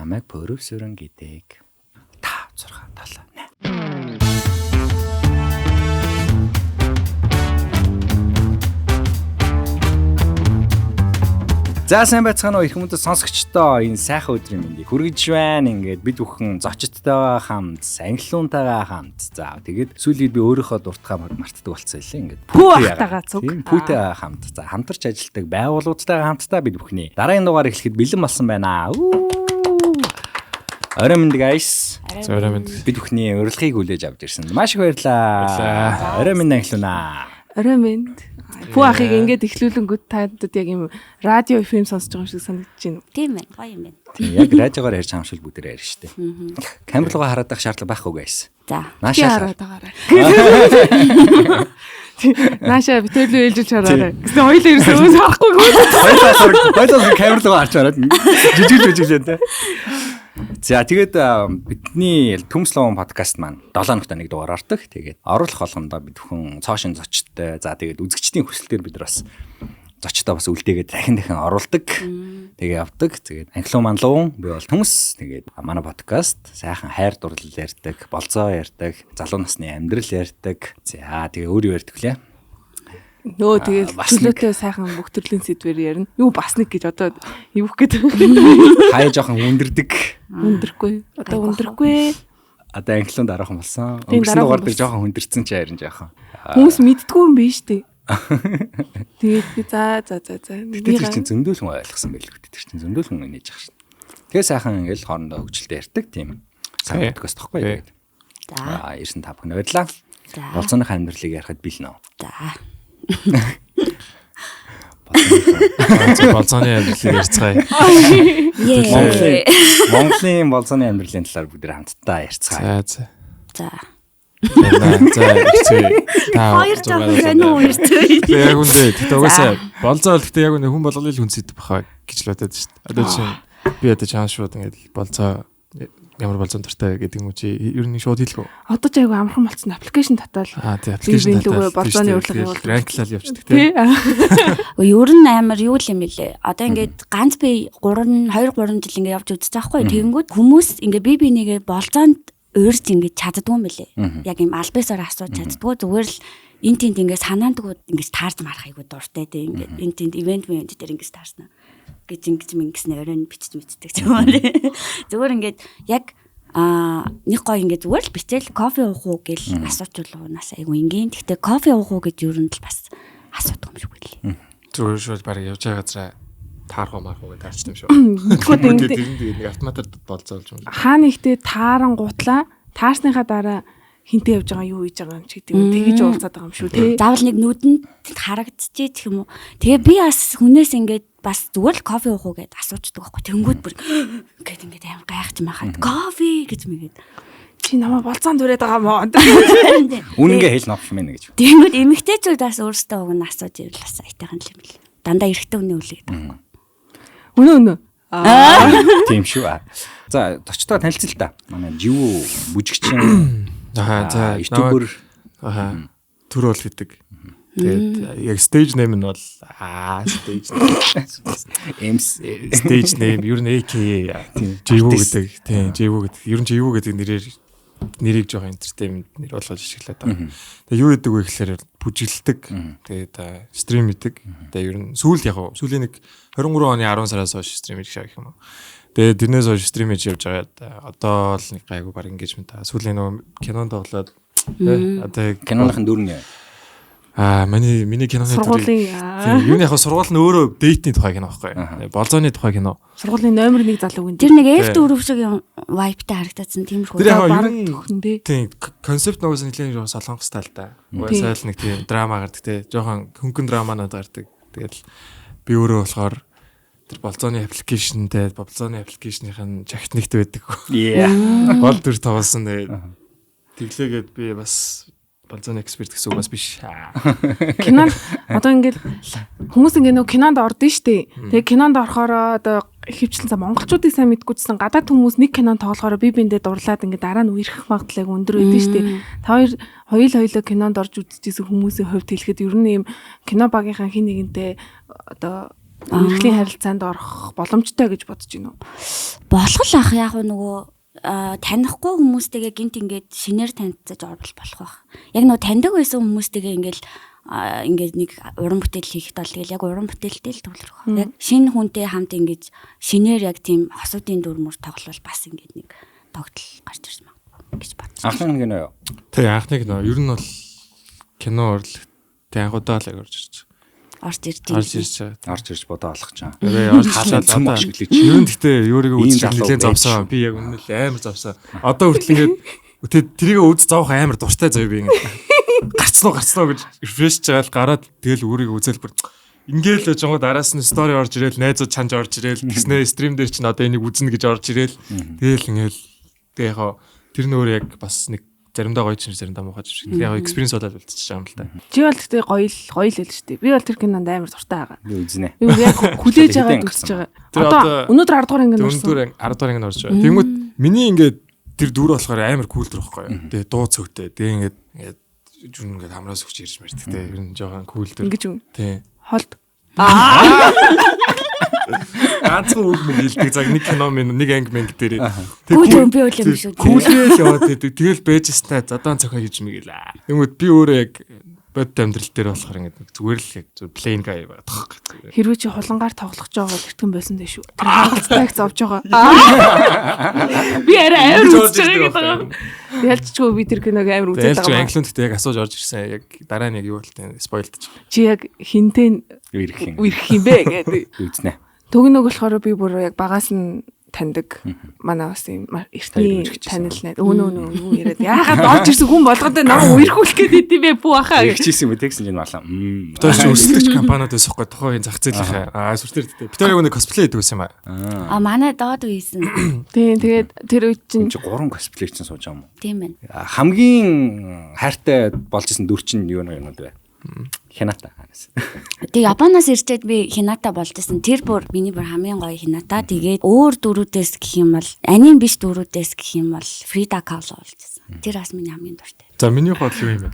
намайг Пөрөвсөрөн гэдэг. 5 6 7 8. За сайн байцгаана уу их хүмүүст сонсогчдоо энэ сайхан өдрийн мэндийг хүргэж байна. Ингээд бид бүхэн зочдтойгоо хамт, ангиллуунтайгаа хамт. За тэгээд сүүлд би өөрийнхөө дуртахаа мартдаг болцсон юм ингээд. Пүүхтайгаа зүг. Пүүтэйгээ хамт. За хамтарч ажилладаг байгууллагуудтайгаа хамтдаа бид бүхний дараагийн дугаар эхлэхэд бэлэн болсон байна. Орой минь guys. Орой минь. Бид бүхний урилгыг хүлээж авч ирсэн. Маш их баярлалаа. Орой минь ангиллуунаа. Орой минь. Пүү ахыг ингээд эхлүүлэнгүүт таадад яг юм радио FM сонсож байгаа юм шиг санагдаж байна. Тийм байна. Гоё юм байна. Тийм яг радиогоор ярьж байгаа юм шиг бүгдээр ярьж штэ. Камер руугаа хараад байх шаардлага байхгүй guys. За. Наашаа хараад байгаарай. Наашаа битэлүү ээлжүүлж хараарай. Гэсэн хоёлаа ерөөсөө өөс харахгүй гоо. Хоёлаа камер руугаа харж хараад жижиглээ тэ. За тэгээд бидний Төмслон подкаст маань 7 хоногт нэг дугаар ордог. Тэгээд оруулах болгондоо бид бүхэн цоошин зочдтой. За тэгээд үзэгчдийн хүсэлтээр бид нар бас зочдоо бас үлдээгээд дахин оруулдаг. Тэгээ явдаг. Тэгээд англиу манлуу би бол Төмс. Тэгээд манай подкаст сайхан хайр дурлал ярьдаг, болцоо ярьдаг, залуу насны амьдрал ярьдаг. За тэгээ өөр юу ярьдаг лээ? Нөө тэгээд чөлөөтэй сайхан бүх төрлийн сэдвэр ярина. Юу бас нэг гэж одоо юу гээд хаяа жоохон хүндэрдэг. Хүндрэхгүй. Одоо хүндрэхгүй. Одоо англиунд дараахан болсон. Өнгөрсөн дугаар дээр жоохон хүндэрсэн ч ярин жоохон. Хүмүүс мэддгүй юм биш үү? Тэгээд за. Тэр чинь зөндөл хүн ойлгосон байл үү? Тэр чинь зөндөл хүн нээж ах шин. Тэгээ сайхан ингээл хоорондоо хөгжилтэй ярьдаг тийм. Сайн подкаст тахгүй тэгээд. За ирсэн та бүхэн баярлалаа. Болцооны амьдралыг ярихад бэлнэ. За. Болцооны амьдралыг ярьцгаая. Монголын болцооны амьдралын талаар бүгд хамтдаа ярьцгаая. За. За. Хоёр жоо гэнэ үү ярьцгаая. Яг үндэ тэгтээ угаасаа болцоо л тэгтээ яг үндэ хүн болгол хүн сэдв бахаа гэж л бодоод шүү дээ. Одоо чинь би одоо чааш шууд ингээд болцоо ямар болцоо дуртай гэдэг юм уу чи ер нь шууд хэлэх үү? Одоо ч айгүй амархан болцсон аппликейшн татвал. Тийм аппликейшн татвал болцооны урилга ранклал явчихдаг тийм. Ер нь амар юу л юм бэлээ. Одоо ингээд ганц би 2 3 жил ингээд явж үзэж байгаа хгүй. Тэгэнгүүт хүмүүс ингээд би бинийгээ болцоонд уурж ингээд чаддгүй юм бэлээ. Яг юм альбасаар асууж чаддгүй. Зүгээр л эн тент ингээд санаандгүй ингээд таарч марах айгүй дуртай тийм ингээд эн тент ивент дээр ингээд таарснаа гэж ингэснээр өрөөнд бичиж мэддэг ч юм уу. Зүгээр ингээд яг нэг гой ингээд зүгээр л бичээл кофе уух уу гэл асуучвал уунаас айгүй ингийн. Гэхдээ кофе уух уу гэж ер нь л бас асуудаг юм шиг байлээ. Зүгээр шууд баг явж байгаа газараа таарах марах уу гэж таарчтай юм шүү. Тэгвэл нэг автоматар болцоолж юм. Хаана ихтэй таарангуутлаа таарсныхаа дараа хинтээ явж байгаа юу хийж байгаа юм чи тэгэж уулзаад байгаа юм шүү тий. Заавал нэг нүдэнд харагдчихээ гэх юм уу. Тэгээ би бас хүнээс ингээд бас зүгээр л кофе уух уу гэд асуучдаг байхгүй. Тэнгүүд бүр ингээд аим гайхаж махаад кофе гэж мэгээд чи намайг болцоонд түрээд байгаа мó. Үнэнгээ хэл новш мэн гэж. Тэнгүүд эмэгтэйчүүд бас өөрсдөө уг нь асууж ирэл бас айтайхан л юм бэл. Дандаа эрэгтэй үнэ үлээд байхгүй. Үнэ. Тийм шүү. За зочдоо танилцъя л та. Манай живүү бүжигчин. За ютубер. Төр бол гэдэг. Тэгээд яг stage name нь бол stage name ер нь AKA живүү гэдэг. Тийм живүү гэдэг. Ер нь живүү гэдэг нэрийг жоохон entertainment нэр болгож ашиглаад байгаа. Тэгээ юу гэдэг вэ гэхээр бүжиглдэг. Тэгээд стрим хийдэг. Тэгээ ер нь сүүлийн нэг 23 оны 10 сараас хойш стрим хийж байгаа юм уу. Тэгээд тэрнээс хойш стрим хийж явж байгаа. Одоо л нэг гайгүй баг engagement та. Сүүлийн нөгөө кинонд тоглоод одоо киноныхын дүрнээ. Миний киноны сургуулийн юу яг сургууль нь өөрөө дэйтний тухай кино байхгүй. Болзооны тухай кино. Сургуулийн номер 1 залуу гин. Тэр нэг F4 шиг вайптай харагдсан тиймэрхүү. Тэр яг тийм концепт нугас нэлээд жоохон солонгос талтай. Угаасаа л нэг тийм драма гардаг те. Жоохон хөнгөн драманууд гардаг. Тэгэл би өөрөө болохоор тэр болзооны аппликейшнтэй болзооны аппликейшнийхэн жагтнэгт байдаг. Гол дүр тоглосон. Тэглээгээд би бас болзооны эксперт гэсэн үг бас биш. Кинонд одоо ингээд хүмүүс ингээд нөгөө кинонд ордон штэ. Тэгээ кинонд орохоор одоо хөвчлэн за монголчуудыг сайн мэдгүйчсэн гадаад хүмүүс нэг кинонд тоглохоор би биндээ дурлаад ингээд дараа нь үерхэх магадлал өндөр байдаг штэ. Та хоёулаа кинонд орж үзчихсэн хүмүүсийн хувьд хэлэхэд ер нь ийм кино багийнхаа хин нэгэнтэй одоо Эрхлийн харилцаанд орох боломжтой гэж бодож байна уу? Болох ах яг нөгөө танихгүй хүмүүстэйгээ гинт ингээд шинээр танилцаж орвол болох байх. Яг нөгөө таньдаг байсан хүмүүстэйгээ ингээд нэг уран бүтээл хийхэд бол тэгэл яг уран бүтээлтэй л төвлөрөх. Яг шинэ хүнтэй хамт ингээд шинээр яг тийм хосуудын дүрмөр тоглол бас ингээд нэг тогтол гарч ирсэн байна гэж бодчих. Анхны нэг нөө. Тэгээ анхныг нөө ер нь бол кино урлаг тэг анхудаа л орж ирж. Орж Орж ирж бодоо олох чам. Тэгээ орж хаалал ирж цөм одоо ашиглаж. ер нь гэтээ өөрийгөө Ийм үзэж залуу нэлээд зовсон. Би яг үнэн л амар зовсон. Одоо хүртэл ингээд тэрийг үз зовох амар дуртай заяа би ингээд гарцнуу гэж рефреш жагаал гараад тэгэл өөрийгөө үзэл бүр ингээл жоо дараас нь стори орж ирээл найзууд чанж орж ирээл тэгснэ стрим дээр чинь одоо энийг үзнэ гэж орж ирээл тэгэл ингээл тэгээ яг тэр нөр яг бас нэг заримдаа гоё ч заримдаа муухай ч шиг яг экспириенс болоод үлдчихэж байгаа юм л та. Чи бол гэхдээ гоё л л шүү дээ. Би бол тэр кинонд амар дуртай байгаа. Би үзнэ. Би яг хүлээж аваад үзэж байгаа. Одоо өнөөдөр 10 дугаар анги орсон. Өнөөдөр 10 дугаар анги орж байгаа. Тэнгүүд миний ингээд тэр дүр болохоор амар кул дүр байхгүй юу. Тэгээ дуу цогтой. Тэгээ ингээд жүн ингээд хамраас өгч ирж мэрдэг те. Ер нь жоохон кул дүр. Ингэж үү? Тий. Холд. Ганцхан үг мэг хэлдэг. За нэг кино минь нэг анги мэнг дээр. Кул би үл юм шүү. Кулгээл яваад байдаг. Тэгэл байжстай задаан цохоо хийж мэгэл. Тэнгүүд би өөрөө яг бод амьдрал дээр болохоор ингээд зүгээр л яг плейн гай байдаг. Хэрвээ чи хулангаар тоглох жоо бол эртгэн байсан дээ шүү. Тэр хангалттай зовж байгаа. Би арай амар үзэж байгаа гэдэг. Ялчгүй би тэр киног амар үзээд байгаа. Англинд тэг яг асууж орж ирсэн. Яг дараа нь яг юу болтой спойлдчих. Чи яг хинтээ Ирэх юм бэ гэдэг. Үзнэ. Төгнөг болохоор би бүр яг багаас нь таньдаг манай бас юм эртний танил найз өө юу яриад яагаад орж ирсэн хүн болгоод намайг үерхүүлэх гээд идэв бэ бүү ахаа Ирчихсэн юм тэгсэн чинь марлаа. Битүүр чи өсөлтөч компаниуд байсан хгүй тухайн зах зээлийнхээ сүртэр битүүр яг нэг косплей хийдэг байсан юм аа. Манай доод үйсэн. Тийм тэгээд тэр үед чинь 3 косплей чинь сууж байгаа юм. Тийм байна. Хамгийн хайртай болж исэн дүр чинь юу юм бэ? Хината. Тэг Японоос ирчээд би Хината болжсэн. Тэр бүр миний бүр хамгийн гоё Хината. Тэгээд өөр дөрүүдээс гэх юм бол аним биш дөрүүдээс гэх юм бол Фрида Кало болжсэн. Тэр бас миний хамгийн дуртай. За миний хол юу юм бэ?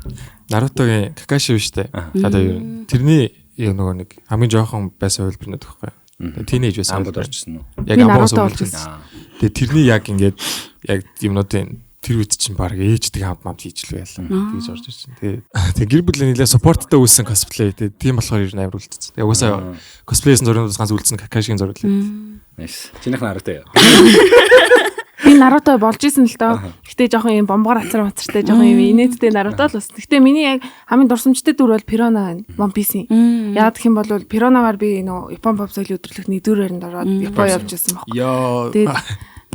Нарутогийн Какаши биш үү? Одоо юу? Тэрний нөгөө нэг хамгийн жоохон байсан хөлбөр нэг байхгүй. Тинейж байсан амбод орчихсон уу? Яг амбос орчихсон. Тэгээ тэрний яг ингээд яг юмнуудын тэр үед чинь баг ээждэг хамт мамт хийж л байлаа. Тэгж орж ирсэн. Тэгээ гэр бүл нэлээ суппорттой үүссэн косплей. Тийм болохоор ер нь амар үлдсэн. Тэгээ угаасаа косплейсэн зургуудаас ганц үлдсэн Какашигийн зураг л. Nice. Чинийх Наруто яа. би Наруто болж исэн л доо. Гэтэ жоохон юм бомбогоор ацар-мацартай жоохон юм инээдтэй Наруто л бас. Гэтэ миний яг хамгийн дурсамжтай дүр бол Пирона One Piece-ийн. Яг гэх юм бол Пиронагаар би нөө Япон pop соёлын өдрөлтний дүрээр нь ороод Япон явж исэн баг. Йоо.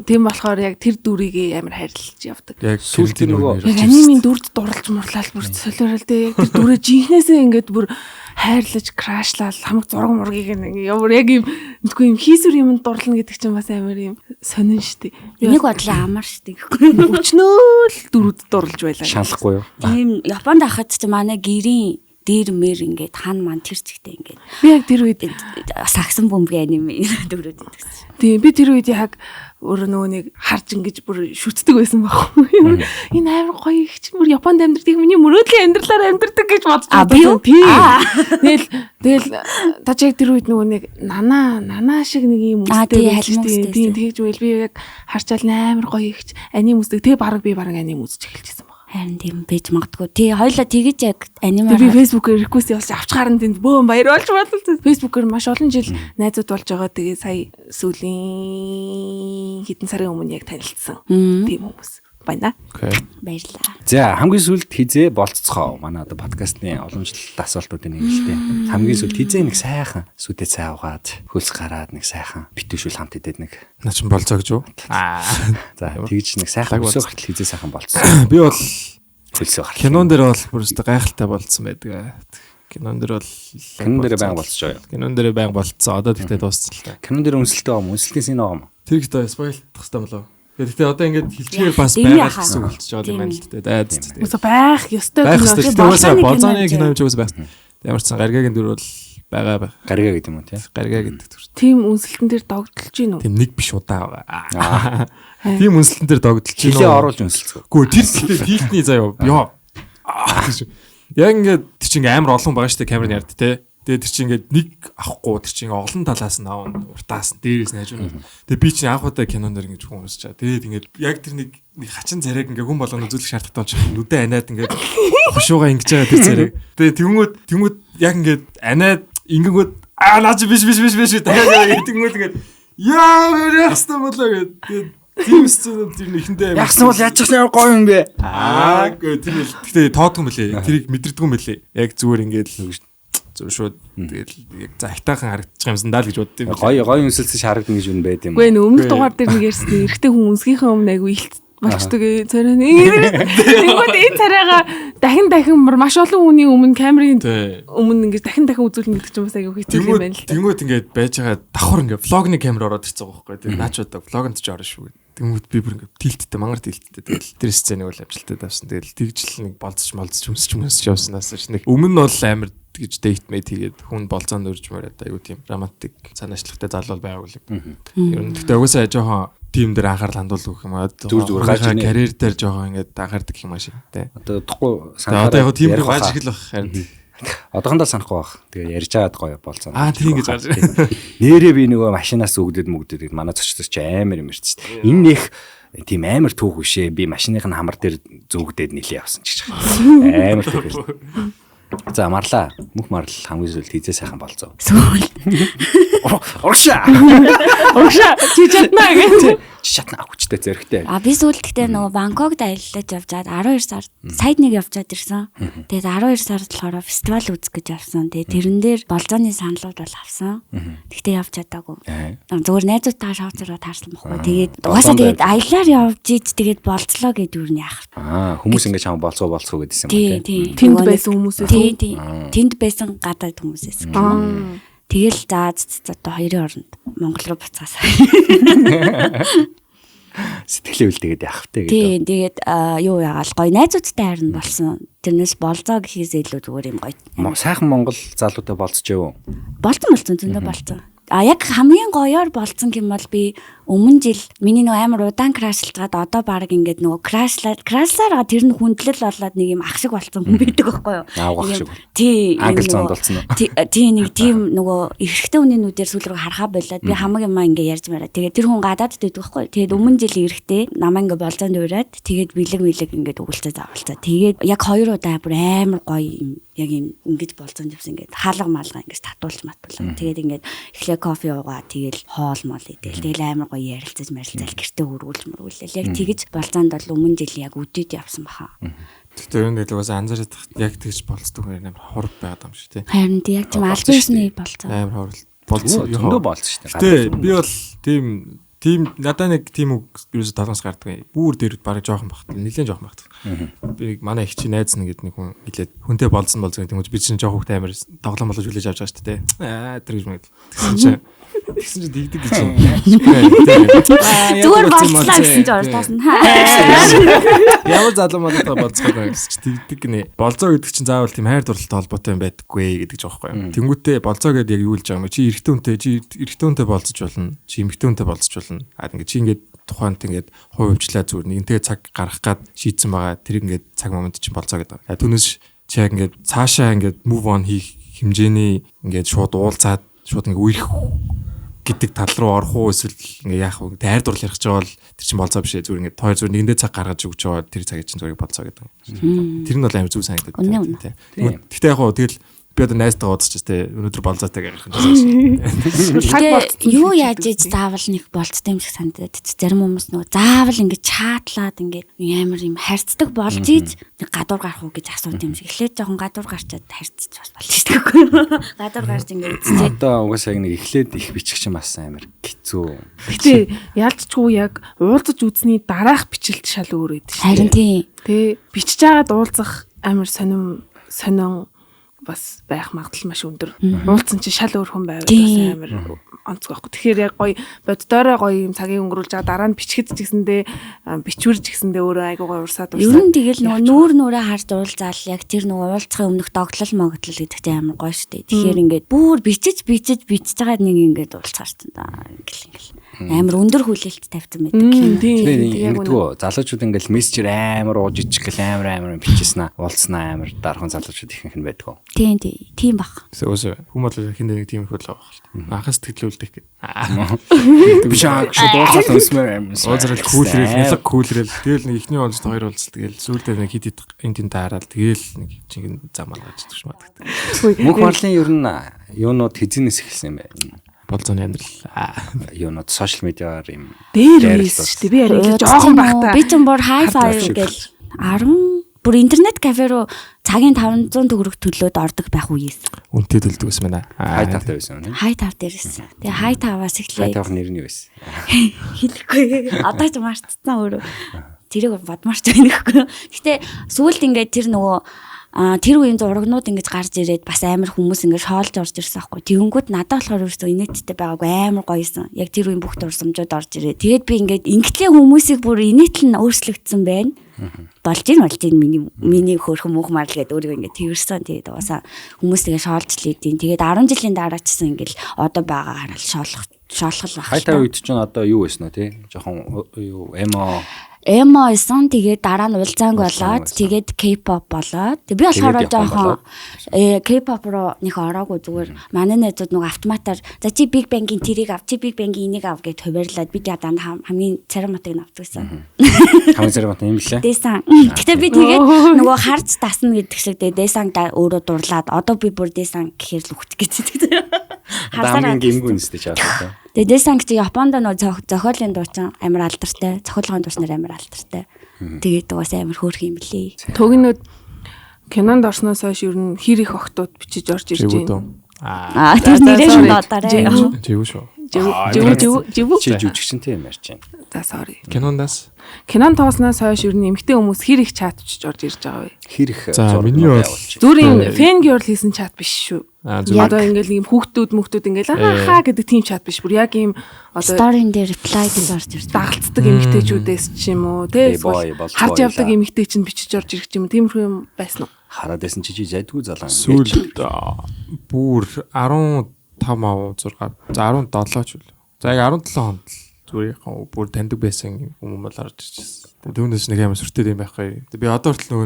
Тийм болохоор яг тэр дүрийг амар хайрлаж явдаг. Яг сүлтийн нөгөө яг анимын дүрд дурлж мурлал бүр солиорол дээ. Яг тэр дүрээ жинхнээсээ ингээд бүр хайрлаж крашлал хамаг зураг мургийг нэг ямар яг юм мэдгүй юм хийсвэр юмд дурлна гэдэг чинь бас амар юм сонин штий. Энийг бодлоо амар штий гэхгүй. Өчнөө л дүрүүд дурлж байлаа. шаналхгүй юу? Тийм Японд ахад ч манай гэрийн дээр мэр ингээд хан ман тэр чигтэй ингээд. Би яг тэр үед сагсан бөмбөгийн аниме дүрүүд идэгсэн. Тийм би тэр үед яг өөр нөгөө нэг харж ингэж бүр шүтдэг байсан байхгүй. Энэ амар гоё их ч бүр Японд амьдардаг миний мөрөөдлийн амьдралаар амьдардаг гэж бодож байна. Тэгэл таж яг тэр үед нөгөө нэг нана шиг нэг юм үстэй байлжтэй. Тийм тэгж байл би яг харчаал амар гоё их ч аним үсдэг. Тэгээ баг би баг аним үзэж эхэлчихсэн байна. Харин тийм байж магадгүй. Тий хоёлаа тэгэж яг аниме би фэйсбүүкээр реквест явуулж авч гарна тэнд бөөн баяр болж бодлоо. Фэйсбүүкээр маш олон жил найзууд болж байгаа. Тэгээ сая сүүлийн хэдэн сарын өмнө яг танилцсан. Тийм хүмүүс байна. Баярлалаа. За хамгийн сүүлд хизээ болццгоо. Манай одоо подкастны уламжлалт асуултуудын нэг л дээ. Хамгийн сүүлд хизээ нэг сайхан сүдээ цай угаад хөлс гараад нэг сайхан битүүшүүл хамт идээд нэг. Наа чин болцоо гэж юу? За тэгж нэг сайхан өсөө гартал хизээ сайхан болцсон. Би бол хөлсөө гартал. Кинон дээр бол бүр өстө гайхалтай болцсон байдаг. Кинон дээр баян болцож байгаа. Кинон дээр баян болцсон. Одоо тэгтээ дууссан л та. Кинон дээр үнсэлтэй байгаа юм. Үнсэлтийн син байгаа юм. Тэр ихтэй спойлдох хэрэгтэй болов. Гэхдээ одоо ингээд хилчээр бас байгаа гэсэн үг болчихж байгаа юм байна л дээ. Дайд. Үгүй байх ёстой кино. Болзооны кино юм ч үгүй байх. Ямар ч сан гаргагийн дүр бол байгаа. Гаргаа гэдэг юм уу тий? Гаргаа гэдэг дүр. Тим үнсэлтэн дээр догдолж гин үү? Тим нэг биш удаа байгаа. Тим үнсэлтэн дээр догдолж гин үү? Хилээ оруулж үнсэлцгөө. Гүү тэр хилтний заяа. Яа. Яг ингээд тэр чинь амар олон байгаа шүү дээ камерын ярд те. Тэгээд тэр чинь ингээд нэг авахгүй тэр чинь олон талаас нь аав уртаас дээрээс нь хажуу. Тэгээд би чинь анх удаа кинонд ингэж хүн унсчаа. Тэгээд ингээд яг тэр нэг хачин царайг ингээ хүн болгоно үзүүлэх шаардлагатай болж байна. Нүдэ аниад ингээ хушуугаа ингэж байгаа тэр царайг. Тэгээд тэнгүүд яг ингээ аниад ингэнгүүд наач биш дахиад тэгэнгүүт ингээ яа ястаа болоо гэдэг. Тийм сценад тэр нэхэндээ ягсан бол яаж ч гоё юм бэ. Гэхдээ тоодгүй мөлий. Тэрийг мэдэрдэггүй мөлий. Яг зүгээр ингээд зөв шууд тэгэл яг захтайхан харагдчих юмсан даа л гэж боддоо. Гоё үнсэлцэж харагдана гэж үн байд юм. Үгүй ээ өмнөх дугаар дээр нэг ярьсан эрэгтэй хүн үнсгийнхээ өмнө айгу илт болчдөг царай. Тэнгүүд энэ царайгаа дахин маш олон хүний өмнө камерын өмнө ингээд дахин үзүүлнэ гэдэг чинь бас айгу хэцүү юм байна л да. Тэнгүүд ингээд байж байгаа давхар ингээд влогны камер ороод ирсэн байгаа байхгүй. Тэгээ наач удаа влогонд ч орно шүү. Тэнгүүд би бүр ингээд тилттэй мангар тилттэй. Тэгэл тэр сценыг бол амжилттай давсан. Тэгэл тэгжл нэг болцож өмсч явснаас нэг өмнө нь бол амар гэж дейт мэд хийгээд хүн болцоонд өрж мөрөөд аюу тийм романтик санаачлагтай залуу байгаагүй л. Ер нь тэгтээ угаасаа жоохон тим дээр анхаарал хандуулах юм аа. Зүгээр гаж карьер дээр жоохон ингээд анхаардаг юм аа шиг тий. Одоо удахгүй санахаа. Одоо яг тим рүү гаж ихэл баг харин. Одоохондоо санахгүй баг. Тэгээ ярьж байгаад гоё болцоо. Тийм гэж гарч байна. Нэрээ би нөгөө машинаас өгдөд манай зочдос ч амар юм ярьж байна. Энэ нэх тийм амар түүх бишээ. Би машиных нь хамар дээр зүгдээд нилээ явсан ч гэж байна. Амар түүх. За марлаа. Мөх марл хамгийн сүүлд хийзээ сайхан болцоо. Сүүл. Оршаа. Чи чадна гэж. Чи чадна хүчтэй зөрхтэй. Би сүүлд гэхдээ нөгөө Бангкокд аяллаж явжаад 12 сард сайд нэг явжаад ирсэн. Тэгээд 12 сард болохоор фестивал үзэх гэж явсан. Тэгээд тэрэн дээр болзооны саналууд бол авсан. Гэхдээ явж чадаагүй. Зүгээр найзуудтайгаа шавцараа таарсан байхгүй. Тэгээд угаасаа тэгээд аяллаар явж иж тэгээд болцлоо гэдэг юу нь яах. Хүмүүс ингэ чам болцоо гэдсэн юм тийм. Тэнд байсан хүмүүсээс. Тэнд байсан гадаад хүмүүсээс. Тэгэл за одоо хоёрын оронд Монгол руу буцаасаа. Сэтгэлээ үлдээгээд явахтай гэдэг. Тийм тэгээд юу ягаал гоё найзуудтай харин болсон. Тэрнээс болзоо гэхээс илүү зүгээр юм гоё. Сайхан Монгол залуутай болцож юу? Болцсон зөндөө болцсон. Яг хамгийн гоёор болцсон юм бол би өмнө жил миний нөгөө амар удаан крашлцгаад одоо баг ингээд нөгөө крашлаараа тэр нь хүндлэл болоод нэг юм ах шиг болцсон хүн байдаг байхгүй юу? Ах шиг. Тий. Англ зонд болцсон уу? Тий нэг тийм нөгөө эрэгтэй хүний нүдээр сүүл рүү харахаа болоод би хамаг юм ингээ ярьж мараа. Тэгээд тэр хүн гадаадд байдаг байхгүй юу? Тэгээд өмнө жил эрэгтэй намаа ингээ болзоонд ураад тэгээд бэлэг ингээд өгүүлцээ заавалцаа. Тэгээд яг 2 удаа бүр амар гоё юм яг юм ингэж болзоонд явсан ингээд хаалга малга ингэж татуулж матбал. Тэгээд ингээд эхлээ кофе уугаа тэгэл хоол мол идэл тэгэл амар гоё ярилцаж марилцал гэртээ хөргүүлж. Яг тэгэж болзоонд бол өмнө жил яг үдээд явсан баха. Тэгтээ юу нэг угаасаа анзаараад яг тэгж болцдог юм амар хурд байгаад юм шиг тий. Харин яг тийм албасны болцоо. Амар хурд болцсон. Зөндөө болцсон шүү дээ. Тий би бол тийм надаа нэг тийм үг юус толгоос гардаг. Бүр дээр бараг жоохон багт. Нилээн жоохон багт. Би манай их чи найз нэг хүн хэлээд хүнтэй болцсон гэдэг юм уу би чинь жоохон хөвгтэй амар тоглоом болгож хүлээж авч байгаа шүү дээ. Тэр гэж мэд. Тэгсэн чи дигдэг гэж юм. Зүгээр болцлаа гэсэн чи ордоос нь. Ямар залуу малтай болцохоо гэсэн чи дигдэг гинэ. Болцоо гэдэг чинь заавал тийм хайр дурлалтай холбоотой юм байдаггүй гэдэг ч аахгүй юм. Тэнгүүтээ болцоо гэдэг яг юу л жаа юм. Чи эрэгтэй хүнтэй болцож болно. Чи эмэгтэй хүнтэй болцож болно. Ингээд чи ингээд тухайд ингээд хувь хвчлаа зүгээр нэгэнтэй цаг гаргах гад шийдсэн байгаа. Тэр ингээд цаг момент чинь болцоо гэдэг. Түүнээс чи яг ингээд цаашаа ингээд move on хийх хэмжээний ингээд шууд уулзаад шууд ингээд үерх гэдэг тал руу орох уу эсвэл ингээ яах вэ? Хайр дурлал ярих гэж байгаа бол тэр чинь болцоо биш ээ. Зүгээр ингээ хоёр зүгээр нэгэндээ цаг гаргаж өгч байгаа тэр цагийг чинь зүгээр болцоо гэдэг. Тэр нь бол амар зүг санагдаад байна. Тэгтээ яг хоо тэгэл би одоо найзтайгаа уудчих тээ өнөөдөр болцоотой гарах юм шиг. Юу яаж иж заавал нэг болцтой юм шиг санагдаад. Зарим хүмүүс нөгөө заавал ингээ чаатлаад ингээ амар юм харьцдаг болж иж нэг гадуур гарах уу гэж асуух юм шиг. Эхлээд жоохон гадуур гарчаад харьцаж бас болж байгаа. Гадуур гарч ингээ эцээ. Одоо угаасаа нэг эхлээд их бичих чинь бас амар хэцүү. Гэтэ ялцчгүй яг уулзаж үзсний дараах бичлэлт шал өөр байдаг шүү. Харин тий. Тэ бичиж байгаад уулзах амар сонин бас байх магадлал маш өндөр. Уулзсан чи шал өөр хүн байвал бас амар онцгой байхгүй. Тэгэхээр яг гоё боддорой гоё юм цагийг өнгөрүүлж байгаа дараа нь бичгэд ч гэсэндээ бичвэрж гэсэндээ өөрөө айгуу гоё урсаад урсаад. Ер нь тэгэл нөгөө нүрээ харж уулзаал яг тэр нөгөө уулзахын өмнөх догтлол моглол гэдэг чинь амар гоё шүү дээ. Тэгэхээр ингээд бүр бичиж байгаа нэг ингээд уулзгаар чинь да ингээл. амар өндөр хүлээлт тавьсан байдаг. Тэгээд ингэдэггүй залуучууд ингээл мессежээр амар ууж ичгэл амар бичсэн аа уулзнаа амар дархан залуучууд ихэнх нь байдаг. Тийм баг. Өсөө хүмүүс хин нэг тийм их болоо баг шүү дээ. Анхаас сэтгэлүүлдэг гэх. Биш аа дуусаад өсмөр амар. Озрал кулрэл нялга кулрэл тэгэл нэг ихний онцд хоёр уулзалт тэгэл сүүлдээ нэг хит энд таараад тэгэл нэг чинь зам алгаж идэх шмаад. Мөнх марлын ер нь юунууд хизэнээс эхэлсэн юм байна. Болзооны амьдрал юунууд сошиал медиаар юм дээр байсан шүү дээ. Би яриг жоохон багтаа. Би ч бүр хай-фай гэл 10 бүр интернет кафе руу цагийн 500 төгрөг төлөөд ордог байх үеэс. Үнэтэй төлдөг байсан байна. Хай тавтай байсан юм. Хай тав дээрээс. Тэгээ хай таваас эхлэе. Хай тавх нэр нь юу байсан? Хэлэхгүй. Одоо ч мартцсан өөрөө. Тэрийг бодмарч байна гэхгүй. Гэтэ сүүлд ингээд тэр нөгөө тэр үеийн зурагнууд ингэж гарч ирээд бас амар хүмүүс ингэж шоолж орж ирсэн аахгүй. Тэгэнгүүт надад болохоор өөрөөсөө инээдтэй байгаагүй амар гоёсэн. Яг тэр үеийн бүх дурсамжууд орж ирээ. Тэгээд би ингээд ингээдлээ хүмүүсийг бүр инээтэл нь өөрчлөгдсөн байна. Болж ийн миний хөөрхөн мөнх марл гэдэг өөрийгөө ингээд тэрсэн. Тэгээд угаасаа хүмүүс тэгээ шоолж лээдин. Тэгээд 10 жилийн дараа ч гэсэн ингээд одоо байгаа хараад шоолгол баг. Хайтаа үед ч одоо юу байсан нэ тий? Жохон юу эмо исэн тэгээд дараа нь улзаанг болоод тэгээд K-pop болоод би болохоор жоохон K-pop руу нэг ороогүй зүгээр манай найзууд нэг автоматар за чи Big Bang-ийн тэрийг ав чи Big Bang-ийн энийг ав гэж хуваарлаад би ядаа хамгийн цараматыг авчихсан. Хамгийн царамат юм лээ. Дэсэн. Гэтэ би тэгээд нөгөө харж тасна гэдэг шиг Дэсэн өөрөө дурлаад одоо би бүр Дэсэн гэхээр л үхчих гэж. Хамгийн гимгүн нэстэй чаавтай. Тэгээд Дэсэн гэж Японд нөгөө зохиолын дуучин амар алдартай, зохиолгын дуучнаар амар алдартай. Тэгээд угаасаа амар хөөрх юм блий. Төгнөд кинонд орсноос хойш ер нь хэр их огтуд бичиж орж ирж байна. Тэр нэрээ шууд одоорой. Живүү шүү. Живүү. Чи жүжигчэнтэй юм ярьж байна. За sorry. Кинонд тооснаас хойш ер нь эмэгтэй хүмүүс хэр их чат бичиж орж ирж байгаа вэ? Хэр их миний бол зүрийн фэн girl хийсэн чат биш шүү. Одоо ингээл ийм хүүхдүүд ингээл хаа гэдэг тийм чат биш. Бүр яг ийм одоо сторийн дээр reply гэж орж ирж дагалцдаг эмэгтэйчүүдээс ч юм уу те харж явдаг эмэгтэй чинь бичиж орж ирэх юм. Тиймэрхүү юм байсан уу? Хараад байсан чи зайдгүй залан. Сүүлд бүр 15 6 за 17 ч үл. За яг 17 хонд зүгээр бүр таньдаг байсан хүмүүс бол орж ирчихсэн. Түүнээс нэг амар сүртэй юм байхгүй. Би одоо хүртэл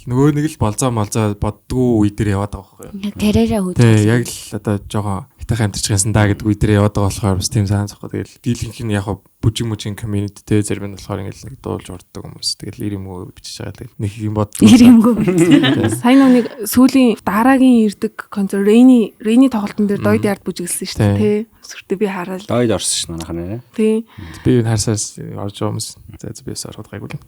нөгөө нэг л болзоо боддгоо үе дээр яваад байгаа байхгүй. Тэрээрээ хүүд. Тэг яг л одоо жоохон хитахан амтчихсан даа гэдэг үе дээр яваад байгаа болохоор бас тийм сайн захгүй. Тэгэл дийлэнх нь яг бүжиг community те зарим нь болохоор ингээл нэг дуулж урддаг хүмүүс. Тэгэл ирэмгөө бичиж байгаа. Тэгэл нэг юм бод. Ирэмгөө. Сайн нэг сүүлийн дараагийн ирдэг концерт Rainy тоглолтын дээр дойд ярд бүжиглсэн шүү дээ те. Сүртэй би хараад дойд орсон ш манайх нэ. Тий. Би харсаас орж байгаа хүмүүс. За би ороход гайгүй л.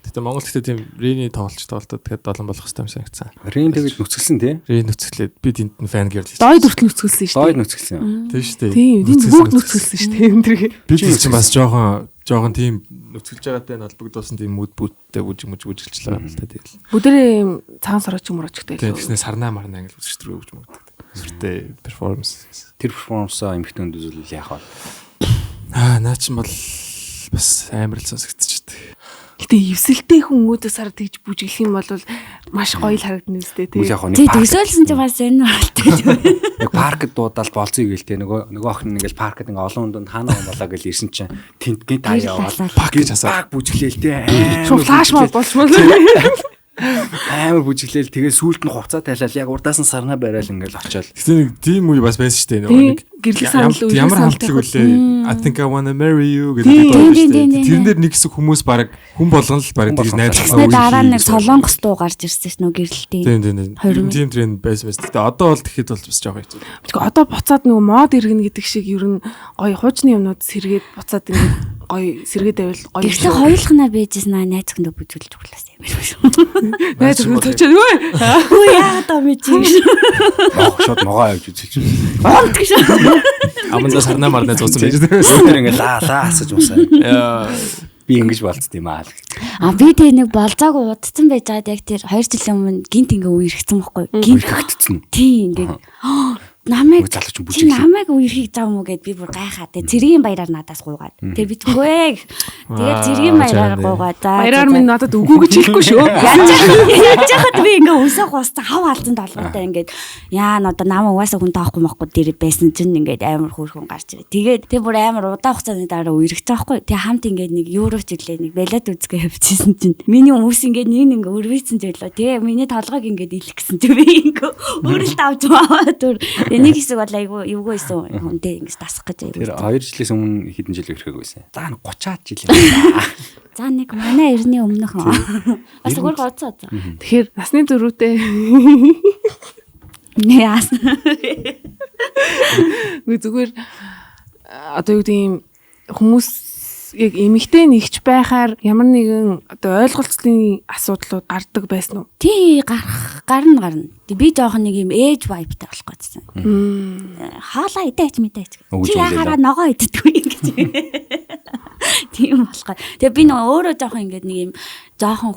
Тэгтээ Монгол гэхдээ тийм Rainy тоглолтод тэгээд 7 болох хэрэгтэй юм санагдсан. Rainy тэгээд нүцгэлсэн тий. Rainy нүцгэлээд би тэнд нь фан гэрл. Дойд хүртэл нүцгэлсэн шүү дээ. Дойд нүцгэлсэн. Тийм шүү дээ. Тийм бүгд нүцгэлсэн шүү дээ өндрийг. Би чинь бас жоохон тийм нүцгэлж байгаатай холбогдуулсан тийм бүдтэй бүжиглэлээ байна л та тэгэл. Бүдэрээ цагаан сараач юм уурчтай. Тийм тэгснэ сарнаа марнаа гэж үзчихдэг гэж магадгүй. Сүртэй перформанс. Тэр перформансаа эмхтэнд үзүүл яах вэ? Наа чи бол бас амар л сонсогдчихдэг. Гэтэ эвсэлтэй хүмүүдээс хараад тэгж бүжиглэх юм бол маш гоё л харагдана үстэй тий. Тий төсөөлсөн ч бас энэ болтой. Нэг паркд дуудаал болцгоо гэлтэй нөгөө охин ингээл паркд ингээ олон хүнд хаана болоо гэл ирсэн чинь тентгийн таа яваад пак гэж асаа. Бүжиглээлтэй. Шууд флаш мод болчмол. Амар бүжиглээл тэгээ сүүлд нь хувцас тайлал яг урдаас нь сарнаа барайл ингээл очиод. Тэгтээ нэг тийм үе бас байсан шүү дээ. Нөгөө нэг гэрлэх санал үйл ямар хамтлаг үлээ. I think I wanna marry you гэдэг байдаг шүү дээ. Тэрнэр нэг хэсэг хүмүүс баг хүн болгоно л баг тэгж найзлах үе. Дараа нэг солонгос дуу гарч ирсэн шүү нөө гэрлэлтийн. Тийм тренд байсан байсан. Тэгтээ одоо бол тэгэхэд бол бас жоох хэцүү. Тэгэхээр одоо буцаад нөгөө мод иргэн гэдэг шиг ер нь гоё хуучны юмнууд сэргээд буцаад ингээд гоё сэргээд байвал гоё. Гэхдээ хоёулахнаа байжсэн найз хүндээ бүжиглэж өглөөс юм байна. Найз хүн төчөөд үгүй. Үгүй яа даа мэж юм. Шот могоо явж үзэлж байна. Онт гэж. Аманда сарнаа марнаа зуусан байж тэр ингээ лаа асаж усаа. Би ингэж болцд юм аа. Би тэг нэг болзаагүй удцсан байжгаад яг тэр 2 жилийн өмнө гинт ингээ үе иргэсэн байхгүй. Гинт иргэсэн. Тийм ингээ. намайг залууч чи бүжиглээ. намайг үерхийг зав мүү гэд би бүр гайхаад цэргийн баяраар надаас гуугаад. Тэгээ битггүй. Тэгээд цэргийн баяраар гуугаад. Баяраар минь надад үгүй гэж хэлэхгүй шүү. Яаж яхад би ингээ өсөх хустаа хав алдсан толгойтой ингээд яа н одоо намаа угаасаа хүн таахгүй махгүй дээр байсан чинь ингээд амар хөөрхөн гарч ирээ. Тэгээд тэг бүр амар удаан хугацааны дараа үерхэж байгаа хгүй. Тэг хамт ингээд нэг евро жилээ нэг балет үзгээ явчихсан чинь миний хүмүүс ингээд нэг өрвөөцөн жилөө. Тэгээ миний толгойг ингээд илэх гэсэн чи би ингээ өөрөлт авч аваад түр. Нэг хэсэг бол айгу эвгүй байсан хүнтэй ингэж дасах гэж Тэр 2 жилээс өмнө хэдэн жил өрхөг байсан. За 30-аад жил юм. За нэг манай эртний өмнөх бас өөр гоцоо. Тэгэхээр насны зөрүүтэй Нэ яас. би зүгээр одоо юу гэдэг юм хүмүүс яг эмэгтэй нэгч байхаар ямар нэгэн одоо ойлголцлын асуудлууд гардаг байсан уу? Тий гарна. Би жоохон нэг юм ээж вайптай болох гэсэн. Хаалаа идэж мэдээч. Чи яхаараа ногоо иддэггүй ингэж. Тийм болохоор. Тэгээ би нөгөө өөрөө жоохон ингэж нэг юм жоохон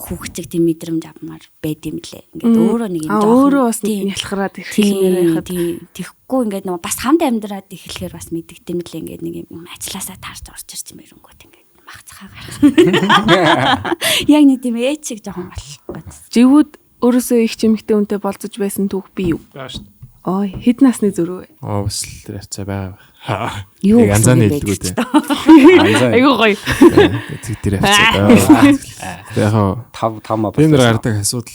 хүүхчиг тийм мэдрэмж авмаар байд юм лээ. Ингээд өөрөө нэг юм жоохон өөрөө бас ялхараад эхлэмээр байхад тэгэхгүй ингээд нөгөө бас хамт амьдраад эхлэхээр бас мэддэгдэм лээ. Ингээд нэг юм ажилласаа таарч орж ирж юм эрэнгүүт ингээд мах цагаагаар. Яг нэг тийм ээж шиг жоохон болох. живүүд өөрөөсөө их чимэгтэй үнтэй болцож байсан түүх би юу? Баа шүү. Ой, хэд насны зөрүү вэ? Бас л тэр хацаа байгаа. Юу ганцааны хэлдэггүй дээ. Айгуу гоё. Тэр хацаа байгаа. Яг 5 маа. энэ гардаг асуудал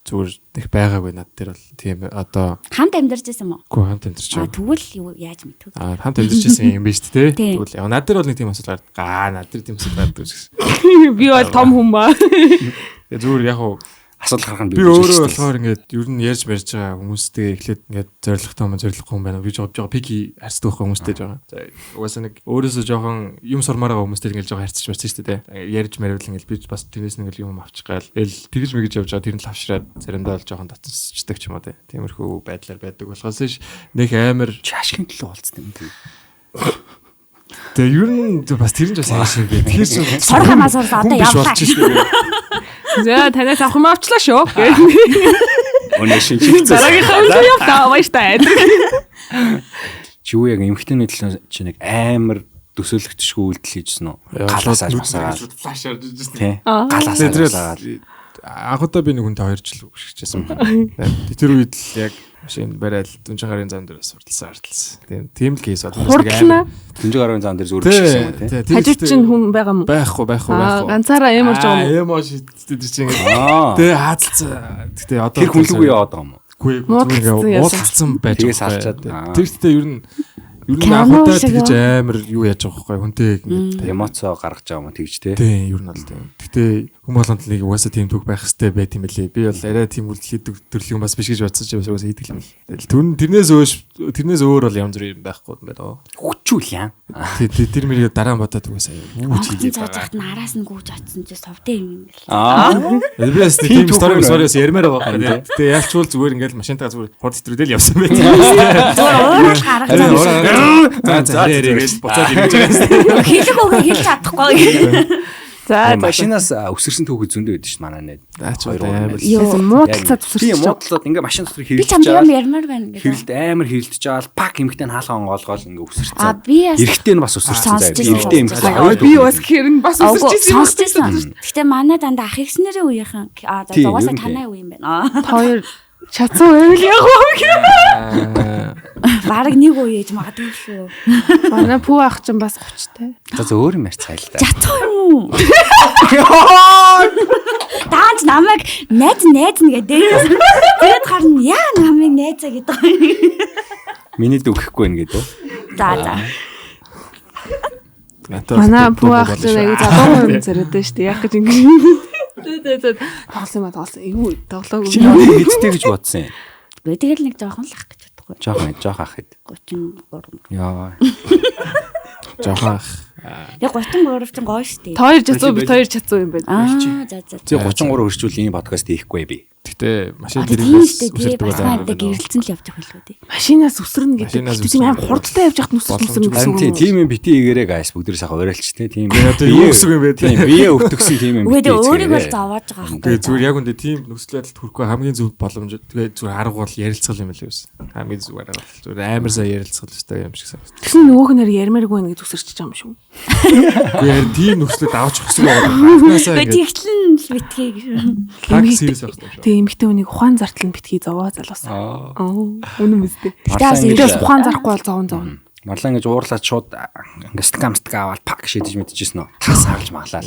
зүгээр их байгаагүй над дээр бол тийм одоо хамт амьдарч байсан юм уу? Үгүй хамт амьдарч А байгаа. тэгвэл юу яаж мэдв? Хамт амьдарч байсан юм биш үү те? Тэгвэл яг над дээр бол нэг тийм асуудал гардаг. Над дээр тийм асуудал гардаг гэсэн. Би бол том хүн ба. Зүгээр яг уу асуудал гарах нь би өөрөө болохоор ингээд ер нь ярьж барьж байгаа хүмүүстэй эхлээд ингээд зоригтой юм байна. Би жоохон пики харцдаг байхгүй хүмүүстэй жоо. За угаасаа нэг өөрөөсөө жоохон юм сурмаар байгаа хүмүүстэй ингээд жоохон харьцаж барьсан шүү дээ. Ярьж маривал ингээд би бас тэрнээс нэг юм авчих гал. Тэгж мэгж явж байгаа тэр нь лавшраад заримдаа бол жоохон татцдаг ч юм уу те. Тиймэрхүү байдлаар байдаг болохоос ш нэг амар ашигын төлөө болцсон юм тийм. Тэгээ ер нь бас тэр нь бас аашиг бэ. Тэгэхээр ч Сурхамаа сурсаа одоо явлаа. За танаас авах юм авчлаа шүү. Өнөө шинжлэх Дараагийн хавьд явтаа баяртай. Чи юу яг эмхтэйний төлөө чи нэг амар төсөөлөгчшгүй үйлдэл хийжсэн үү? Галаасаа басаад. флаш орж ирсэн. Тий. Галаасаа басаад. Агуудаа би нэг хүнтэй 2 жил үргэлжлэжсэн байна. Тэр үед л яг машин барайл Дүнжигарын зам дээрээс сурталсан. Тийм л кейс бол Хурдлаа. Дүнжигарын зам дээр зүрхчихсэн юм тий. Хажууд чинь хүн байгаа юм уу? Байхгүй. Ганцаараа эморж байгаа юм уу? Эмож тэр чинь тэгээ хаалцсан. Гэтэ одоо Тэр хүнлүүгээ яваад байгаа юм уу? Үгүй уудлцсан байж Тэгээс алчаад. Тэр ихтэй ер нь агуудаа тэгж амар юу яаж байгаа байхгүй хүнтэй ингээд эмоцоо гаргаж байгаа юм тэгж тий. Тийм ер нь бол тийм. Гэтэ хүмүүс болгонд нэг угаасаа тийм түүх байх хэрэгтэй байт юм билий. Би бол арай тийм үйлдэл хийдэг төрлийн юм бас биш гэж бодсож угаасаа хийдэг юм л. Тэрнээс өөр бол янз бүр юм байхгүй юм байна. Хүчүүл яа. Тэр мэрийг дараа нь бодоод угаасаа юу Чи хийж цаажахт нараас нь гүйж очсон чи совтэй юм л. би бас тийм сториос ярмаар байгаа байхгүй. Гэтэ яалчвал зүгээр ингээд машинтаа зүгээр хурд хэтрүүдэл явсан байх. Зүгээр өөр гаргаж За яриагээс буцаад ирж байгаа. хэлэх үгээ хэлж чадахгүй. За машинаас өсөрсөн түүхий зөндөө байдаг шүү дээ манай нэг. Яасан муудалцаад Тийм тусарч. муудлаад ингээ машин дотор Би хэрэлдэж чамд юм байгаа. ярмаар байна гэдэг. Хэрэлд амар хэрэлдэж байгаа. Пак эмхтэй хаалгаа онгоолгоол ингээ өсөрсөн. А би бас Эрэгтэй нь бас өсөрсөн заяа. Сонсчихсан. Эрэгтэй эмхтэй хоёр Би бас хэрэн бас үсэрч сонсчихсан. Гэтэ манай дандаа ах ихснэрийн үеийнхэн за угаасаа танай үе юм байна. хоёр чацсан байвал яг уу. Бараг нэг үе ээж магадгүй шүү. Манай пүү ах чинь бас 30-тай. За өөр юм ярьцгаая л да. Ятах юм уу? Даанч намайг найз нэгэ дээрээс тэгээд харна яа намайг найзаа гэдэг юм. Миний дүүхэхгүй байна гэдэг. За. Манай пүү ах чинь аягүй залуу хүн зэрэгтэй шүү дээ. Яг гэж ингэ. Тоглосон. Юу тоглоог. Чи хэдтэй гэж бодсон юм? Би тэгэл нэг жоохон л ах гэж бодохгүй. Жоох ах хэд. 33. Яа. Жохон Яг 33 ч гоё шүү дээ. Хоёр чацуу би хоёр чацуу юм байна. За. Чи 33 өрчүүл энэ подкаст хийхгүй би. Гэхдээ машин тийм шүү дээ. Басмаа гэрэлцэн л явж байгаа хэлгүй дээ. Машинаас өсрөн гэдэг. Тийм аим хурдтай явж хат нүс өсрөн гэсэн үг. Тийм юм бити игээрээ гайс бүгдээ сайхан оройлч те. Тийм. Одоо юу гэсэн юм бэ те. Бие өвтгсөн тийм юм. Үгүй өөрийг бол зовоож байгаа юм. Тэгээ зүгээр яг үндэ тийм нөхцөл байдалд хүрэхгүй хамгийн зөв боломж. Тэгээ зүгээр арга бол ярилцгал юм л юус. Хамгийн зөв арга бол зүгээр амар сайн ярилцгал өстэй юм шиг санагдав. Тэгсэн нөгөөх нь ярмааргүй нэг зүсэрч байгаа юм шүү. Үгүй яа тийм нөхцөлд авч өгсөн байгаа. Үгүй тэгтлэн л битгий гэж. Тэгээ эмэгтэй хүнийг ухаан зартал нь битгий зовоо залуусан. Үнэн үстэй. Тэгээс ухаан зарахгүй бол зовон. Марлаа ингэж уурлаад шууд ингээд скамстг аваад пак шидэж мэдчихсэн нөө. Тас хаагж маглаа.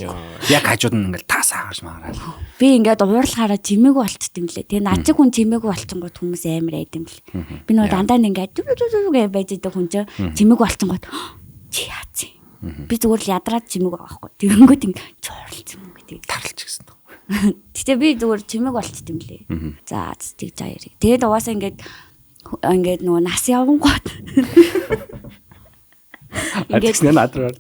Яг хажууд нь ингээд тас хаагж маглаа. Би ингээд уурлахаараа чимээгүй болчт юм лээ. Тэгээ над чиг хүн чимээгүй болчихгоот хүмүүс амар айд юм лээ. Би нөгөө дандаа ингээд гэж байж идэг хүн чинь чимээгүй болчихгоот чи яац юм. Би зүгээр л ядраад чимээгүй байгаа байхгүй. Тэгэнгүүт ингээд чуурлцсан юм гэдэг. Тарлж гисэн. Гэтэ би зүгээр чимээг болчт юм лээ. За тэг заяа. Тэгээд угаасаа ингээд нөгөө нас явангууд. Ингээд надраа.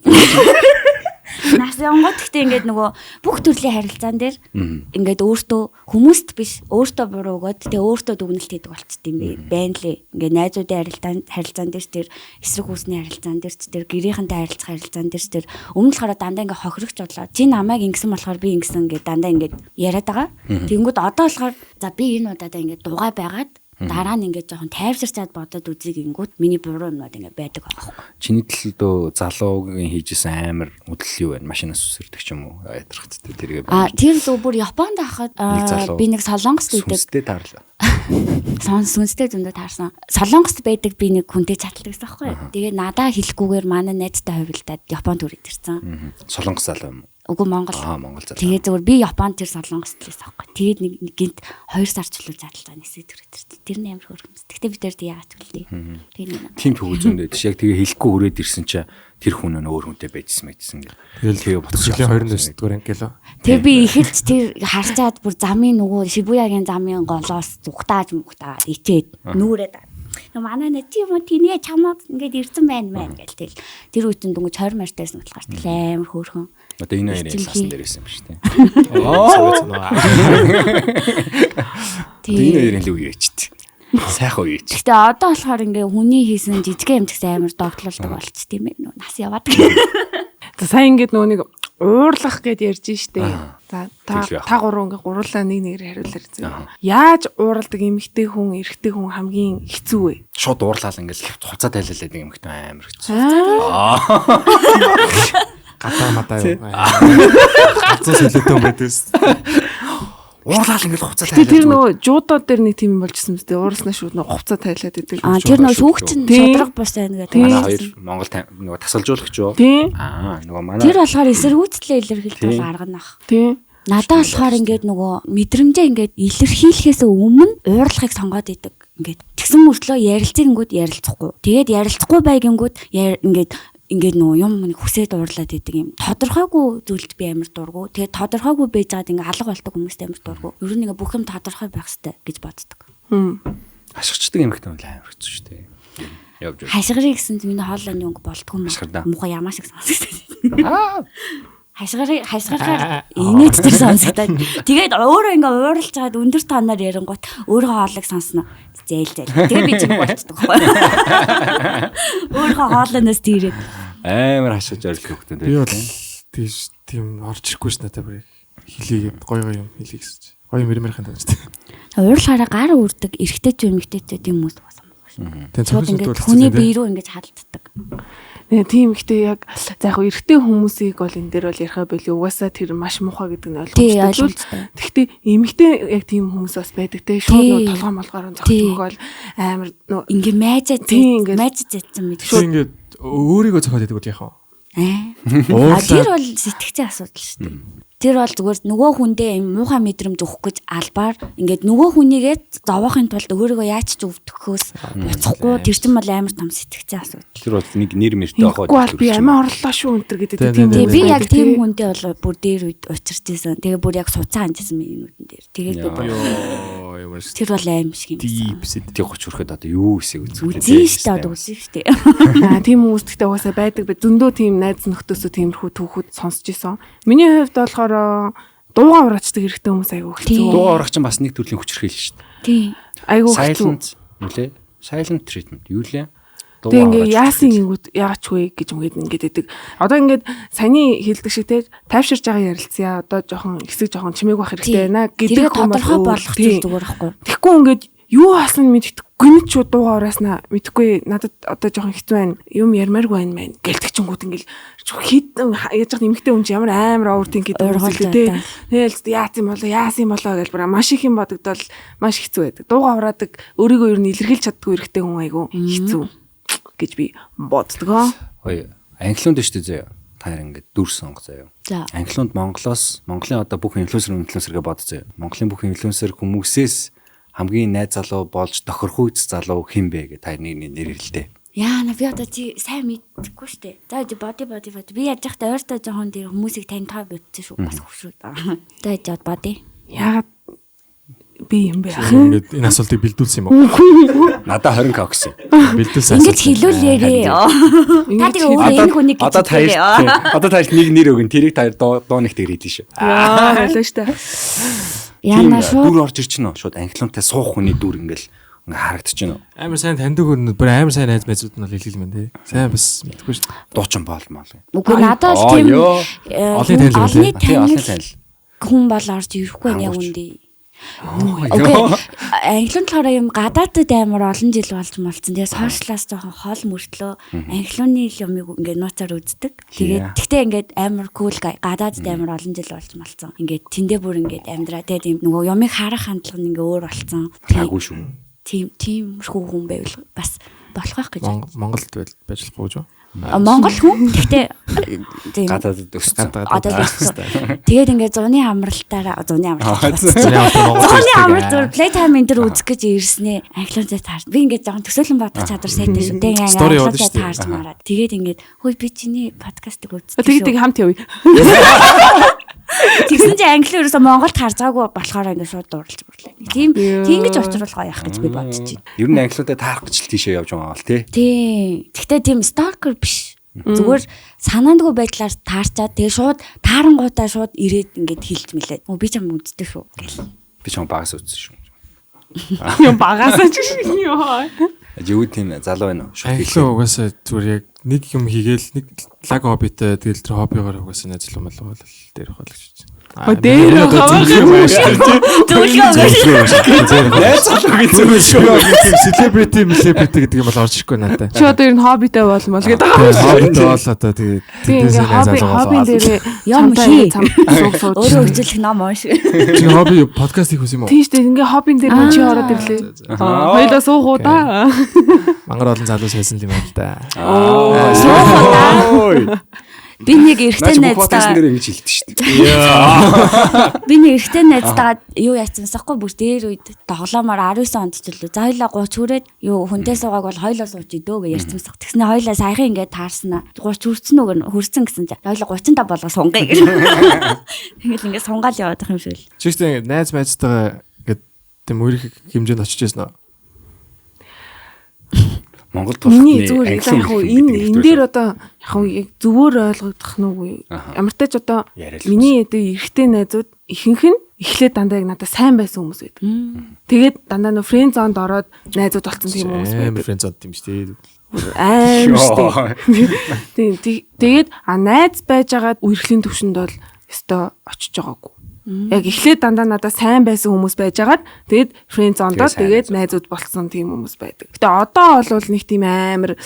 Нас явангууд гэхдээ ингээд нөгөө бүх төрлийн харилцаан дээр ингээд өөртөө хүмүүст биш өөртөө буруу өгөөд тэгээ өөртөө дүгнэлт хийдэг болчт юм байна лээ. Ингээд найзуудын харилцаан дээр тэр эсрэг хүсний харилцаан дээр тэр гэрийнхэнтэй харилцах харилцаан дээр тэр өмнө болохоор дандаа ингээд хохирогч бодлоо. Чи намайг ингэсэн болохоор би ингэсэн ингээд дандаа ингээд яриад байгаа. Тэнгүүд одоо болохоор за би энэ удаа ингээд дугаа байгаад дараа нь ингээд жоохон тайвширчаад бодоод үзье гингүүт миний буруу юмнууд ингээд байдаг байгаа байхгүй. Чиний төлдөө залуугийн хийжсэн амар үдэл юу вэ? Машинаас үсэрдэг ч юм уу? Ядрахттай тэргээ. Тэр зөв бүр Японд байхад би нэг Солонгост үйдэг. Сүнстэй таарлаа. Сүнстэй зөндөө таарсан. Солонгост байдаг би нэг хүнтэй чаталдаг гэсэн байхгүй. Тэгээ надаа хэлэхгүйгээр манай найзтай хувилдаад Японд үрээд ирсэн. Солонгос залуу юм. Үгүй Монгол. Монгол залуу. Тэгээ зөвөр би Японд тэр Солонгост лээс авахгүй. Тэгээд нэг гинт 2 сар ч л задлаа нисээд төрөд ирсэн. Тэр нь амар хөргөмс. Тэгтээ бид тэр яагаад үлдээ. Тийм төгөөзөнд байдаг. Яг тэгээ хэлэхгүй өрөөд ирсэн чинь тэр хүн өөр хүнтэй байжсэн мэдсэн гэх. Тэгээ жилийн 29 дугаар анги лөө. Тэгээ би ихэлж тэр харцаад бүр замын нөгөө Шибуягийн замын голоос зүхтааж мөхтаад ичээд нүүрээд манай нэг тийм тэнийгээ чамд ингээд ирсэн байна мэн гэл тэл тэр үтэн дөнгөж 20 мартайсан болохоор амар хөөрхөн. Одоо энэ хоёрын ласан дээр байсан юм шүү дээ. Энэ хоёрын л үеичт. Сайхан үеич. Гэтэ одоо болохоор ингээ хүний хийсэн жижиг юм гэсэн амар догтлолдог болч тийм ээ. Нас яваад. За сайн ингээд нөгөө нэг уурлах гэд ярьж штэ. За та гурав ингээ гурлаа нэг нэгээр хариулаар зөө. Яаж уурладаг эмэгтэй хүн, эрэгтэй хүн хамгийн хэцүү вэ? Шууд уурлал ингээл хуцаа тайлалаад нэг эмэгтэй амар хэцүү. Гатаа матаа юу. Хацаа солиотой юм байдээс. Уурлал ингээл хуцаа тайлаад. Тэр нөгөө жуудууд дээр нэг тийм юм болжсэн мэт уурласнаа шууд нөгөө хуцаа тайлаад идэг. Тэр нөгөө шүүгчин шудраг бус байна гэдэг. Манай хоёр Монгол нөгөө тасалжуулагч юу? Нөгөө манай тэр болохоор эсэргүүцлээ илэрхийлдэг арга нах. Тийм. Надад болохоор ингээд нөгөө мэдрэмжээ ингээд илэрхийлэхээс өмнө уурлахыг сонгоод идэг. Ингээд тэгсэн мөртлөө ярилцсангууд ярилцахгүй. Тэгээд ярилцахгүй байгингууд ингээд нөгөө юм хүсээд уурлаад идэг юм. Тодорхойгүй зүйлд би амар дургу. Тэгээд тодорхойгүй байж байгаад ингээд алга болдог хүмүүст амар дургу. Ер нь ингээд бүх юм тодорхой байх хэрэгтэй гэж боддог. Хашгичдаг эмэгтэй хүн амар хэцүү шүү дээ. Явж байна. Хашгирыг гэсэн миний хоолойны өнгө болдгоо юм. Муухай ямаа шиг сонсогдсон. Хашгирахаар инээд тэр сонсогдоод. Тэгээд өөрөө ингээ ууралж чаад өндөр тооноор ярингуут өөрөө хоолыг сонсно. Зээл. Тэгээд би чим болчихдог байхгүй. Өөрөө хоолоноос тийрээд амар хашиж орлох хөхтэй. Би бол тийм орж ирэхгүй ш надад бүр хэлийгээд гоё юм хэлий гэсэн чи. Гоё мэрмэрхэн тааж тээ. Уурлахаараа гар үрдэг эргэтэй ч эмэгтэйтэй тийм хүмүүс басан байна. Тэгээд цогцолтол хүний бие рүү ингэж хадддаг. Тийм ихтэй яг за яг эрэгтэй хүмүүсийг бол энэ дээр бол ярихаа болов угаасаа тэр маш муухай гэдэг нь ойлгомжтой. Гэхдээ эмэгтэй яг тийм хүмүүс бас байдаг те шууд нөө толгой молгоор зогтох бол амар нөө ингээ майжаа зэтсэн мэт. Ингээ өөрийгөө зохиод идэг үл яах вэ? Тэр бол сэтгцийн асуудал шүү дээ. Тэр бол зүгээр нөгөө хүндээ муухай мэдрэмж өгөх гэж албаар ингээд нөгөө хүнийгээ зовоохын тулд өөрийгөө яаж ч өвдөхөөс буцахгүй тэр чинь бол амар том сэтгцийн асуудал. Тэр бол нэг нэр мэртэй байгаа. Үгүй би амиа орлоо шүү өнтер гэдэг тийм үү. Би яг тийм хүнтэй бол бүр дээр үед учирч ийсэн. Тэгээ бүр яг суцаа анжсэн минутын дээр. Тэгээд би тэр бол аим шиг юм. Дипсэд тэг 30 хүрэхэд одоо юу эсэх үзүүлээ. Үзэн штэ одоо үзэн штэ. Тийм хүмүүс гэхдээ угаасаа байдаг. Зөндөө тийм найз нөхдөсөө тиймэрхүү түүхүүд сонсч ийсэн. Миний хувьд болохоор дуугаа ураачдаг хэрэгтэй хүмүүс айгүй хэцүү. Дуу урах чинь бас нэг төрлийн хүчрхийл шүү дээ. Тийм. Айгүй хэцүү. Нүлээ. Silent treatment юу лээ? Тэг ингээ яасан ингэвд яач вэ гэж ингээд өгдөг. Одоо ингээд саяны хэлдэг шиг те тайвширж байгаа ярилцъя. Одоо жоохон хэсэг жоохон чимээг байх хэрэгтэй байна гэдэг юм бол болгох зүйл зүгээр байхгүй. Тэгэхгүй ингээд юу аасан мэддэг гүнч шууд дуугаа урааснаа мэдхгүй надад одоо жоохон хэцүү байна. Юм ярмааргүй байна мэн. Гэлтгчэнгүүд ингээл хит яаж яах нэмэгтэй хүн чи ямар амар овертинк гэдэг юм те. Тэгэл яасан юм болоо гэж бүр маш их юм бодогдол маш хэцүү байдаг. Дуугаа ураадаг өөрийгөө ер нь илэрхийлж чаддгүй эрэгтэй хүн айгу хэцүү гэж би боддгоо. Ой, англиунд шүү дээ заяа. Та ингээд дүр сонго заяа. Англиунд Монголын одоо бүх инфлюенсергээ бодцоо. Монголын бүх инфлюенсер хүмүүсээс хамгийн найз залуу болж тохирхуйц залуу хэн бэ гэж та нэг нэрэлдээ. Яа, би одоо чи сайн мэдчихгүй штэ. За боди. Би яаж яхад ойртой жоохон тэр хүмүүсийг таньтаа бодсон шүү. Бас хөшрөө. За боди. Яагаад би юм бэ? Ингээд энэ асуултыг бэлдүүлсэн юм уу? Надаа 20k өгсөн. Бэлдүүлсэн. Ингэж хэлүүлээрээ. Та тэгээ өөрөө энэ хүнийг гэж хэлээ. Одоо та нэг нэр өгөн тэрийг та дуу нэгт ирээдэн шүү. Яа, хэлээ штэ. Яна шүү. Дүр орж ирчихнэ. Шууд англиунтай суух хүний дүр ингээл харагдчихна. Амар сайн таньдаг хүн бүр амар сайн найз мэзүүд нь бол хэлэлмэн тий. Сайн бас мэдгүй шүү дээ. Дуучин боолмол. Үгүй надад л тийм олонний танил хүн бол орж ирэхгүй яг үндэ. Окей. Англинд болохоор юм гадаадд амар олон жил болж молцсон. Тэгээ сошиалаас жоохон хол мөртлөө англиуны юмыг ингээд нууцаар үздэг. Тэгээд тэгтээ ингээд амар кул гадаадд амар олон жил болж молцсон. Ингээд тэндээ бүр ингээд амьдраа. Тэгээд нөгөө юмыг харах хандлага нь ингээд өөр болцсон. Таагүй шүү. Тийм хүн байвал бас болох байх гэж. Монголд байж болохгүй юу? Монгол хүн гэхдээ тийм гадаадд өссөн. Тэгээд ингээд зуны амралтаараа зуны амралт зур плейтайм энэ төр үзэх гэж ирснээ англиудаа таарч би ингээд жоохон төсөөлөн бодох чадвар сайтай шүү. Тэгээд англиудаа таарч мараад тэгээд ингээд хөөе би чиний подкастыг үзсэн. Тэгээд хамт явъя. Тэгсэн чинь англи ерөөсөө Монголд харцаагүй болохоор ингээд шууд дууралж бүрлээ. Тийм ингэж учруулгаа яах гэж би бодож байна. Ер нь англиудаа таарах гэж л тийшээ явж байгаа бол тий. Тийм. Гэхдээ тийм сталкер биш. Зүгээр санаандгүй байдлаар таарчаад тэгээ шууд таарангуудаа шууд ирээд ингээд хэлж мэлээд. Би ч юм үздэг шүү гэл. Би ч юм багаас үзсэн шүү. Юм багаас ч ёо. Юу тийм залуу байна уу? Англиу угаасаа зүгээр яг нэг юм хийгээл нэг лаг хоббитэй тэгэл тэр хоббигоор угаасаа найзлуу мал бол дээр хол гэж байна. Дээр селебрити гэдэг юм бол орж ирэхгүй надад. Чи одоо ер нь хоббитэй болмол гэдэг байгаа юм шиг. Хоббитэй бол одоо тэгээд хоббин дээр юм хий. Өөрөө хөгжүүлэх ном унш. Чи хобби подкаст хийх юм уу? Тийм шүү дээ. Ингээ хоббин дээр чи ороод ирлээ. Хоёлаа суухуу да. Мангар олон залуус байсан юм байна л да. Суухуу. Би нэг эрэгтэй найзтайгаа нэр ингэж хэлдэг шүү дээ. Би нэг эрэгтэй найзтайгаа юу яатсан сахгүй бүр дээр үед тоглоомоор 19 онд ч лөө. За хоёлаа 30 хүрээд юу хүнтэй суугааг бол хоёлаа сууж идөө гэж ярьсан сах. Тэгснэ хоёлаа саяхан ингээд таарснаа 30 хүрсэн үг хөрсөн гэсэн чинь хоёлаа 35 болго сунгая гэж. Тэгэл ингээд сунгаал яваад их юм шиг л. Чи ихтэй найз майзтайгаа ингээд тийм өөрийнх хэмжээнд очиж яснаа. Монголд миний зүгээр яг хуу энэ дээр одоо яг зөвөр ойлгогдох нүггүй. Ямар ч тач одоо миний эрэгтэй найзууд ихэнх нь эхлээд дандаа яг надад сайн байсан хүмүүс байдаг. Тэгээд дандаа нөө фрэнд зонд ороод найзууд болсон тийм хүмүүс байдаг. Фрэнд зонд тийм шүү дээ. Аим шүү дээ. Тэгээд найз байж байгаад үерхлийн төвшөнд бол өстой очиж байгаагүй. Яг эхлээд дандаа надад сайн байсан хүмүүс байжгаад тэгээд фрэнд зондоо тэгээд найзууд болсон тийм хүмүүс байдаг. Гэтэ одоо бол нэг тийм амар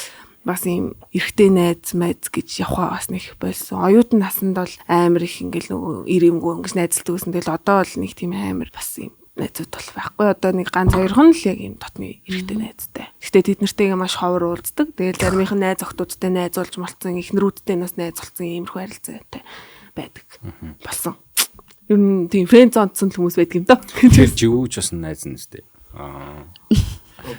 бас юм эрэгтэй найз гэж явхаа бас нэг болсон. Оюутан насанд бол амар их ингээл нөгөө ирэмгүй ингэж найзалдаг гэсэн. Тэгэл одоо бол нэг тийм амар бас юм найзууд бол байхгүй. Одоо нэг ганц хоёрхан л яг юм дотны эрэгтэй найзтай. Гэтэ тэд нартэйгээ маш ховор уулздаг. Тэгэл заримынх нь найз охтуудтай найзуулж молцсон, эхнэрүүдтэй нас найзуулсан иймэрхүү харилцаатай байдаг болсон. Ер нь тийм фрэнд зондсон хүмүүс байдаг юм даа. Тэр живүүч бас найз нь үстэй.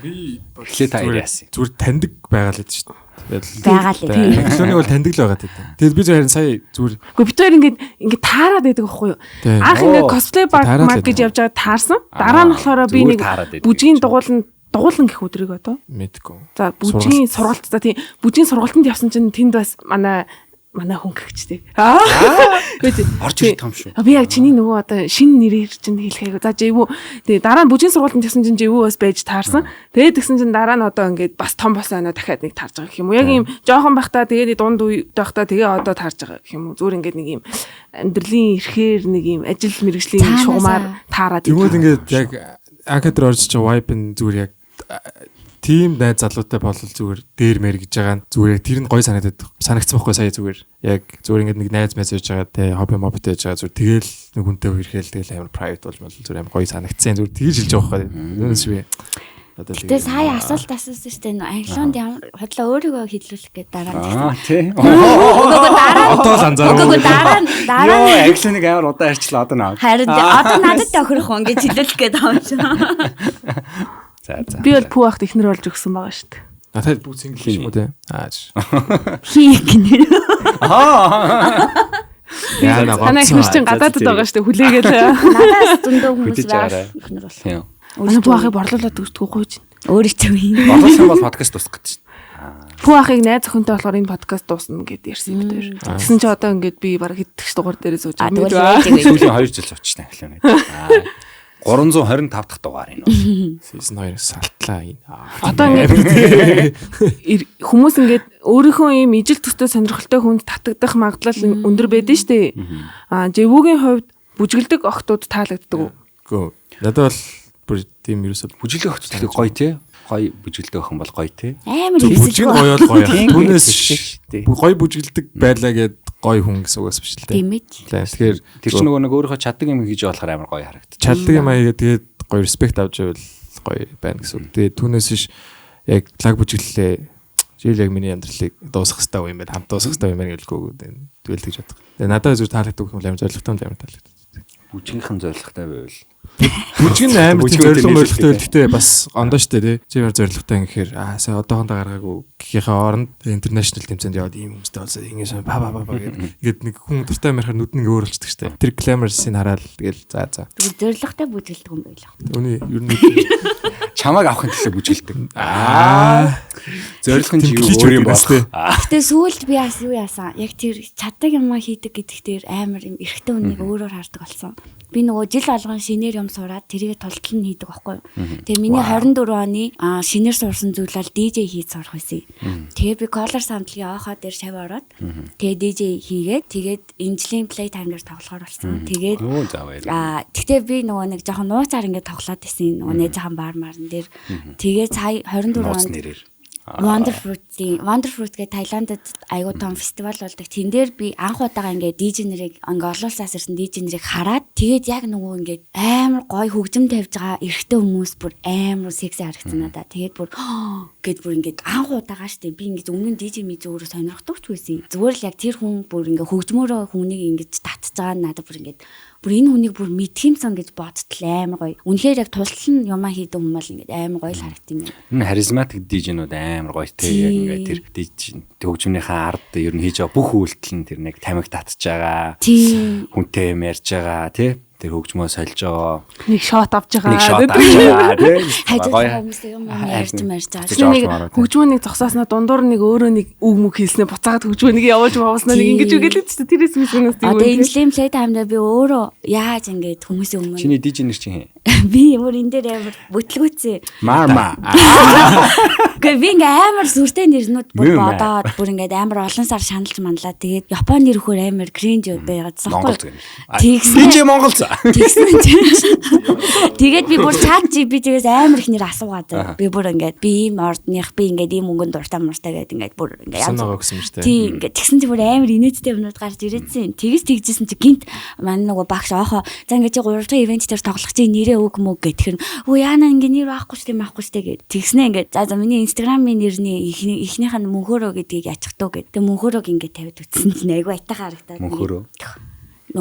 Би эхлээ та яриасан. Зүгээр таньдаг байгаа л гэдэг шүү дээ. Байгаа л тийм. Эхлээний бол таньдаг л байгаа гэдэг. Тэгэд би зөвхөн сая зүгээр. Гэхдээ бид хоёр ингээд таарад байдаг байхгүй юу? Анх ингээд cosplay mark гэж явж байгаа таарсан. Дараа нь болохоор би нэг бүжгийн дугуулan гэх өдрийг одоо мэдгүй. За бүжгийн сургалт за тийм бүжгийн сургалтанд явсан чинь тэнд бас манай манай хүн гэгчтэй. Орж ирэх юм шүү. Би яг чиний нөгөө одоо шинэ нэрээр чинь хэлэхайг. За живүү. Тэгээ дараа нь бүжгийн сургуультанд тэгсэн чинь живүү бас байж таарсан. Тэгээд тэгсэн чинь дараа нь одоо ингээд бас том босоо нөө дахиад нэг таарж байгаа гэх юм уу. Яг ийм жоохон байхдаа тэгээд дунд үед байхдаа тэгээ одоо таарж байгаа гэх юм уу. Зүгээр ингээд нэг ийм амьдралын эрхээр нэг ийм ажил мэргэжлийн шугамар таарад. Тэгвэл ингээд яг акадр орж чи вайпын зүгээр яг тим найз залуутай болол зүгээр дээр мэр гэж байгаа нь зүгээр тэр нь гой санагдсан байхгүй сая зүгээр яг зүгээр ингээд нэг найз мессеж байгаа те хобби мобитэй байж байгаа зүгээр тэгэл нэг хүнтэй үерхэл тэгэл амар private болж зүгээр амар гой санагдсан зүгээр тэгж хэлж байгаа байхгүй юунаас би тэгээ сая асуулт асуусан шүү дээ англинд ямар хотлоо өөрийгөө хэлүүлэх гээд дараа нь тий. одоо л анзаарав. Йоо англиныг амар удаа ярьчлаа одоо наа. харин одоо надад тохирох хүн гэж хэлүүлэх гээд байгаа юм шиг. За. Би бол пүү ахт ихнэр болж өгсөн байгаа шүү дээ. Надад бүх single юм уу те. Хийх гинэ. Яа на Танай ихнэр чинь гадаадд байгаа шүү дээ хүлээгээл. Надаас зөндөө хүмүүс байгаа ихнэр бол. Манай пүү ахыг борлуулаад өгсдөггүй гойж. Өөрийнхөө юм. Борлуулсан бол подкаст дуусах гэж. Пүү ахыг найз охинтой болохоор энэ подкаст дуусна гэд ярьсан юм дээр. Тэгсэн чи одоо ингээд би баг хэдгч дугаар дээрээ сууж байгаа. Сүүлийн 2 жил суучтай англинд. 325 дахь дугаар энэ. Season 2 салтлаа энэ. Одоо ингээд хүмүүс ингээд өөрийнхөө ийм ижил төстэй сонирхолтой хүнд татагдах магадлал өндөр байдэн штэ. Живүүгийн хувьд бүжгэлдэг охтууд таалагддаг уу? Гөө. Надад бол бүр тийм ерөөсөө бүжиглэх охтууд гоё тий. Гоё бүжиглдэг охин бол гоё тий. Амар бүжиг гоё бол гоё. Түүнээс тий. гоё бүжиглдэг байлаа гэд гоё хүн гэсэн үгээс биш л дээ. Тийм ээ. Тэгэхээр тэр чинь нөгөө нэг өөрийнхөө чаддаг юм хийж болохоор амар гоё харагдчих. чаддаг юм аяа тэгээд гоё респект авч байвал гоё байна гэсэн үг. Тэгээд түүнээс биш яг лаг бүжиглэлээ жил яг миний амьдралыг дуусгах хэрэгтэй юм байна. Хамт дуусгах хэрэгтэй юм байна гэлгүй тэгэл тэгж бодох. Тэгээд надад зөв таалагддаг юм амар зоригтой амар таалагддаг. Бүжгийнхэн зоригтой байвал бүжиг нь амар зорилго мөрөлттэй гэхдээ бас ондоо штэ тий. Чимээр зорилготой гэхээр сая одоохондоо гаргаагүй гэхийнхээ оронд интернэшнл тэмцээнд яваад ийм хүмүүстэй болсон ингэ ба гэд нэг хүн дуртай амирхаар нүд нь өөр болчихдаг штэ. Тэр гламерсыг хараад тэгэл за. Тэгвэл зоригтой бүжгэлдэг юм байлаа. Өний ер нь чамааг авахын төлөө бүжгэлдэг. Зорилго нь юу юм бас тий. Гэтэ сүүлд би бас юу яасан. Яг тэр чаддаг юм хийдэг гэдэгтэр амар юм эрэгтэй хүнийг өөрөөр хардаг болсон. Би нөгөө жил болгон шинээр юм сураад тэрийг тултал нь хийдэг байхгүй юу. Тэгээ миний 24 оны шинээр сурсан зүйлэл DJ хийж сурах байсан. Тэгээ би Color Sound-ийн аахаа дээр шав ороод тэгээ DJ хийгээд тэгээд энэ жилийн Playtime дээр тоглохоор болсон. Тэгээд тэгтээ би нөгөө нэг жоохон нууцаар ингээд тоглоод байсан. Нөгөө нээжхан баар марн дээр тэгээд сая 24 онд Wonder Fruit гэх Таиландд аягүй том фестивал болдог. Тэн дээр би анх удаага ингээд DJ нэрийг ингээд олуулсаас ирсэн DJ нэрийг хараад тэгээд яг нөгөө ингээд амар гоё хөгжим тавьж байгаа эрэгтэй хүмүүс бүр амар секси харагдсан надаа. Тэгээд бүр гэд бүр ингээд анх удаага штэ би ингээд өмнө нь DJ мэж өөрөө сонирхдаг ч байсан. Зүгээр л яг тэр хүн бүр ингээд хөгжмөөрөө хүнийг ингээд татж байгаа нь надад бүр ингээд бүр энэ хүнийг бүр мэдх юмсан гэж бодтол амар гоё. Үнэхээр яг тултал нь юмаа хийдэг юм бол ингээд амар гоё л харагдсан юм. Энэ харизматик дижнүүд амар гоё те. Яг ингээд тэр диж хөгжмийнхээ ард ер нь хийж байгаа бүх үйлдэл нь тэр нэг тамиг татж байгаа. Хүнтэй юм ярьж байгаа те. Тэр хөгжмөө сольж байгаа. Нэг шот авч байгаа. Нэг шот авч байгаа тий. Хажууд хүмүүстэй юм ярьж байгаа. Хөгжмөө нэг зогсоосноо дундуур нэг өөрөө нэг үг мөг хийснээр буцаагаад хөгжмөө нэг явуулж мавснаа нэг ингэж үгэлээд ч тэрээс мэснээс тийм. Одоо энэ Slim Playtime-д би өөрөө яаж ингэж хүмүүсийн өмнө чиний DJ нэр чинь би өөр энэ дээр амар бүтлгүүцээ. Марма. Гэ би амар сүртэй нэрнүүд бүр бодоод бүр ингээд амар олон сар шаналж манлаа. Тэгээд Японы нэр хөр амар кринж байгаад Монгол. Тэгсэн DJ Монгол. Тэгээд би бүр чат GPT-гээс амар их нэр асуугаад би бүр ингээд би ийм ордных би ингээд ийм өнгөнд дуртай муртай гэдэг ингээд бүр ингээд санаагаа гэсэн юм шүү дээ. Тийм ингээд тэгсэн чи бүр амар инээдтэй юмнууд гарч ирээдсэн. Тэгжсэн чи гинт манай нөгөө багш оохоо за ингээд чи 3 дахь ивент дээр тоглох чи нэрээ өг мөг гэтгэр өө яана ингээд нэр байхгүй штэ маахгүй штэ гэд тэгснэ ингээд за миний инстаграмын нэрний ихнийх нь мөнхөрөө гэдгийг ячихтуу гэд. Тэгээ мөнхөрөөг ингээд тавьд үтсэн чинь айгу айтаа харагдаад. Мөнхөрөө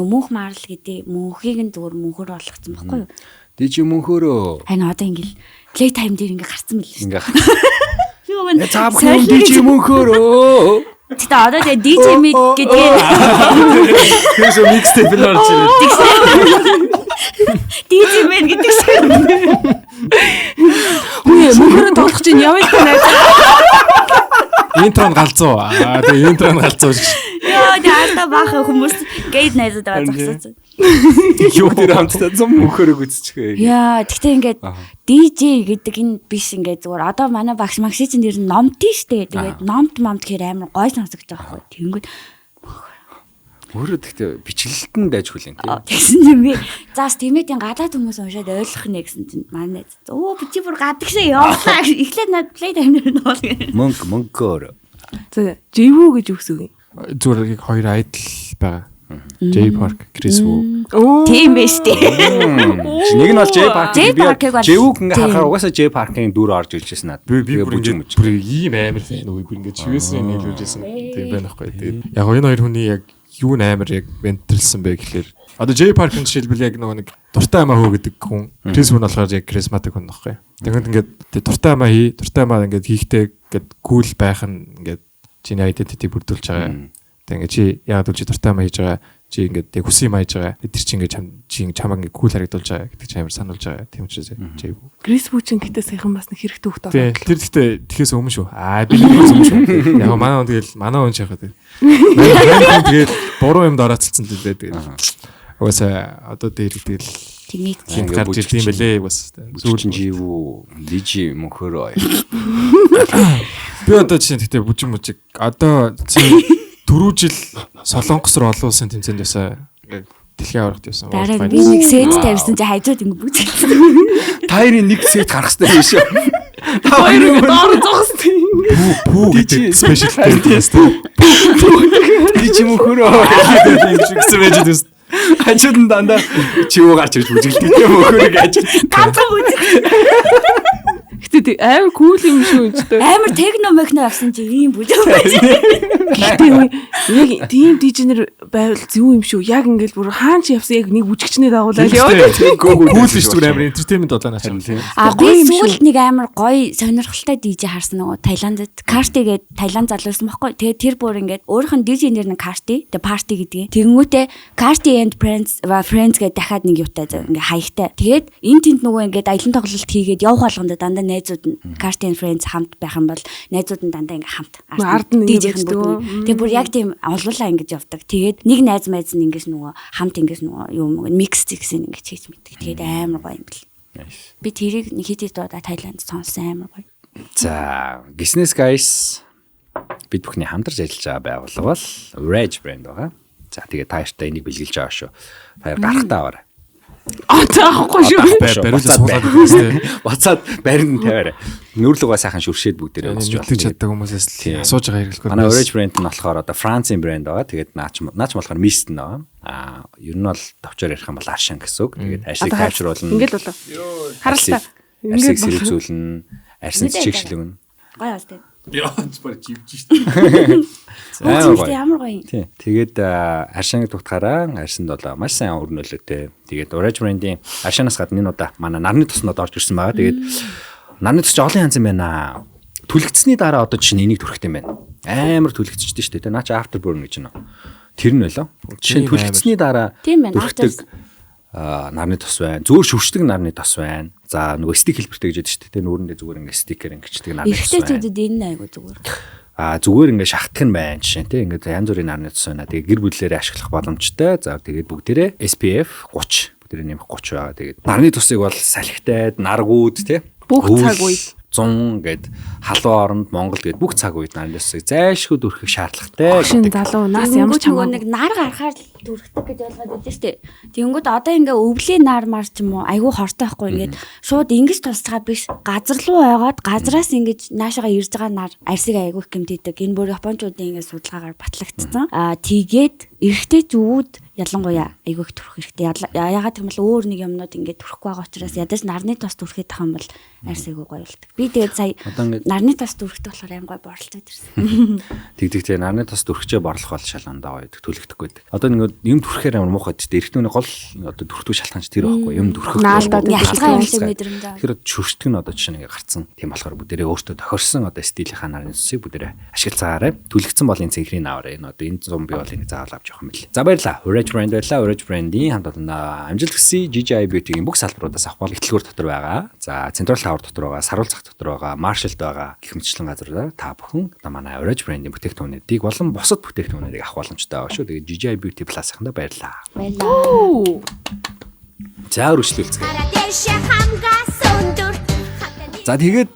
мөнх марл гэдэг мөнхийг нь зүгээр мөнхөр болгоцсон байхгүй юу? DJ мөнхөрөө. Харин одоо ингээл Playtime дээр ингээ гарцсан мэл шүү. Ингээ. Цаабхан DJ мөнхөрөө. Тэгтээ одоо тэгээ DJ Mid гэдэг. Тэрс mixtape л орж ирээ. DJ Mid гэдэг шиг. Үгүй мөнхөрөө тоглох чинь явъя гэнэ. Интрон галзуу. Тэгээ интрон галзуу. Яа, яа баха хүмүүс гээд найзууд байгаа зогсоосон. Юу тэр хамтдаа зам мөхөрөг үзчихээ. Яа, тэгтээ ингээд DJ гэдэг энэ биш ингээд зүгээр одоо манай багш магши чинь нэр нь номт штэ. Тэгээд номт гэхээр амар гой сонсогдож байгаа байхгүй. Тэнгүүд өөрөө тэгтээ бичлэлтэн дайж хүлэн тийм. Тэгсэн юм би. Заас тиймээдийн гадаад хүмүүс уншаад ойлгох нэ гэсэн чинь манай. Оо би чи бүр гадагшаа явуулаа. Эхлээд над плей тайм нэр нь бол. Мөнгөөр. За живүү гэж үгсэг юм. Зүгээр хоёр айдл байгаа. J Park, Chris Wu. Тийм биш дээ. Нэг нь бол J Park. J-үг ингээ харахаар угаасаа J Park-ын дүр орж ирж байсан надад. Би бүр ийм амар фэн үгүй бүр ингээ чивээсээ нийлүүлжсэн. Тэг байна хгүй. Тэгээд яг энэ хоёр хүний яг юу амар яг вентрэлсэн бэ гэхэлэр одоо J Park-ын жишээлбэл яг нэг дуртай амаа хөө гэдэг хүн. Chris Wu нь болохоор яг charismatic хүн нөхгүй. Тэгэхэд ингээ дуртай амаа ингээ хийхдээ ингээд cool байх нь ингээ чиний identity бүрдүүлж байгаа. Тэг ингээ чи яагаад үл чи дуртай амаа хийж байгаа чи ингээд яг хүсэм хайж байгаа. Тэр чи ингээд чамаг ингээд кул харагдуулж байгаа гэдэг чи амар сануулж байгаа. Тийм учраас J. Chris Wu чинь гэтээ саяхан бас нэг хэрэгтэй хөхтэй байна. Тэр гэхдээ тэхээс өмнө шүү. Би нэгээс өмнө шүү. Яг манай он тэгэл манай он шахаад. Тэгээд буруу юм дораацсан дээ. Тэгээд угаасаа одоо дээр тэгэл тийм гарч ирд юм бэлээ бас. Сүүлэн живүү дижи мөнхөр. Би одоо чинь тэгтээ бүжиг одоо түрүү жил Солонгос руу олон улсын тэмцээнд ясаа дэлхийн аврагт явсан. Дараа би нэг сет тавьсан чи хажууд ингэ бүжигдсэн. Тайрын нэг сет гарах хэрэгтэй биш үү? Хоёрыг доор зогссон. Пүү гэж спешиал тест. Дижи мөнхөр. Ингэсэн байж дээ. Хажууд нь дандаа чивөө гарч ирж бүжиглдэг юм мөнхөрийг хажууд. Ганцхан бүжиг. Гэтэ амар кул юм шүү энэ. Амар техно мехно авсан чи ийм бүжиг байж. Гэтэ яг тийм дижнер байвал зөв юм шүү. Яг ингээл бүр хаан чи явсан яг нэг бүжигчнээ дагуулаад яваад. Кул биш зүгээр амар entertainment болоо наачаа. Би сүүлд нэг амар гоё сонирхолтой DJ харсан нөгөө Таиландд Карти гээд Таиланд залуусан байхгүй. Тэгээд тэр бүр ингээд өөрийнх нь DJ нэр нь Карти, тэгээд парти гэдэг. Тэгэнгүүтээ Карти and Friends гээд дахиад нэг юутай ингээ хаягтай. Тэгээд энэ тэнд нөгөө ингээд аялан тоглолт хийгээд явах болгондоо дандаа найзууд нь Карти and Friends хамт байх юм бол найзууд нь дандаа ингээ хамт ард нь DJ-хэн бүгд. Тэгээд бүр яг тийм олуулаа ингэж явдаг. Тэгээд нэг найз нь ингэж нөгөө хамт ингэж нөгөө юм микс гэсэн ингэж хийж мэддэг. Тэгээд амар гоё юм бэл. Би тэрийг нэг хэд удаа Таиланд сонссон амар гоё. За, Business Guys бид бүхний хамтарч ажиллаж байгаа байгууллага бол Rage брэнд байгаа. За, тэгээд тааштай энийг бэлгэлж байгаа шүү. Баяр гарахтаа аваарай. Таахгүй шүү. Бариулаа суулгаад байна. Бацаад баринд тавиарай. Нүүрлугаа сайхан шүршээд бүгдээрээ өсч байна. Чаддаг хүмүүсээс асууж байгаа хэрэглэхгүй. Манай Rage брэнд нь болохоор одоо Францын брэнд байгаа. Тэгээд наач болохоор Mist нь байгаа. Ер нь бол товчоор ярих юм бол Аршан гэсэн үг. Тэгээд ажлыг тайвшруулна. Ингээл болоо. Харалтаа. Арсыг сэрүүлнэ. Арсын чигшлэгнэ. Гоё бастай. Яа, зүгээр живж штэ. Ямар гоё. Тийм. Тэгээд Аршаныг тутахаараа Арсанд бол маш сайн өрнөлөөтэй. Тэгээд Rage брэндийн Аршанаас гадна энэ удаа манай нарны тоснод орж ирсэн байгаа. Тэгээд нарны тос ч олон янз юм байна. Түлэгдсэний дараа одоо чинь энийг түрхтэй юм байна. Амар түлэгдчихсэн шүү дээ. Наа чи afterburn гэж байна. Тэр нь байлаа. Жишээ нь түлэгдсэний дараа түрхдэг нарны тос байна. Зүгээр шүршдэг нарны тос байна. За нөгөө стик хэлбэртэй гэж яддаг шүү дээ. Нүүрэндээ зүгээр ингээ стикер ингэчдэг нарны тос байна. Ихтэй зүудэд энэ айгу зүгээр. Зүгээр ингээ шахтах нь байна жишээ тий. Ингээ янз бүрийн нарны тос байна. Тэгээ гэр бүлээрээ ашиглах боломжтой. За тэгээд бүгдээрээ SPF 30 бүгдээрээ нэмэх 30 байгаа. Тэгээд нарны тосыг бол салхитайд, наргууд тий. Бүх цаг үед 100 гээд халуун оронд Монгол гээд бүх цаг үед нарны тосыг зайлшгүй дүрхэх шаардлагатай. Шин залуу нас ямар ч хамаагүй нэг нар гарахаар дүрхдэг гэж ойлгоод байдаг шүү дээ. Тэнгүүд одоо ингээ өвлийн нар мар ч юм уу айгүй хортой байхгүй ингээд шууд ингэж тусцгаа биш газар руу ойгоод газраас ингэж наашаага ирж байгаа нар арсыг айгүй их гэмтээдэг. Энэ бүр японочдын ингээ судалгаагаар батлагдсан. Тэгээд эрэгтэй зүуд ялангуяа айгүй их төрөх хэрэгтэй. Ягаад гэвэл өөр нэг юмнууд ингээд төрөхгүй байгаа учраас ядаж нарны тос төрөхөд тах юм бол арс айгүй гоё болдог. Би тэгээд сая нарны тос төрөхтэй болохоор аим гоё борлцоод ирсэн. Тэгтээ нарны тос төрөхчөө борлох бол шалгандаа гоё төлөгдөхгүй байдаг. Одоо нэг юм төрөхээр амар муухай ч эрэгтний гол одоо төрөхтөө шалтгаанч тэр байхгүй юм төрөх. Наалдаад ялгаа юм мэдрэмж. Тэгэхээр шүршдэг нь одоо жишээ нэг гарцсан. Тийм болохоор бүгдээрээ өөртөө тохирсон одоо стилийнхаа нарны тосыг бүгдээрээ ашиглацгаарай. Төлөгдсөн бол энэ цэнхрийн аваарай. Энэ одоо энэ зам би бол энийг заавал авч явах юм бэл. За баярлалаа. Urage brand байлаа. Urage brand-ийн хамт олон амжилт хүсье. GGI Beauty-гийн бүх салбаруудаас авах бол ихтлгүүр дотор байгаа. За Central Tower дотор байгаа, Саруулцах дотор байгаа, Marshall-д байгаа гэх мэтчлэн газруудаар та бүхэн манай Urage brand-ийн бүтээгдэхүүнүүдийг болон бусад бүтээгдэхүүнүүдийг авах боломжтой байгаа шүү. Тэгээд GGI Beauty Plus-ында баярлалаа. Баярлалаа. За өргөжлүүлцгээе. За тэгээд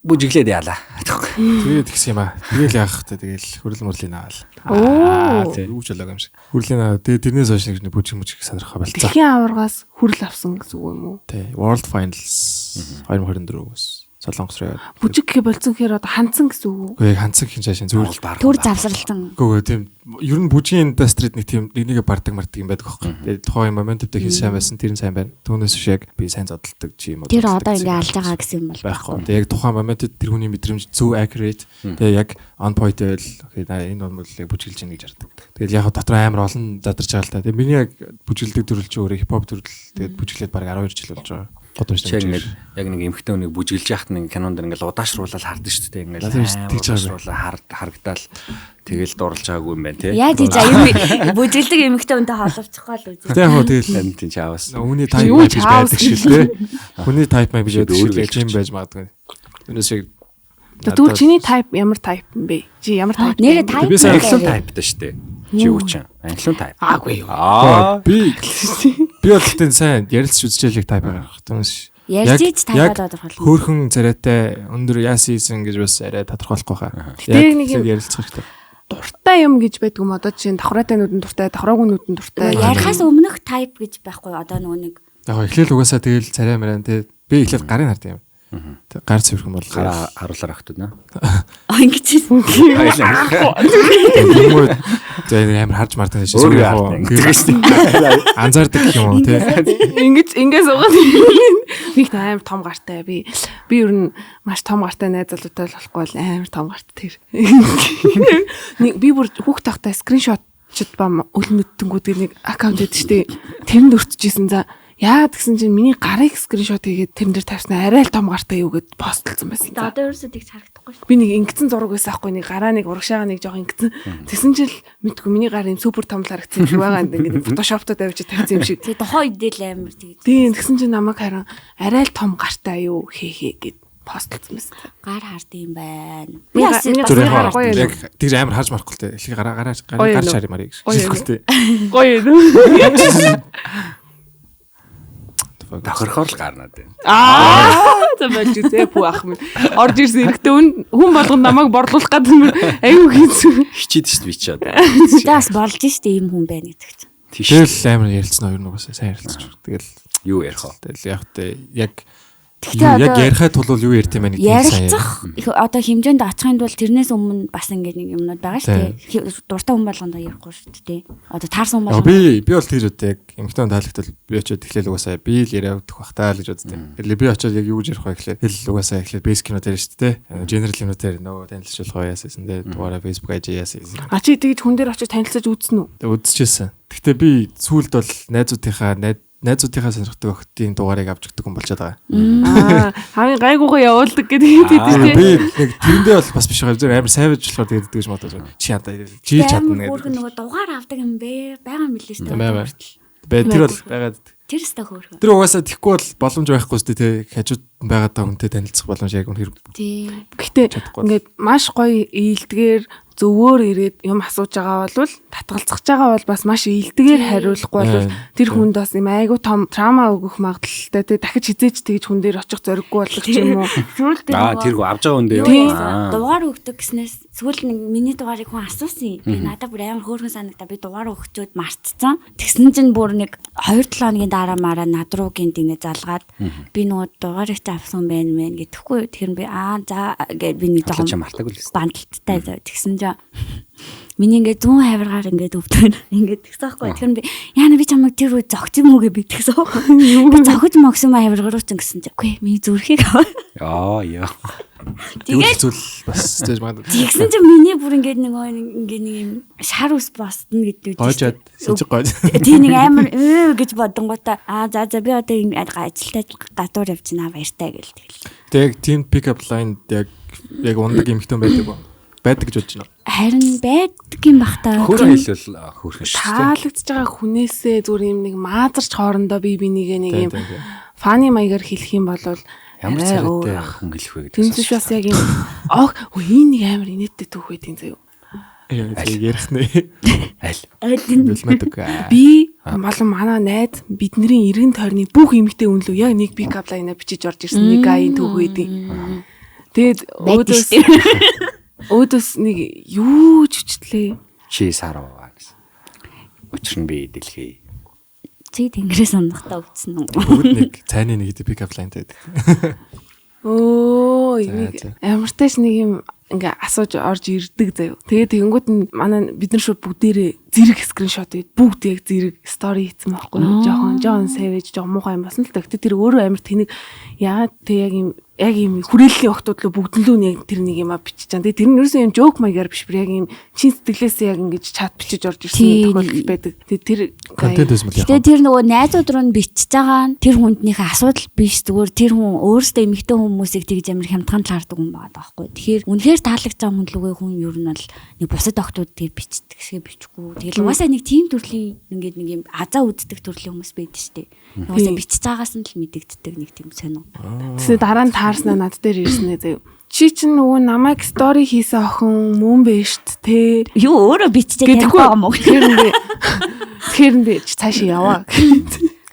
бүжиглээд яалаа. Тэгээд тэгсэн юм аа. Тэгэл яах вэ? Тэгэл хөрөл мөрлийн аавал. Тийм. Үүж болоо юм шиг. Хөрлийн аав тэгээд тэрнээс хойш нэг бүжиг сонирхоо болцоо. Дэлхийн аваргаас хүрэл авсан гэсэн үг юм уу? Тий. World Finals 2024-өөс Солонгос руу яваад. Бүжиг гэх болцсон гэхээр одоо ханцсан гэсэн үг үү? Үгүй ханцаг хин цаашаа зүгээр Төр завсралтан. Үгүй тийм ер нь бүжгийн индастрид нэг тийм нэгнийгээ бардаг мардаг юм байдаг аахгүй. Тэгээд тухайн моменттой хийж сайн байсан тэр нь сайн байна. Түүнээс биш яг би сайн зодтолдог чи юм уу. Тэр одоо ингээ алж байгаа гэсэн юм бол байхгүй. Тэгээд яг тухайн моментод тэр хүний мэдрэмж зөв accurate. Тэгээд яг on point байл энэ бол бүжиглж ийн гэж хардаг. Тэгээд яг дотор амар олон задарч байгаа л та. Тэгээд миний яг бүжиглдэг төрөл чи өөрөө хипхоп төрөл тэгээд бүжиглээд баг 12 жил болж байгаа. Яг нэг эмхтэн хүнийг бүжиглж яхад нэг кинонд ингээл удаашруулаад хардаг шүү дээ. Ингээл удаашруулаад харагдаал тэгэл дурлж байгаагүй юм байна тий. Яа тийч аюу бүжиглдэг эмэгтэй үнтэй холовчихгүй л үзээ. Тэг яг хөө тэгэл тийм чаавас. Хүний type байж байдаг шүү дээ. Хүний type байж байдаг шүү юм байж магадгүй. Өнөөс шиг Тэгвэл чиний type ямар type юм бэ? Чи ямар type? Нэрээ type англиун type-тай шүү дээ. Чи юу ч англиун type. Аагүй юу. Би бол тэн сайн ярилцж үзчихлээ type байгаа. Түүнээс ярьж type тодорхойлно. Хөөхөн царайтай өндөр яасан гэж бас арай тодорхойлохгүй хаа. Яг нэг ярилцах хэрэгтэй. Дуртай юм гэж байдаг юм одоо чинь давхраатай нүдэн дуртай, давхраагүй нүдэн дуртай. Ярихаас өмнөх type гэж байхгүй одоо нөгөө нэг. Яг эхлээл угаасаа тэгэл царай мараа тий. Би эхлээд гарын хард юм. Гар цэвэрхэн бол гараа харуулаар ахтууд наа. Ингэж юм. Тэгээ амар харж мартаа гэж шүү. Анзаардаг юм уу тий. Ингэж суугаад нэг амар том гартай би ер нь маш том гартай найз залуутай л болохгүй амар том гартай тэр. Нэг би бүр хүүхд тахтай скриншот чд ба өлмөдтөнгүүд нэг аккаунт гэдэг чинь тэрэнд өртөжсэн за яа гэсэн чинь миний гарыг скриншот хийгээд тэрэн дээр тавьсан арай л том гартай юу гэд постлсон байсан. Одоо ерөөсөө тэгж харагдахгүй шүү. Би нэг ингэсэн зураг байсан аахгүй нэг гараа нэг урагшаага нэг жоох ингэсэн. Тэгсэн чил мэдгүй миний гар юм супер том л харагдсан юм байгаа ингээд фотошопто тавьж тавьсан юм шиг. Тэгээ тухайн үедээ л амар тэгж. Тийм тэгсэн чинь намайг харин арай л том гартай юу хээ гэд постлсон байсан. Гар хард юм байна. Би яг тэгж амар харж марахгүй л те. Гараа шари марыг гэж. Гоё юу. Тохирхоор л гарнаа дээ. За байж үзээ пүү ах минь. Орж ирсэн эрэгтэй хүн болгон намайг борлуулах гэдэг юм аюу хийсэн. Хичээд шүү дээ би ч одоо. Тэгээс болж штэ ийм хүн байна гэдэг чинь. Тэгэл амар ярилцсан хоёр нугасаа сайн ярилцж. Тэгэл юу ярих вэ? Тэгэл яг тэ яг яг ярихад тул юу ярьт юм бэ нэг тийм сайн. Ярилцах одоо хэмжээнд очихын тулд тэрнээс өмнө бас ингээд нэг юмнууд байгаа шүү дээ. Дуртай хүн болгондоо ярихгүй шүү дээ. Одоо таарсан хүн болгондоо. Би бол тэр үедээ яг эмхтэн таалагдтал би очиод эхлээл угаасаа би л яриад өгөх таа л гэж боддоо. Тэгэл би очиод яг юу гэж ярих вэ гэхлээр хэл угаасаа эхлээд бейс кино дээр шүү дээ. General кино дээр нөгөө танилцуулах яасан дээ. Дугаараа Facebook IG яасан. Чи тэгж хүн дээр очиж танилцаж үзсэн үү? Үзчихсэн. Гэхдээ би сүүлд бол найзуудынхаа сонирхдаг охтын дугаарыг авч өгдөг юм болчиход байгаа. Хамгийн гайгуугаа явуулдаг гэдэг тийм. Би нэг тэрэндээ бол бас биш байгаа. Зүгээр амар сайвж болохоор тэгээд гэж бодож байна. Чи ядаа чи чадна гэдэг. Нөгөө дугаар авдаг юм бэ? Бага мэлээ шүү дээ. Тэр бол байгаад. Тэр өстө хөөрхөн. Тэр угаасаа тэгхгүй бол боломж байхгүй шүү дээ. Хажууд байгаад та хүнтэй танилцах боломж яг үнэхээр. Тийм. Гэхдээ ингээд маш гоё ийдгээр зөвөр ирээд юм асууж байгаа бол татгалзах байгаа бол бас маш ийдгээр хариулахгүй бол тэр хүнд бас юм айгу том трама өгөх магадлалтай те дахиж хизээч тэгж хүн дээр очих зориггүй болох ч юм уу. Тэргүй авж байгаа хүн дээр дугаар өгдөг гэснээс сүүл нэг миний дугаарыг хүн асуусан. Би надад бүр амар хөөрхөн санагдаа би дугаар өгчөөд мартцсан. Тэгсэн чинь бүр нэг 2-7 хоногийн дараа мараа над руу гинт ингэ залгаад би нөгөө дугаарыг авсан байна мэн гэхгүй. Тэгэхээр би за гэд би нэг жоохон бандалттай тэгсэн чинь миний ингээд 100 хавиргаар ингээд өвдөн ингээд тэгсэн байхгүй. Тэгэхээр би яана би чамайг тэр үе зогц юм уу гэж би тэгсэн. Би зогж могсон хавиргаар уучсан гэсэн чинь үгүй миний зүрхийг аваа. Яа. Тэгээд зүйл бас стейж маад. Тэгсэн чинь миний бүр ингээд нэг юм шар ус босдно гэдэг. Гойжаад сэж гойж. Тийм нэг амар гэж бодонготой за би одоо ажилтаа гадуур явчихнаа баяртай гэл тэгэл. Тэг team pick up line яг ундаг эмхтэн байдаг ба. байдаг гэж бодож байна. Харин байдаг юм бах та. Хөөрхөн хэлвэл хөөрхөн шүү дээ. Таалагдж байгаа хүнээсээ зүгээр юм нэг маазарч хоорондоо бие бинийгээ нэг юм фаны маягаар хэлэх юм бол Ямар царайтай хүн хэлэх вэ гэдэг. тэнцвш бас яг юм энэ нэг амар инээдтэй түүх байдیں۔ Заяа. Ярих нэ. Аль. Нүлмэдэг. Би болон манай найз бидний эргэн тойрны бүх эмэгтэй үнлүү яг нэг пик ап лайнаа бичиж орж ирсэн нэг гаийн түүх байдیں۔ Тэгээд өөдөөс нэг юу ч хүчлээ. Чи сарваа гэсэн. Учир нь би дэлхий. Чи тэнгэрээс унахтаа өвдсөн үү? Бүгд нэг цайны нэг пик ап лайнтай байдаг. Энийг амартайш нэг юм ингээ асууж орж ирдэг заяа. Тэгээд тэгэнгүүт нь манай бид нар шууд бүгдээрээ зэрэг скриншот хийд бүгд яг зэрэг стори хийсэн байхгүй юу? Жохон savage жохон муухай юм басна л та. Гэтэ тэр өөрөө амар тэнэг яагаад тэг яг юм хүрээллийн охтууд л бүгднлүү нэг тэр нэг юм бичиж чана. Тэгээ тэр нь ерөөсөө юм жоок маягаар биш бүр яг юм чин сэтгэлээсээ яг ингэж чат бичиж орж ирсэн тохиолдол байдаг. Тэгээ тэр контент өсмөл яах вэ? Тэгээ тэр нөгөө найзууд руу нь бичиж байгаа нь тэр хүнднийхээ асуудал биш зүгээр тэр хүн өөрөөсөө эмэгтэй хүмүүсийг тэгж амар хямдхан таардаг юм байна байхгүй. Тэгэхээр үнэхээр таалагдж байгаа хүн лүгээ хүн ер нь бол нэг бусад охтууд тэр бичдэг шиг бичихгүй. Тэгэл угаасаа нэг тийм төрлийн ингээд нэг юм азаа үздэг төрлийн хүмүүс байдаг шүү дээ. Угаасаа бичиж байгаас нь л мэдэгддэг нэг тийм сонио. Тэгээ дараа нь таарснаа над дээр ирсэн заяа. Чи чинь нөгөө намайг стори хийсэн охин мөн бэ штт те. Юу өөрөө биччихээ таних байгаа мó. Тэгэхээр цаашаа яваа.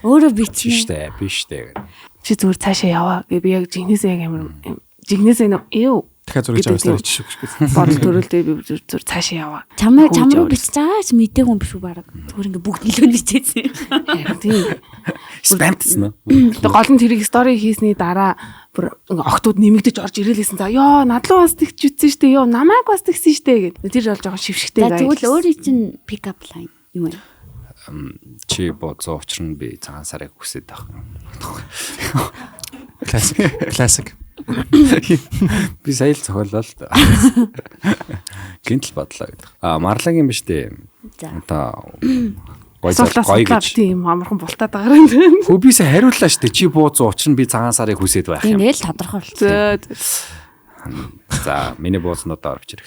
Өөрөө бичнэ. Штэ биш штэ. Чи зүгээр цаашаа яваа гэ би яг жигнэсээ яг амар жигнэсээ нэг дахиад зураг аваад чи шүү. бодол төрөлдөө би зүгээр цаашаа яваа. Чамруу бичиж байгаач мэдээгүй юм биш үү баг. Зүгээр ингээ бүгд нөлөө бичээсэн. Тийм. Спамтсан уу? Тэгээ гол нь тэрийг стори хийсний дараа бүр охтууд нэмэгдэж орж ирээлсэн. За ёо надлуу бас тэгч үтсэн штэ. Ёо намайг бас тэгсэн штэ гэд. Тэр бол жоохон шившгтэй гай. Тэгвэл өөрийн чинь pick up line юм байна. Чи бозоо учир нь би цагаан сарыг хүсэж байгаа. Классик. Би сая л зохиолоо л да. Гинтл бодлоо гэдэг. Марлагийн биш дээ. Одоо гой гэж тийм амархан бултаад байгаа юм. Хөө бисээ хариуллаа штэ. Чи бууз учир нь би цагаан сарыг хүсэж байх юм. Тийм л тодорхойлсон. За миний буузнуудаа орж ирэх.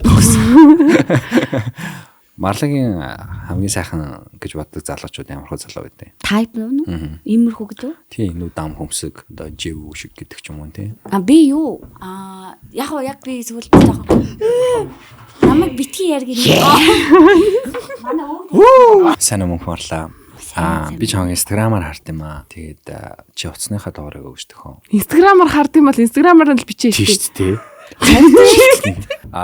Марлагийн хамгийн сайхан гэж боддог залуучууд ямар хөө залуу байдیں۔ Type нүү? Иймэрхүү гэж үү? Тийм нүү дам хөмсөг одоо жив шиг гэдэг ч юм уу тийм. Би юу? Яг би эсвэл жоохон намайг битгий яргий. Манай өө. Сайн мөн хварлаа. Би чамайг инстаграмаар хард юм аа. Тэгээд чи утасныхаа дугаарыг өгчдөг хөө. Инстаграмаар хард юм бол инстаграмаар л бичээ Тийм шүү дээ.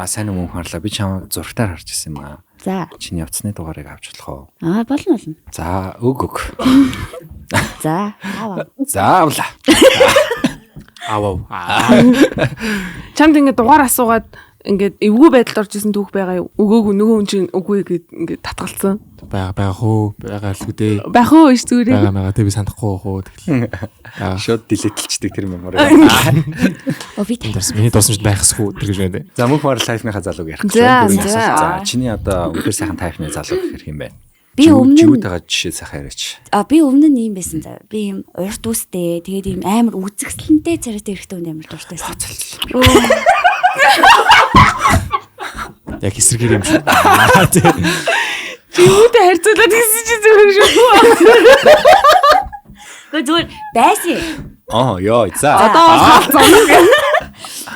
сайн мөн хварлаа. Би чамайг зургатаар харж ирсэн юм аа. За. Чиний утасны дугаарыг авч болох уу? Болно. За, өг. За, аваа. Заавла. Аваа. Чамд ингэ дугаар асуугаад ингээд эвгүй байдалд орж исэн түүх байгаа юу? Өгөөгүй нөгөө хүн чинь үгүй гэд ингээд татгалцсан. Байгаа л үдээ. Байх уу ш зүрээ. Байгаа тэг би санахгүй хөө тэгэл. Шууд дэлэтэлчдэг тэр мемори. Би тэрс миний досмж байхсгүй тэр гэж байна. За мөнх баар лайфныхаа залууг ярих гэж байна. За чиний одоо үнээр сайхан тайпны залуу гэх юм байна. Би өмнө юутайгаа жишээ сайхан яриач. Би өмнө нь юм байсан за. Би юм урт үстэй тэгээд юм амар үзэгсэлэнтэй царайтай эрэхтэй хүн амар дуртай байсан. Яг эсэргээр юм шиг. Чи юутай харьцуулаад гэсэн чи зүгээр шүү. Зүгээр байсан. Ёо за.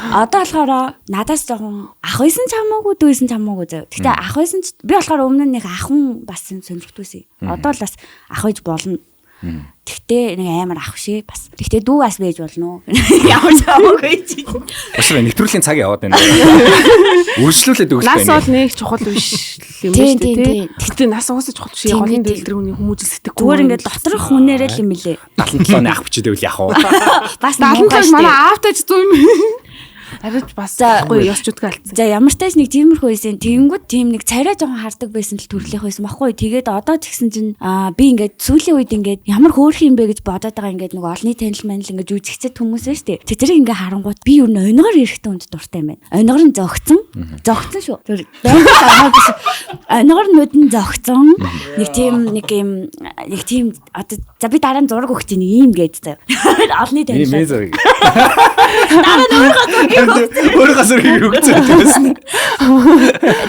Одоо болохоор надаас жоохон ах байсан ч хамаагүй дүүсэн ч хамаагүй зав. Гэтэ ах байсан ч би болохоор өмнө нэг ахын бас сонирхтойсэн. Одоо л бас ах байж болно. Тэгтээ нэг амар ах шээ бас. Тэгтээ дүү бас байж болно. Ямар ч хамаагүй чи. Босроо нэвтрүүлгийн цаг яваад байна. Үргэлжлүүлээд өгөх байна. Нас бол нэг чухал биш юм шүү дээ. Тэгтээ нас уусаж чухал биш. Голын дэлгэр хүний хүмүүс сэтгэхгүй. Зүгээр ингээд доторх хүнээрээ л юм лээ. 77-ны ах бичээд байвал яах вэ? Бас 77 манай аавтай ч зүү юм. Арич бас гоё ёсчудгаа алдсан. За ямар ч тааш нэг тиймэрхүү байсан. Тэгэнгүүт тийм нэг царай жоохон хардаг байсан л төрлийнх байсан баггүй. Тэгээд одоо тэгсэн чинь би ингээд сүүлийн үед ингээд ямар хөөрх юм бэ гэж бодоод байгаа ингээд нэг олны танил манил ингээд жүжигчэд хүмүүс шүү дээ. Тэдрийг ингээд харангууд би юу н ойногор эрэхтэй хүнд дуртай юм байна. Ойногор нь зогцсон шүү. Тэр ойногор нүдэн зогцсон. Нэг тийм одоо за би дараа нь зураг өгч ийн ийм гээд заяа. Олны танил. Өөрөө гасрыг өгцөөд байсан.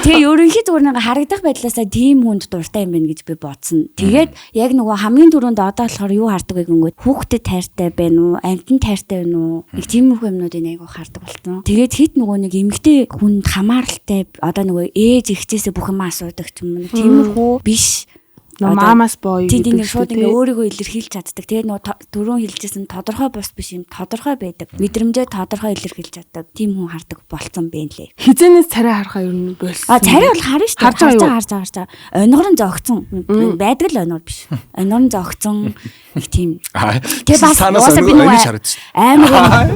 Тэгээ ерөнхий зүгээр нэг харагдах байдлаасаа тийм хүнд дуртай юм байна гэж би бодсон. Тэгээд яг нөгөө хамгийн түрүүнд одоо болохоор юу хардаг вэ гингүүд хүүхдэд тайртай байна уу, амьтан тайртай байна уу? Нэг тиймэрхүү юмнуудыг айгу хардаг болсон. Тэгээд хэд нөгөө нэг эмэгтэй хүнд хамааралтай одоо нөгөө ээж ихчээсээ бүх юм асуудаг ч юм уу. Тиймэрхүү биш. Мамаас боо тийм ингэ шууд ингэ өөрийгөө илэрхийлж чаддаг. Тэгээд нөгөө түрүүн хэлжсэн тодорхой бус биш юм тодорхой байдаг. Мэдрэмжээ тодорхой илэрхийлж чаддаг. Тийм хүн хардаг болцсон бэ лээ. Хизэнээс царай харахаа ер нь болсон. Царай бол харна шүү дээ. Харж байгаа. Онигор нь зогцсон. Байдаг л онигор биш. Онигор нь зогцсон их тийм. Тэгээ бас уусаа би нөгөө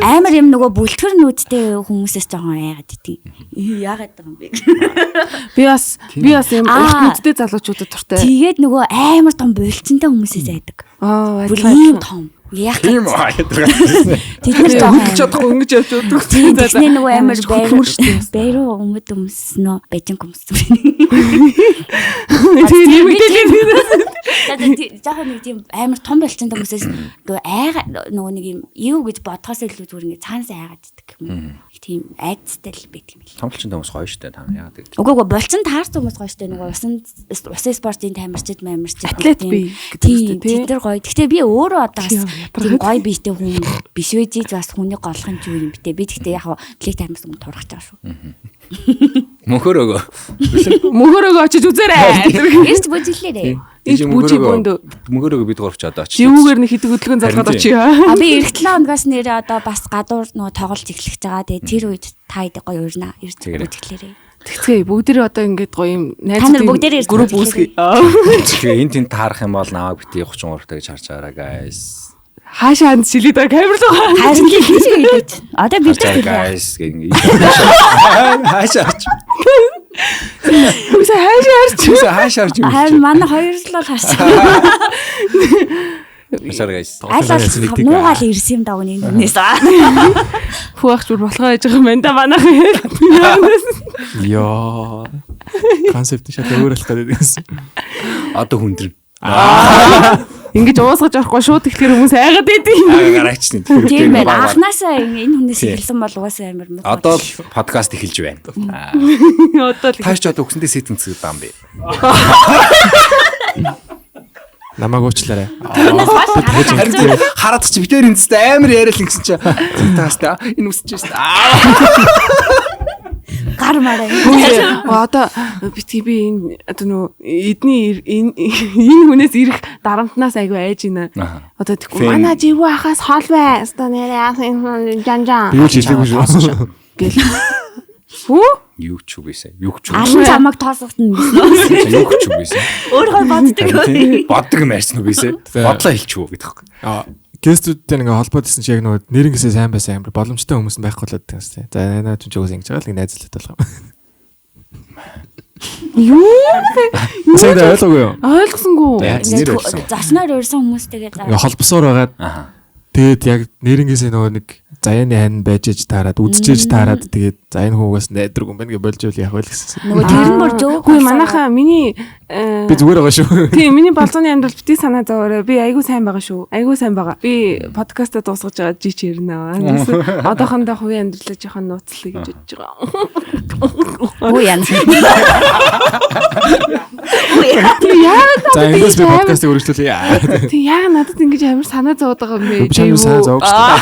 амар юм нөгөө бүлтгэр нүдтэй хүмүүсээс жоохон яагаад идэв. Яагаад юм бэ? Би бас юм нүдтэй залуучуудад туртай. Тэгээд нөгөө амар том булчинтай хүмүүсээс айдаг. Бүр ийм том. Яг тийм аяадаг. Тэд нар жоохон чадахгүй ингэж явж өгдөг. Тэдний нөгөө амар байруу өмснө бэжин хүмүүс. Тийм юм дээ. Жаахан нэг тийм амар том булчинтай хүмүүсээс нөгөө нөгөө нэг юм юу гэж бодхоос илүү зүгээр ингэ цаанаас айгаад иддэг юм. Тийм айцтай л байдаг юм л. Том булчинтай хүмүүс гоё штэ та яагаад гэдэг. Үгүй булчин таарсан хүмүүс гоё штэ нөгөө усын спортын тамирчид атлет би тийм тэд нар гоё. Гэхдээ би өөрөө одоо тийм гоё биетэй хүн биш үү гэж бас хүнийг голох юм ч юу юм битээ. Би гэхдээ яг атлет тамирсан хүн турах чааш шүү. Мөнхөрөөгөө очиж үзээрэй. Эрт бүжиглээрэй. Мөнхөрөөгөө бид гурвч одоо очиж. Живүүгээр нэг хитэг хөдөлгөөн залгаад очие. Би эх 7 хоногоос нэрээ одоо бас гадуур нөгөө тоглож эхлэх байгаа. Тэгээ тэр үед та хэд гоё урна. Эрт бүжиглээрэй. Тэгцгээ бүгдээ одоо ингэж гоё юм найзууд групп үүсгэе. Тэгээ энэ тэнд таарах юм бол намайг бити 33 таа гэж харж байгаарай guys. Хаашаа шилээд камерлоо. Харин л хийж хэлээд. Одоо бид нар guys гэнгээ. Хаашаа арч. Хаашаа арч. Харин манай хоёр л бол харчих. Хашаа guys. Нуугаал ирсэн юм даа үнээс. Хүүхч бүр болохоо яж байгаа юм байна да манайх. Йоо. Концепт шат өөрөлөх гэдэг юмсан. Одоо хүндрэн. Ингэж уусгаж орохгүй шууд ихлээр хүмүүс айгаад идэв. Гараач нь. Тийм байна. Анханасаа энэ хүнээс хэлсэн бол угаасаа амар муу. Одоо л подкаст эхэлж байна. Одоо л тааш одоо өгсөндөө сэтэн цэцэг даам бэ. Намайг уучлаарай. Хараад чи битээр энэстэй амар яриад л ингэсэн чи таастай энэ үсэж шээ. Гар мараа. Одоо би энэ одоо нөө эдний энэ хүнээс ирэх дарамтнаас айгүй айж байна. Одоо тэгвэл манай живүү ахаас хол бай. Одоо нэрээ энэ жанжаа. Юу ч хэлээгүй шүү. Гэл. Хүү? Юу ч үгүйсэ. Юу ч үгүй. Алан замаг тоосготно гэсэн. Юу ч үгүйсэ. Өөрөө боддог. Боддог юм ярьсан уу бисэ? Бодлоо хэлчихв гэдэг хэрэг. Гестүүдтэй ингээ холбоод ирсэн чи яг нөгөө нэрнгээсээ сайн байсан амар боломжтой хүмүүс нь байхгүй л байдаг гэсэн. За наа ч үгүйс ингэж байгаа л нэг найзлалтай болох юм. Юу? Цэд ойлгоогүй юу? Ойлгосонгүй. Заснаар өрсөн хүмүүстэйгээ ингээ холбосоор байгаад тэгээд яг нэрнгээсээ нөгөө нэг заяаны хань байж ээж таарад үдчихэж таарад тэгээд за энэ хүүгээс найдраг юм байна гэж болж ивэл яг л гэсэн. Нөгөө тэр нь бүр жөө. Хөөе манайхаа миний би зүгээр байгаа шүү. Тийм миний болзооны амьдрал бити санаа зовоорой. Би айгүй сайн байгаа шүү. Айгүй сайн байгаа. Би подкастаа дуусгаж байгаа жич ирнэ. Одоохондоо хувийн амьдралаа жоохон нууцлаа гэж бодож байгаа. Үгүй яа. За эндээс би подкастыг үргэлжлүүлье. Тэг яг надад ингэж амар санаа зовоод байгаа юм бэ. Би чамд санаа зовж байна.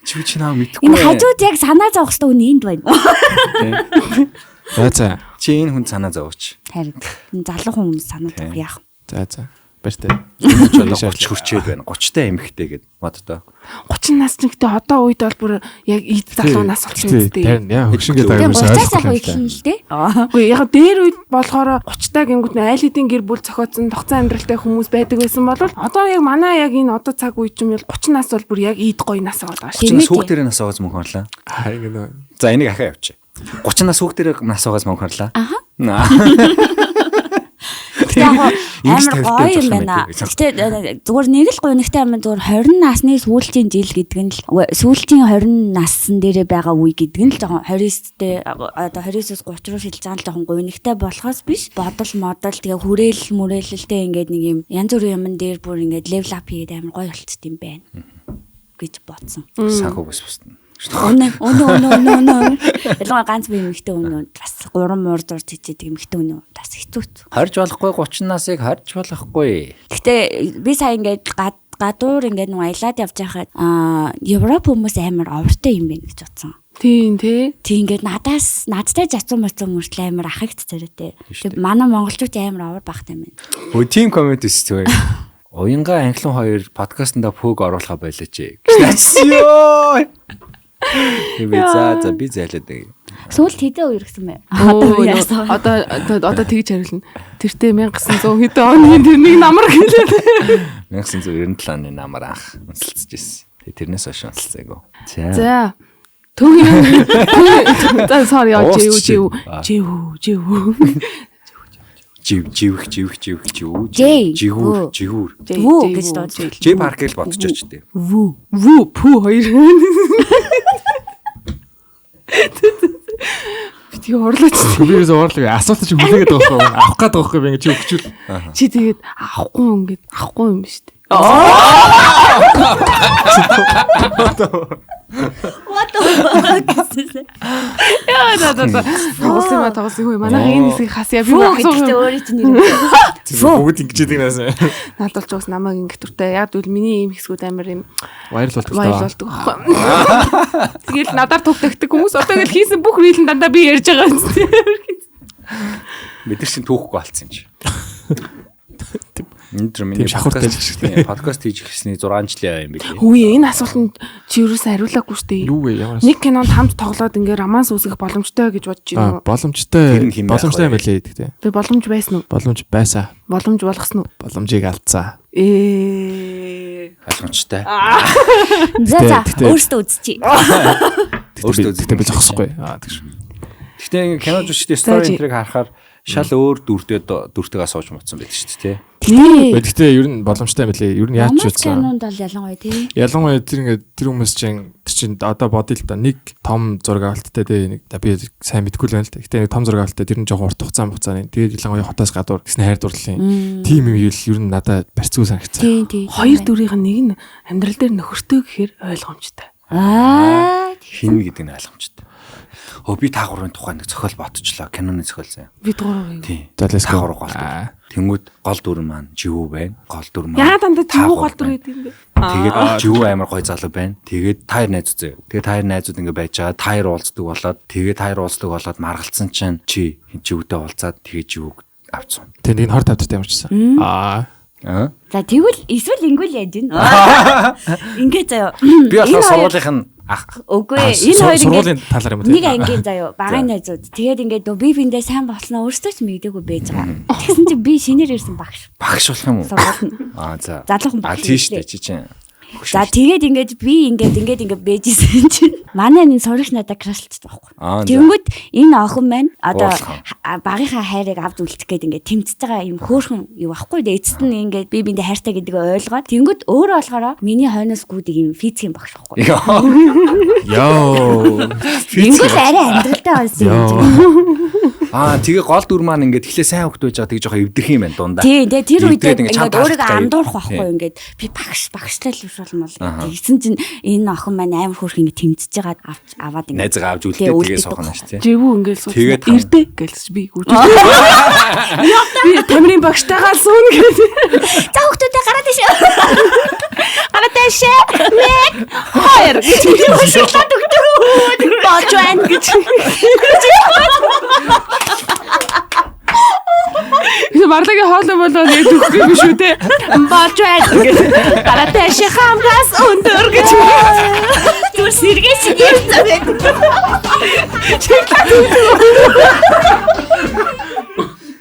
Чи наа мэдхгүй. Энэ хажууд яг санаа зовох хэвээр үн энд байна. За. Чи энэ хүн санаа зовооч. Харин залуу хүмүүс санаа зовох яах. За. Баяртай. Энэ ч 30 хүрчээд байна. 30-тай эмэгтэй гэд боддоо. 30 нас нэгтэй одоо үед бол бүр яг ийд залуу нас болчихсон үстэй. Тийм яа хөшингээ дагуулсан. Уцаас яг их юм л дээ. Үгүй яг дээр үед болохоор 30-таа гингүүт айл хэдийн гэр бүл зохиоцсон тогтсон амьдралтай хүмүүс байдаг байсан бол одоо яг манай яг энэ одоо цаг үед юм 30 нас бол бүр яг ийд гоё нас байгаа шүү. 30 нас хүүхдэрээ нас байгаас мөн хонлаа. Ингэ. За энийг ахаа явчих. 30 нас хүүхдэрээ нас байгаас мөн хонлаа. Яг амар гоё юм байна. Гэтэ зүгээр нэг л гоё нэгтэй юм зүгээр 20 насны сүүлчийн жил гэдэг нь л сүүлчийн 20 насн дээрээ байгаа үе гэдэг нь л жоохон 29-тэй одоо 29-с 30 руу шилжиж байгаа л жоохон гоё нэгтэй болохоос биш бодол модал тэгээ хүрээл мүрээлэлтэй ингээд нэг юм янз бүрийн юм дээр бүр ингээд левел ап хийгээд амар гоё болцсон юм байна. гэж бодсон. Санхугаас бусна. Өнөө. Ялангуяа ганц бие эмэгтэй өнөө бас 3 муур зур тийчдэг эмэгтэй өнөө бас хэцүү. Харж болохгүй 30 насыг харж болохгүй. Гэтэ би сая ингээд гадуур ингээд нэг аялаад явж байхад Европ хүмүүс амар овртой юм байна гэж бодсон. Тийм тий. Тий ингээд надтай зацсан мөртлөө амар ахагт царайтай. Тэг манай монголчууд амар овр багтай юм байна. Өө тийм комент өссөн. Уянга анхлын хоёр подкастнда пөөг оруулахаа байлаач. Гэвч за би зайлаад байг. Сүүлд хэдэн үер гисэн бэ? Одоо тэгж хариулна. Тэртээ 1900 хэдэн оны тэрнийг намар гэлээ. 1997 оны намар анх үнсэлцэж ирсэн. Тэрнээс хойш үнсэлцээгүй. За. Төгөө. За sorry жив. Вүү гэж дуудаж. Жи парк гэж бодчихооч дээ. Вүү пүү хоёр. Би орлооч. Хүлээс уурлаг асуулт чи хүлээгээд байгаа байхгүй авах гээд байгаа байхгүй би ингэ чи өгчүүл. Чи тэгээд авахгүй юм биш үү? What the fuck? Яа тоглосон хөө манай энэ хэсгийг хасъя би багсуу өөрөө чинь нэр. Бүгд ингэж идэг наасан. Надад ч бас намайг ингэ дуртай. Яг үл миний ийм хэсгүүд амар юм Баярлалдаг байхгүй. Тэгэл надаар туг тагтдаг хүмүүс одоо ингээл хийсэн бүх рийлэн дандаа би ярьж байгаа юм. Бид нар чинь түүхгүй болцсон юм чи. Энэ тийм шахуртай подкаст хийж эхэлсний 6 жилийн юм билээ. Хөөе энэ асуултанд чи юусэн хариулаагүй шүү дээ. Юу вэ ямар? Нэг кинонд хамт тоглоод ингээ романс үүсгэх боломжтой гэж бодож байна уу? Боломжтой юм байлээ гэдэг. Тэгээ боломж байсан уу? Боломж байсан. Боломж болгосон уу? Боломжийг алдсан. Ойлгомжтой. За өөртөө үзчихье. Өөртөө үзэхдээ би зогсохгүй. Тэгш. Гэхдээ кино жүжигчдийн story энтриг харахаар шал өөр дүртэйгээ сууж муцсан байдаг шүү дээ, тий. Гэхдээ ер нь боломжтой юм лээ. Ер нь яаж ч үзсэн. Кинонд бол ялангуяа тий. Ялангуяа тэр хүмүүс чинь одоо бодъё л да. Нэг том зураг авалттай тий. Нэг би сайн мэдгүй л байна л да. Гэхдээ нэг том зураг авалттай тэр нь жоохон урт хугацааны. Тэгээд ялангуяа хотоос гадуур гэсэн хайр дурлалын тим юм ер нь надад барьцгүй санагцсан. Тий. Хоёр дүрийнх нь нэг нь амьдрал дээр нөхөртөө гэхээр ойлгомжтой. Хин гэдэг нь ойлгомжтой. Би та гурвын тухай нэг зохиол ботчлоо. Киноны зохиол заяа. Бид гурав. Тий. За let's go. Тэнгүүд гол дүр маань живүү байна. Гол дүр маань. Яа дандаа живүү гол дүр гэдэг юм бэ? Тэгээд живүү амар гой залуу байна. Тэгээд таяр найз үзээ. Тэгээд таяр найзууд ингэ байж байгаа. Таяр уулздаг болоод тэгээд таяр уулздаг болоод маргалцсан чинь чи живүүтэй уулзаад тэгээд живүүг авцсан. Тэгээд нэг хор тавтартай ямарчсан. За тэгвэл эсвэл ингүүл яаж вэ? Ингээ заяа. Би болохоор сургуулийнх нь үгүй энэ хоёр сургуулийн талаар юм уу? Нэг ангийн заяа багын найзууд. Тэгээд ингээд би биндээ сайн болсноо өөртөө ч мэдээгүй байж байгаа. Тэгсэн чинь би шинээр ирсэн багш. Багш болох юм уу? За. Залуухан багш. Тийм шүү дээ чи чинь. За тэгээд ингээд би ингээд бэжсэн чинь манай энэ сурагч надад крашлцдаг байхгүй. Тэнгүүд энэ охин маань одоо багийнхаа хайрыг авд үлдэх гээд ингээд тэмцэж байгаа юм хөөхөн юу байхгүй. Эцэст нь ингээд би биндээ хайртай гэдгийг ойлгоод тэнгүүд өөрөө болохоор миний хойноос гүдэг юм физикийн багш байхгүй. Йоо. Тэнгүүд арай амьдралтай болсон юм. Тэгээ гол дүр маань ингээд эхлээ сайн хөвгт байж байгаа тэг жоохон эвдэрх юм байна дундаа. Тийм тэр үед ингээд өөрийгөө андуурах байхгүй ингээд би багштай л болмол гэсэн чинь энэ охин маань амар хөөрх ингээд тэмцэж байгаа аваад ингээд найзгаа авч үлдээ тэгээ суухна шүү дээ. Живүү ингээд суух. Ирдэ гэлж би гүж. Би тамирын багштайгаа суун гэдэг. За хөвгтөдөө гараад ишээ. Гараад ишээ. Нэг хоёр гэж хэлээд өгдөг. Болж байна гэж. Марлагийн хоолой болоо нэг төгөхгүй биш үү те. Болж байна гэж. Гараад ишээ хамгаас өндөр гэж. Түр сэргээс ярьсан байдаг.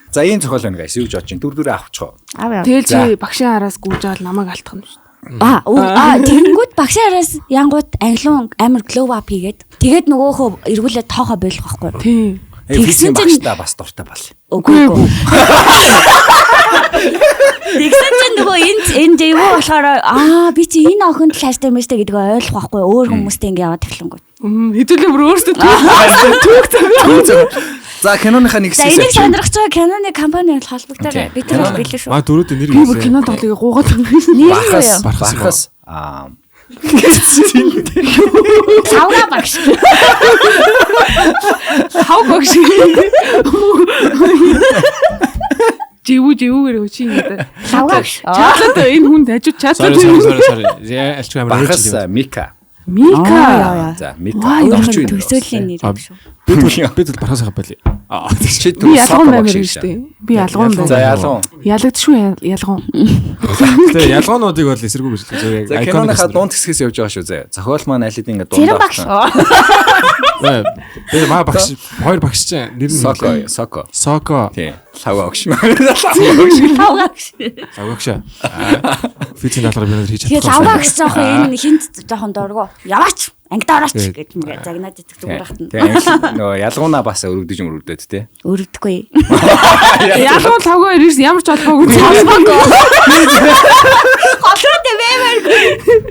За энэ зохиол байна guys. Юу гэж бодож чинь дүр авчихоо. Тэгэл чи багшийн араас гүйж аваад намайг алтгах нь шүү. Тэнгүүд багшийн араас янгууд англиун амар glow up хийгээд тэгээд нөгөөхөө эргүүлээ тоохоо болох байхгүй. Тийм. Тэгсэн чинь бас дуртай бол. Үгүй. Тэгсэн чинь нөгөө энэ дэвүү болохоор би чи энэ охинд л хайртай юм шүү гэдгийг ойлгох байхгүй. Өөр хүмүүстэй ингэ яваад эхлэнгүү. Хэдүүлээ бүр өөртөө түүх. За киноныхаа нэг хэсэг. За энийг сонирхож байгаа киноны компани холбогдоод бид нар билээ шүү. Дөрөвд нэр би кино тоглоёг гуугаад байгаа юм. Нэр юу? Бархас Лавга багш. Хав багш. Живүүгээр өчи ингэ. Лавга багш. Чатлаад энэ хүнд хажууд чатлаад. Sorry. Альч амар Багас Мика. Мика. За Мика орч үе. Төсөөлийн нэр юм шүү. бид л барахаас хапал. Чи Би ялгуун баймир шүү дээ. Би ялгуун За байна. ялгуун. Ялагдшгүй ялгуун. Тэгээ ялгаануудыг бол эсэргүү гэж За киноныхаа дунд хэсгээс явж байгаа шүү зэ. Зохиол маань аль хэдийн ингээ Цэрэн дунд багш. Тэгээ маа багш хоёр багш чинь нэр нь Соко. Соко. Тий. Лавга багш. Лавга багш. Лавгагш. Физикийн даалгавар бид нар хийж Тэгээ чадахгүй. лавга багш жоохон энэ хинт жоохон дургу. Яваач. Ангид орооч гэж загнаад идэх зүгээр хатна. Тэгээ нөгөө ялгуунаа бас өргөдөж мөрөгдөд тий. Өрөвдөхгүй. Ялгуун лавга ирс ямар ч холбоогүй. Холроо дэвээр.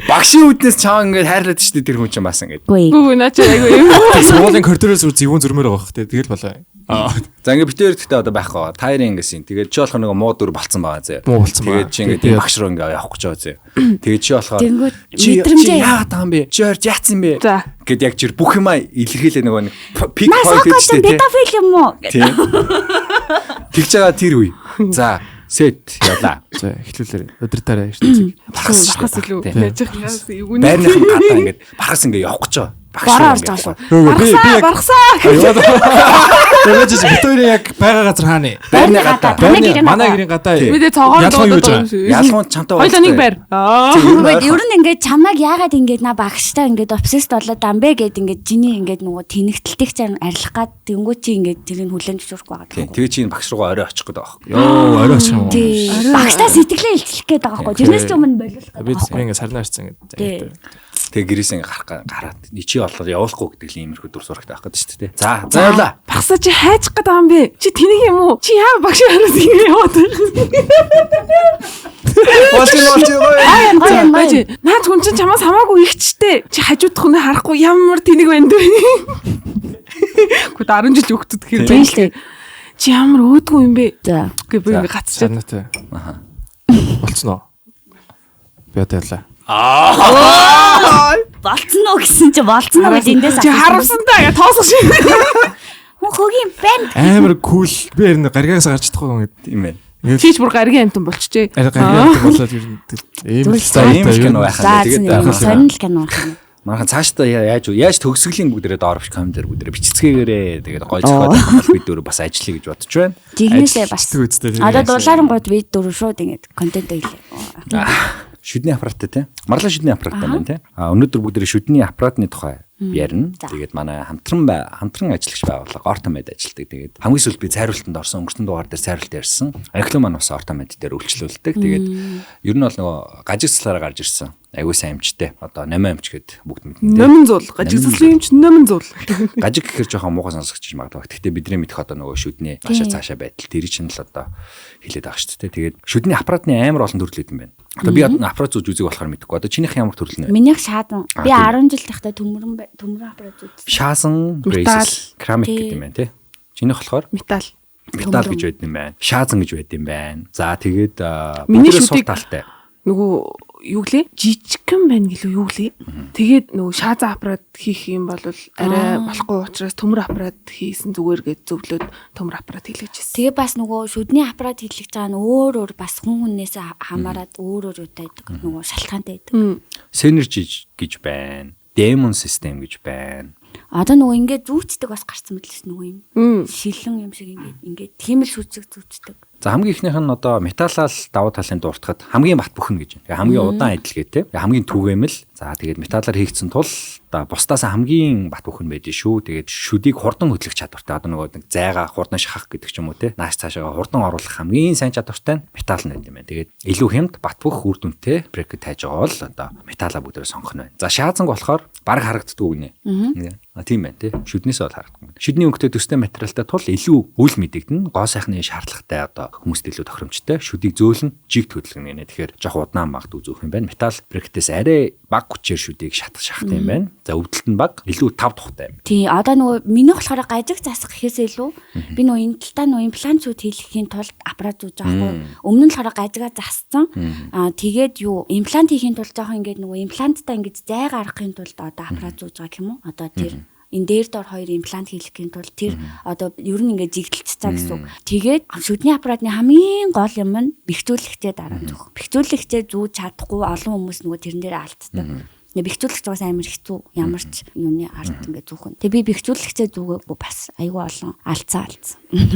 Багшийн үднээс чаа ингээд хайрлаад штэ тэр хүн чинь бас ингээд. Гүү наач айгүй юм. Сургуулийн коридороос зэвүүн зөрмөр байгаа хэ. Тэгэл болоо. За ингээд битээр гэхдээ одоо байх гоо. Тайрын ингэсэн. Тэгээд чи болохоор нөгөө муу дүр болцсон байгаа зэ. Муу болцсон байгаа. Тэгээд чи ингээд багш руу ингээд явах гэж байгаа зэ. Тэгээд чи болохоор Тэнгүүд чи мэдрэмжээ. яагаад байгаа юм бэ? Чи орж яатсан юм бэ? За. Гэт яг чир бүх юмаа илэрхийлээ нөгөө нэг пик Наа point сокоч гэдэг тий. педофил юм уу? Тийм. Тэгж байгаа тэр үе. За, сет явлаа. За эхлүүлээрэй. Өдөртөөрэй шүү дээ. Багс илүү. Яаж яах юм. Байрныхан гадаа ингээд бархас ингээд явах гэж байгаа. Бараа орж байгаа шүү. Би яг Баргасаа. тэгэж битүүрийн яг байгаа газар хааны. Байрны гадаа. Манай гэрийн гадаа. Мэдээ цогоор Ялгуун юу дуудаад гэж байгаа юм. Ялгуун чамтай Хоёлаа нэг байр. Ер нь ингээд чамайг яагаад ингээд на багштай ингээд обсест болоод амбэ гэд ингээд жиний ингээд нөгөө тэнэгтэлтийг чинь арилах гад тэнгуү чи ингээд тэрийг хүлэн зөвшөөрөхгүй байгаа. Тэгээ чи багш руугаа орой очих гээд байгаа. Йоо, орой очих юм уу? Тий. Багштай сэтгэлээ илчлэх гээд байгаа байхгүй. Тэрнээс ч өмнө болов. Би ингэ сарнаа ирсэн Тий. ингэ. Тэгээ гэрээс ингээ гараад чи болоод явуулахгүй гэдэг л иймэрхүү дүр сурагтай байх гэдэг шүү дээ. За явлаа. Багсаа чи хайчих гээд байгаа юм бэ? Чи тэнэг юм уу? Чи яа багш хараас ингэ яваад Гой. байж. Наад хүн чинь чамаас хамаагүй ихчтэй. Чи хажуудах хүн харахгүй ямар тэнэг байна дөө. Гүд 10 жил өгтөд хэрэг Тийм байна шүү. л. Чи ямар өөдгөө юм бэ? За. Гэ би ингэ гацчих. Сарнаатай. Болцсон уу? Би одоо ялаа. Болцсон уу гэсэн чи болцсон уу гэж эндээс Чи харамсан даа тоосох шиг. Хүн хөгийн банд. Амар кул. Би ярина гаргаас гарч чадахгүй юм Тийм ээ. Чиж бүр гаргийн амтан болчихжээ. гаргаад болоод ер нь ийм ийм л кино байх. За Тэгээд сонирхол кино байна. Мархан цаашдаа яаж төгсгөлийн бүгдээрээ доорвч комментэр бүгдээрээ бичицгээгээрээ тэгээд гой зохиол бид дөрөв бас ажиллая гэж бодож байна. Жигнэсээ бас. үзтэй. Одоо дулаарын гот бид дөрөв шууд ингэж контент хийлээ. Шүдний аппараттай тий. Марлаа шүдний аппараттай байна тий. Өнөөдөр бүгдээрээ шүдний аппаратны тухай ярина. Тэгээд манай хамтран ажиллагч байгууллага Ортомед ажилладаг. Тэгээд хамгийн сүүлд би цайруултанд орсон өнгөрсөн дугаар дээр цайруулт ярьсан. Реклам маань бас Ортомед дээр үйлчлүүлдэг. Тэгээд ер нь бол нөгөө гажигцлаараа гарч ирсэн. Айгуу сайн амжтай. Одоо 8 амж гээд бүгд мэднэ. Номон зуул. Гажигсалсан юм чи номон зуул. Гажиг гэхэр жоохон муухай сонсогч магадгүй. Гэхдээ бидний мэдэх одоо нөгөө шүдний цаашаа байдал тэр чинь л одоо хэлээд байгаа шүү дээ. Тэгээд шүдний аппаратны амар олон төрлүүд юм байна. Одоо би аппарат зүүж үзэг болохоор мэдэхгүй. Одоо чинийх ямар төрөл нэ? Минийх шаадан. Би 10 жил тахтай төмөрөн аппарат үзсэн. Шаасан, брэйсэл, керамик гэдэг юм байна тий. Чинийх болохоор Металл. металл гэж байд юм байна. Шаазан гэж байд юм байна. За тэгээд Миний бүгдээ шүдийг- сул талтай. Нөгөө юу гэлээ? Жижигхэн байна гэлөө юу гэлээ? Тэгээд нөгөө шаазан аппарат хийх юм бол арай болохгүй учраас төмөр аппарат хийсэн зүгээр гэж зөвлөд төмөр аппарат хийлгэж ирсэн. Тэгээ бас нөгөө шүдний аппарат хийлгэж байгаа нь өөр бас хүнээс хамаарат өөр үүтэй нөгөө шалтгаантай байдаг. Synergy гэж байна. Demon system гэж байна. Одоо нөгөө ингээд зүүцдэг бас гарцсан мэт л нөгөө юм. Шилэн юм шиг ингээд тийм л шүцэг зүүцдэг. За хамгийн ихнийх нь одоо металлал давуу талын дуртахад хамгийн бат бүхэн гэж. Тэгээ хамгийн удаан эдлэгээ те. Хамгийн түгээмэл. За тэгээд металлаар хийгдсэн тул бусдаас хамгийн бат бүхэн байдэн шүү. Тэгээд шүдийг хурдан хөдлөх чадвартай. Одоо нөгөө зайгаа хурдан шахах гэдэг ч юм уу те. Нааш цаашаа хурдан оруулах хамгийн сайн чадвартай нь металл нь байт юм байна. Тэгээд илүү хямд бат бөх үр дүнтэй брекет тааж байгаа бол одоо металла бүгдээр сонгох нь байна. За шаазанг болохоор баг харагддгүй гинэ. Тийм байна тий. Шүднээс бол харагддаг. Шүдний өнгөтэй төстэй материалтай тул илүү үл мэдэгдэн гоо сайхны шаардлагатай одоо хүмүүст илүү тохиромжтой. Шүдийг зөөлн жиг хөдөлгөнө гэнэ. Тэгэхээр жоох удаан багт үзүүх юм байна. Металл брекетээс арай баг хүчээр шүдийг шахах юм байна. За өвдөлт нь баг илүү тав тухтай юм. Тий, одоо нөгөө минийх болохоор гажиг засах гэхээс илүү би нөгөө энэ талдаа нөгөө имплантууд хийхийн тулд аппарат зүүж байгаа байхгүй. Өмнө нь болохоор гажигаа зассан. Тэгээд юу имплант хийхийн тулд жоохон ингээд нөгөө импланттай ингээд зай гаргахын тулд одоо аппарат зүүж байгаа юм уу? Одоо тэр энэ дээр дор 2 имплант хийлгэхийн тулд тэр одоо ер нь ингээд жигдэлцсэн гэсэн үг. Тэгээд шүдний аппаратны хамгийн гол юм нь бэхжүүлэгчээ дараа нь зүүх. Бэхжүүлэгчээ зүүж чадахгүй олон хүмүүс нөгөө тэрэн дээр алддаг. Бэхжүүлэгч бас амар хэцүү ямар ч юуны ард ингээд зүүхэн. Тэгээ би бэхжүүлэгчээ зүүгээгүй бас айгүй олон алдсан.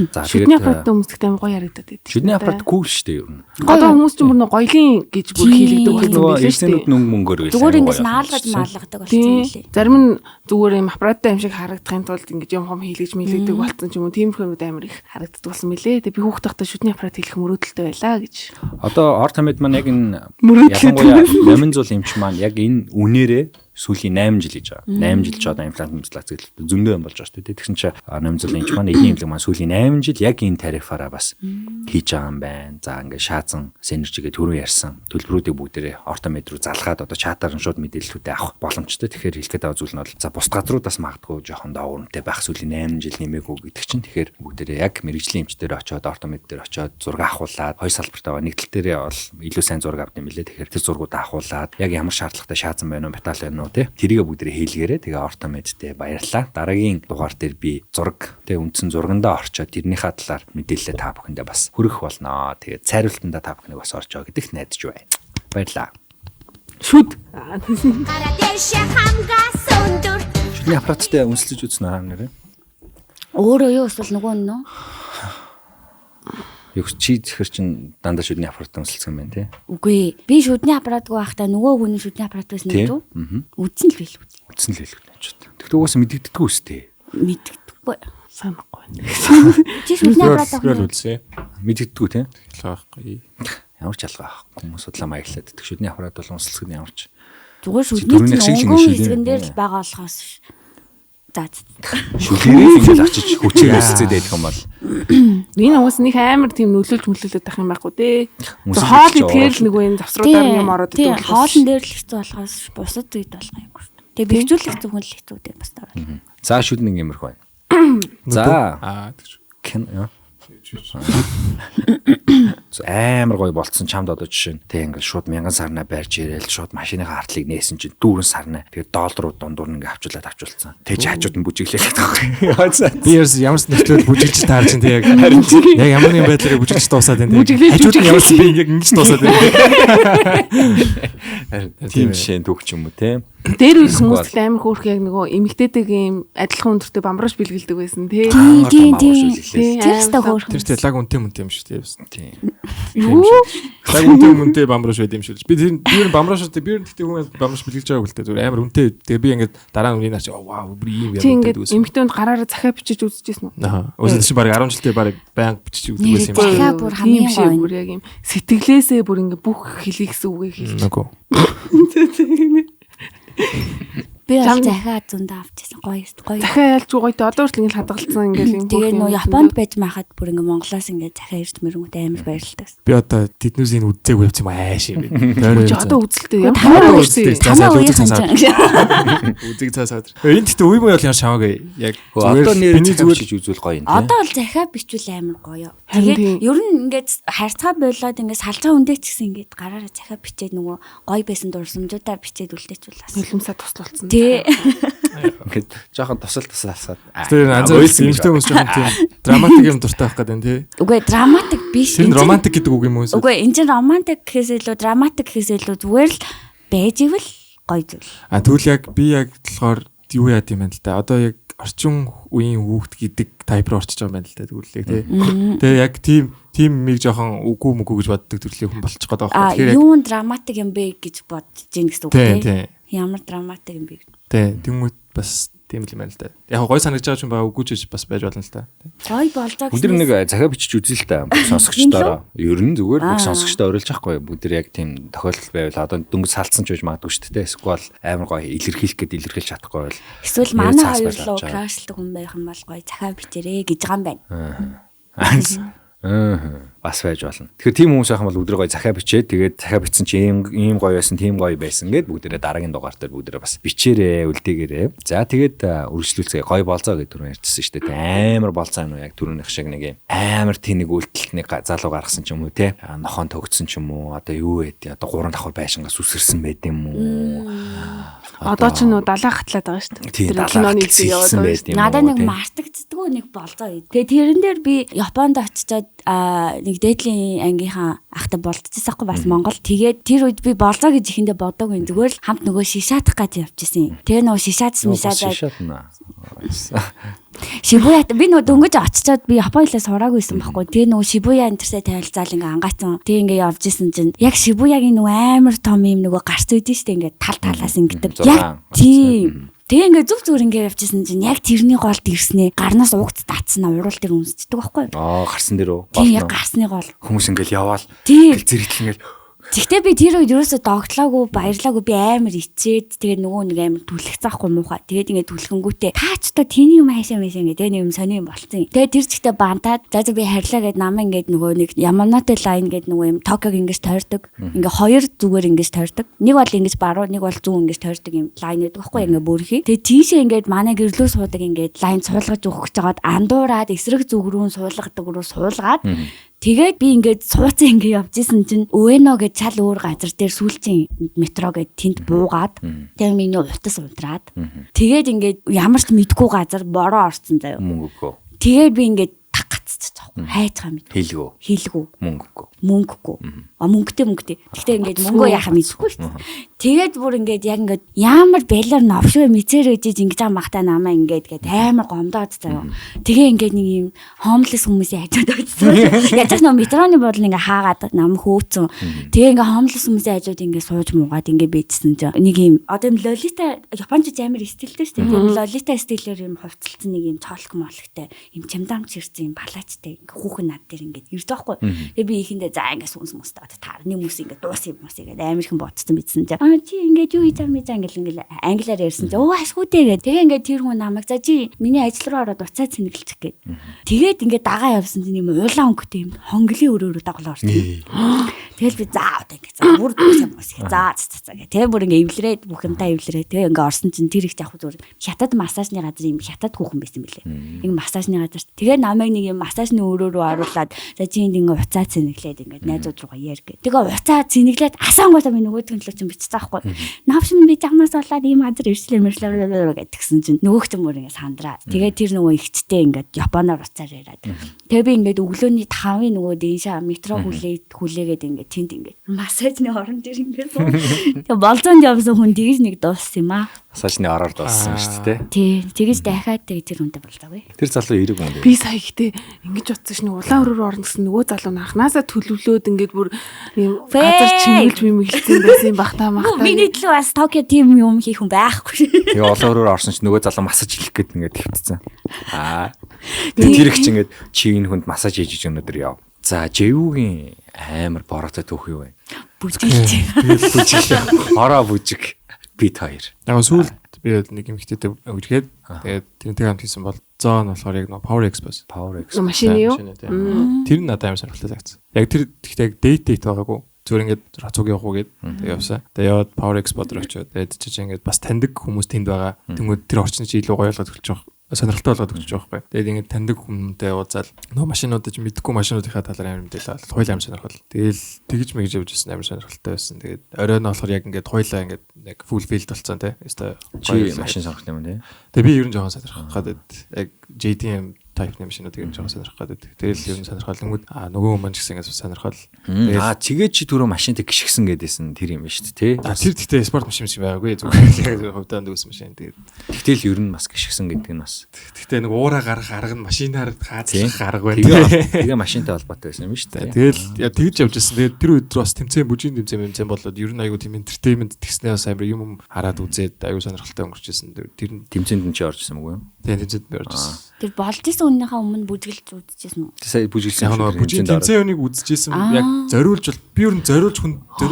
За шүдний аппарат өмсдөгтэй амар гоё харагдаад байдаг. Шүдний аппарат cool шүү дээ ер нь. Одоо хүмүүс ч бүр гоёлын гэж бүр хийлэгдэг болсон нөгөө байх шүү эцэнүүд нүн мөнгөөр гэсэн. Зүгээр ингээс наалгаж маалгадаг болсон юм лээ. Зарим нь зүгээр юм аппараттай юм шиг харагдахын тулд ингээд юм хийлгэж мэлэгдэг болсон ч юм уу тиймэрхүү амар их харагддаг болсон мөлий. Тэгээ би хүүхд тахта шүдний аппарат хийх мөрөөдөлтэй байлаа гэж. Одоо орт хамид маань яг энэ Мөрөөдлөө. ялангуяа Номын зул эмч маань яг энэ үнээрээ сүүлийн 8 жил гэж байгаа. 8 жил ч одоо имплант имплант зөндөө юм болж байгаа шүү дээ. Тэгсэн чинь Номын зул эмч маань эдийн имплант маань сүүлийн 8 жил яг энэ тарифаараа бас хийж байгаа юм байна. За ингээд шаазан синержигээ түрүү ярьсан төлбөрүүдийг бүгдээрээ ортомед руу залгаад одоо чатаар нь шууд мэдээллүүдээ авах боломжтой. Тэгэхээр хэлэхэд байгаа зүйл нь бол за бус газруудаас магадгүй жоохон доогуурнтэй байх сүүлийн 8 жил нэмээгүй гэдэг чинь тэгэхээр бүгдээрээ яг мэрэгжлийн эмчдэр очиод ортомед дээр очиод зураг авахуулаад хоёр салбартаа нэг тал дээрээ бол илүү сайн зураг авд юм билээ. Тэгэхээр тэр зургуудаа авахуулаад яг ямар шаардлагатай шаазан байна уу, металл байна уу тий. Тэрийгэ бүгдээрээ хийлгээрээ тэгээ ортомедтэй баярлаа. Дараагийн дугаар дээр би зураг тий үндсэн зургандаа орчоод тэрнийхээ талаар мэдээлэлээ та бүхэндээ бас хүргэх болно. Тэгээ цайруултандаа та бүхнийг бас орчоо гэдэгт найдаж байна. Баярлаа. Шүд. Шүдний аппараттай үнэлж үзсэн аа нэрээ. Өөрөө юу эсвэл нөгөө нь нөө? Юу чи зэхэр чин дандаа шүдний аппараттай үнэлсэн юм байна тий. Үгүй би шүдний аппаратгүй байхдаа нөгөө хүний шүдний аппарат байсан нь үү? Үдсэн л байлгүй. Үдсэн л хэлэх гэж байна. Тэгтээ угаасаа мэддэгдэггүй үстэй. Мэддэггүй. Санахгүй. Чи шүдний аппарат авах Тэгэл үзье. Мэддэгдэггүй тий. Ялгаахгүй. Ямар ч ялгаа хүмүүс судлаа маяглаад идэх шүдний аппарат бол үнэлсэх нь ямар ч зүгээр шүдний өнгөө хэсгэн дээр л байгаа болохоос за шүлгэрээ ингээл очиж хүчээр өсцээд байдаг юм бол Энэ хүмүүс нэг амар тийм нөлөөлж мөлөөлөд байх юм байхгүй дээ. Хоол идэхээр л нөгөө энэ завсруудаар юм ороод идэв. Хоолн дээр л хэцүү болохоос бусад үед болох юм шүү. Тэгээ бэхжүүлэх зөвхөн л хэцүү дээ бас таарал. За шүд нэг юмрх байна. За амар гоё болцсон чамд одоо жишээ нь тэг ингээл шууд 1000 сарнаа барьж ирээл шууд машиныхаа артлыг нээсэн чинь 4 сарнаа тэгээд долларууд дундуур ингээ авчуулсан. Тэгж хажууд нь бүжиглээлээ таахгүй. Би ямар ч нөхцөлд бүжиглж таарч чинь тэг яг ямар нэг байдлаар бүжиглж дуусаад байна. Хажууд нь ямар ч би ингээ ингэж дуусаад байна. Тийм жишээ түүх юм уу те. Дээр үйл хүмүүст амар хөөрх яг нөгөө эмэгтэйдэг юм адилхан өндөртэй бамбарш бэлгэлдэг байсан тий. Тийм. Тэрстэй хөөрх. Тэр лаг үнтэй юм шүү дээ. Тийм. Юу? Лаг үнтэй бамбарш байд юм шүү. Би тэр бамбарштай би тэгтээ хүмүүс бамбарш бэлгэлж байгааг л дээ. Зүгээр амар үнтэй. Тэгээ би ингээд дараа нь үнийн арч вау бүр ийм юм гэдэг үсэн. Эмэгтэйнд гараараа захаа бичиж үзчихсэн үү? Аа. Үгүй чи баг 10 жилдээ баг байнга бичиж үздэг байсан юм. Захаа бүр хамгийн гоё. Бүр яг юм сэтгэлээсээ бүр ингээд бүх хэлийг гэсэн үгийг хэлж. Нөгөө. Би захаа зөндөө авчихсан гоё. Захаа ялч гоё те одоо хүртэл ингээд хадгалсан ингээд юм. Тэгээ нөө Японд байж байхад бүр ингээд Монголоос ингээд захаа ирж мөрөнгөтэй амар баярлалтай. Би одоо тэднээс энэ үзээгүй явц юм ааш юм бэ. Одоо үзэлтэй юм. Тамаа үзэлтэй. Үзэг Үзэг цаасаад. Энэ тэгтээ үе муу ял шамаагүй. Яг одоо нэрээ зүгээр үзүүл гоё юм те. Одоо бол захаа бичвэл амар гоё. Тэгээд ер нь ингээд харьцаа болоод ингээд салцаа үндэ ч гэсэн ингээд гараараа захаа бичээд нөгөө гоё байсан дурсамжуудаар бичээд үлдээчихвэл нулимсаа туслалцсан. Ингээд жоохон тусалсаад. Тэр анзаарсан эмэгтэй хүмүүс жоохон тийм драматик юм дуртай байх гэдэг тий. Үгүй драматик биш. Тэр романтик гэдэг үг юм уу? Үгүй энэ чинь романтик гэхээс илүү драматик гэхээс илүү зүгээр л байж ивэл гоё зүйл. Тэгвэл яг би яг болохоор юу яа гэм байна л да. Одоо яг орчин үеийн хүүхд гэдэг тайп руу орчиж байгаа юм байна л да. Тэгвэл тий. Тэгээ яг тийм миг жоохон үгүй мүгүй гэж боддог төрлийн хүн болчих гээд байгаа. Тэгэхээр юу драматик юм бэ гэж бодож ийн гэсэн үг тий. Ямар драматик юм бэ? Тий, тэмүүт бас тийм л юм байна л да. Яг гой санагдаж байгаа ч юм байгаа үгүй ч бас байж болно л да. Гой болж байгаа. Бүгд нэг захаа бичиж үзье л та сонсогчдоо. Ер нь зүгээр бүх сонсогчдоо орилж байхгүй. Бүгд яг тийм тохиолдол байвал одоо дөнгөж салцсан ч байж магадгүй шүү дээ. Эсвэл амар гоё илэрхийлэх гээд илэрхийлж чадахгүй бол эсвэл манай хоёр руу крашлдаг хүн байх юм бол гоё захаа бичээрэй гэж байгаа юм байна. Бас байж болно. Тэгэхээр тийм хүмүүс байх юм бол өдрөө гоё захиа бичээд тэгээд захиа бичсэн чи ийм гоё байсан, тийм гоё байсан гэд бүгдээрээ дараагийн дугаар дээр бүгдээрээ бас бичээрээ, үлдээгээрээ. За тэгээд үргэлжлүүлцгээе. Гоё болцоо гэдэг түрүүн ярьчихсан шүү дээ. Амар болцоо юм уу яг түрүүнийх шиг нэг юм амар тэнэг үйлдэлтний залуу гаргасан ч юм уу те. Нохон төгцсөн ч юм уу. Одоо юу вэ? Одоо 3 давхар байшингаас үсэрсэн байд юм уу? Одоо ч нөө далаа хатлаад байгаа шүү дээ. Тэр киноны зүй яваад байна. Надад нэг мартагддаггүй нэг болцоо. Тэгээ тэрэн дээр би Японд очичоод нэг дээдлийн ангийнхаа ахтай болцчихсан хгүй бас Монгол. Тэгээд тэр үед би болцоо гэж ихэндээ бодоогүй. Зүгээр л хамт нөгөө шишаадах гэж явчихсан. Тэгээ нөгөө шишаадс Шибуя би нөгөө дөнгөж очичоод би Японы хэлээ сураагүйсэн байхгүй. Тэгээ нөгөө Шибуя энтерсээ танилцаал ингээ ангаацсан. Тэгээ ингээ явж исэн чинь яг Шибуягийн нөгөө амар том юм нөгөө гарц үйдэн штэ ингээ тал талаас ингээ. Яг тийм. Тэгээ ингээ зүг зүгээр ингээ явчихсан чинь яг тэрний голд ирснээ гарнаас угт татсан уруул дээр үнсчдэг байхгүй. Гарсан дээр үү? Тийм яг гарсны гол. Хүмүүс ингээл яваал. Ингээл зэрэгтэл ингээл Тэгтээ би тэр үед ерөөсө догтлоогүй, баярлаагүй, би амар ичээд тэгээд нөгөө нэг амар түлхэх заахгүй муухай. Тэгээд ингээд түлхэнгүүтээ таач та тэний юм хайшаа мэшээ ингээд нэг юм сони юм болцсон. Тэгээд тэр чигтээ бантаад за би харьлаа гэд намаа ингээд нөгөө нэг Яманоте лайн гэд нөгөө юм Токиог ингээд тойрдог. Ингээд хоёр зүгээр ингээд тойрдог. Нэг бол ингээд баруун, нэг бол зүүн ингээд тойрдог юм лайн гэдэг байхгүй ингээд бүрхий. Тэгээд тийшээ ингээд манай гэрлөө суудаг ингээд лайн суулгаж өгөх гэж жагаад андуураад эсрэг зүг рүү суулгадаг руу суулгаад тэгээд би ингээд сууцсан ингээд явж исэн чинь Уэно гэж чал өөр газар дээр сүүлчийн метро гэд тэнд буугаад тэгээд миний утас унтраад тэгээд ингээд ямар ч мэдгүй газар бороо орсон заяа. Мөнгөгүй. Тэгээд би ингээд таг гацчих жоохгүй хайцгаа мэд. Хийлгүү. Мөнгөгүй. Мөнгөтэй. Гэхдээ ингээд мөнгөө яхаа мэдхгүй шүү дээ. Тэгээд бүр ингээд яг ингээд ямар бэлэр новшгүй мэдсээр үжиж ингэж байгаа махтаа намаа ингээд гээд амар гомдоод заяа. Тэгээ ингээд нэг юм homeless хүмүүсийн хажууд очсон. Яаж ч нөө метроны бодол ингээд хаагаад нам хөөцөн. Тэгээ ингээд homeless хүмүүсийн хажууд ингээд сууж муугаад ингээд бийдсэн чинь нэг юм одоо юм лолита японч амар стилтэй шүү дээ. Тийм лолита стилээр юм хувцалсан нэг юм цоолк молхтой юм чамдамч ирсэн юм балаачтай ингээд хүүхэн над дээр ингээд ирж байгаа хгүй. Тэгээ би ихэндээ за ингээд сүнс мөстөө таар нэг хүмүүс ингээд дуус юм ингээд амар их бодсон бидсэн чинь чи ингээд юу хийж байгаа юм ингээд англиар ярьсан чи ашгүйтэй гэдэг. Тэгээ ингээд тэр хүн намайг за чи миний ажил руу ороод уцаа цэнэглчих гээд. Тэгээд ингээд дагаа явсан чинь юм уулаа өнгөтэй юм хонглын өрөөрөө даглаа орсон. Тэгэл би заа одоо ингээд за бүр дуус юм уус гэх. За гэх. Тэгээ бүр ингээд эвлэрээд бүх юмдаа эвлэрээ. Тэгээ ингээд орсон чинь тэр их яг зүгээр хятад массажны газар юм хятад хүүхэн байсан мөлий. Нэг массажны газар. Тэгээ намайг нэг юм массажны өрөөрөө оруулаад за чи ингээд уцаа цэнэглээд ингээд найзууд руугаа яар гэ. Тэгээ уцаа цэнэглээд асаангуудаа минь нөгөөдгөн төлөө чинь бичсэн аахгүй. Навш минь би жамаас болоод ийм газар ирслээ гэдгсэн чинь нөгөөхтөн бүр ингээд сандраа. Тэгээ тэр нөгөө ихчтэй ингээд японоор уцаар яриад. Тэгээ би ингээд өглөөний 5-ын нөгөө дэншаа метро хүлээгээд ингээд тэнд ингээд массажны орон дээр ингээд суу. Тэгээ болзоонд явсан хүн тэгж нэг дууссан юм аа. Массажны ороор дууссан шүү дээ. Тий. Тэгэж дахиад тэр хүнтэй болзоогүй. Тэр залуу эрэг хүн дээ. Би сая ихтэй ингэж утсан шин улаан өрөөр орно гэсэн нөгөө залуу анханасаа төлөвлөөд ингээд бүр газар чимгэлж мэмгэлцсэн байсан юм бах та мах. Миний төлөө бас Токио тим юм хийх хүн байхгүй. Тэгээ улаан өрөөр орсон ч нөгөө залуу массаж хийх гээд ингээд твцсэн. Тэр их ч ингээд чивийн хүнд массаж хийж өнөдөр яв. За Живүүгийн амар бороотой түүх юу вэ? Бүжиг. Ороо бүжиг бит хоёр. Яг сүүлд би нэг юм ихтэй үргээд тэгээд тэрнтэй хамт хийсэн бол зоон болохоор яг нөө Power Express. Машины юу? Тэр нь надад амар сонирхолтой загцсан. Яг тэр гэхдээ яг date байгаагүй. Зүгээр ингээд хацууг явах уу гээд тэгээд явсан. Тэгээд яваад Power Expo дээр очиод тэгээд чи ингээд бас таньдаг хүмүүс тэнд байгаа. Тэнгүүд тэр орчин чи илүү гоё ойлгоод эхэлж байгаа. Сонирхолтой болгоод өгч байгаа байхгүй. Тэгээд ингээд таньдаг хүмүүнтэй уулзаал нөө машинуудад мэдхгүй машинуудынхаа талаар амар мэдээлэл авал хоёул амар сонирхол. Тэгэл тэгж мэгж явж байсан амар сонирхолтой байсан. Тэгээд оройн болохоор яг ингээд хоёулаа ингээд яг full field болсон тий. Чи машин сонирхолтой юм тий. Тэгээд би ер нь жоохон сонирхох гадаад яг JDM type-ны машинуудыг юм жоохон сонирхох гадаад. Тэгэл ер нь сонирхол тэнгүүд нөгөө хүмүүс ч гэсэн ингээд сонирхол. Тэгээд чи түрүү машинтай гიშгсэн гэдээсэн тэр юм ба шүү дээ тий. Тэр гэхдээ спорт машин шиг байгаагүй зүгээр хувьдаа дүүсэн машин. Тэгтэл ер нь бас гიშгсэн гэдэг нь бас. Гэхдээ нэг уураа гарах арга нь машинаар хаацлах арга байна. Тэгээ машинтай холбоотой байсан юм шүү дээ. Тэгэл тэгж явж байсан. Тэгээд тэр үед бас тэмцээн бүжийн тэмцээн болоод ер нь аягүй тийм entertainment тэгснээ бас амар юм хараад үзээд аягүй сонирхолтой өнгөрч байсан. Тэр нь тэмцээнд нь чи орж ирсэн мөгөө. Тэгээд тэмцээнд би орж ирсэн. Тэр болж исэн хүнийхээ өмнө бүжгэлж үзчихсэн үү? Сая бүжиглсэн. Яг нөгөө бүжгийн тэмцээнийг үзчихсэн яг зориулж бол би ер нь зориулж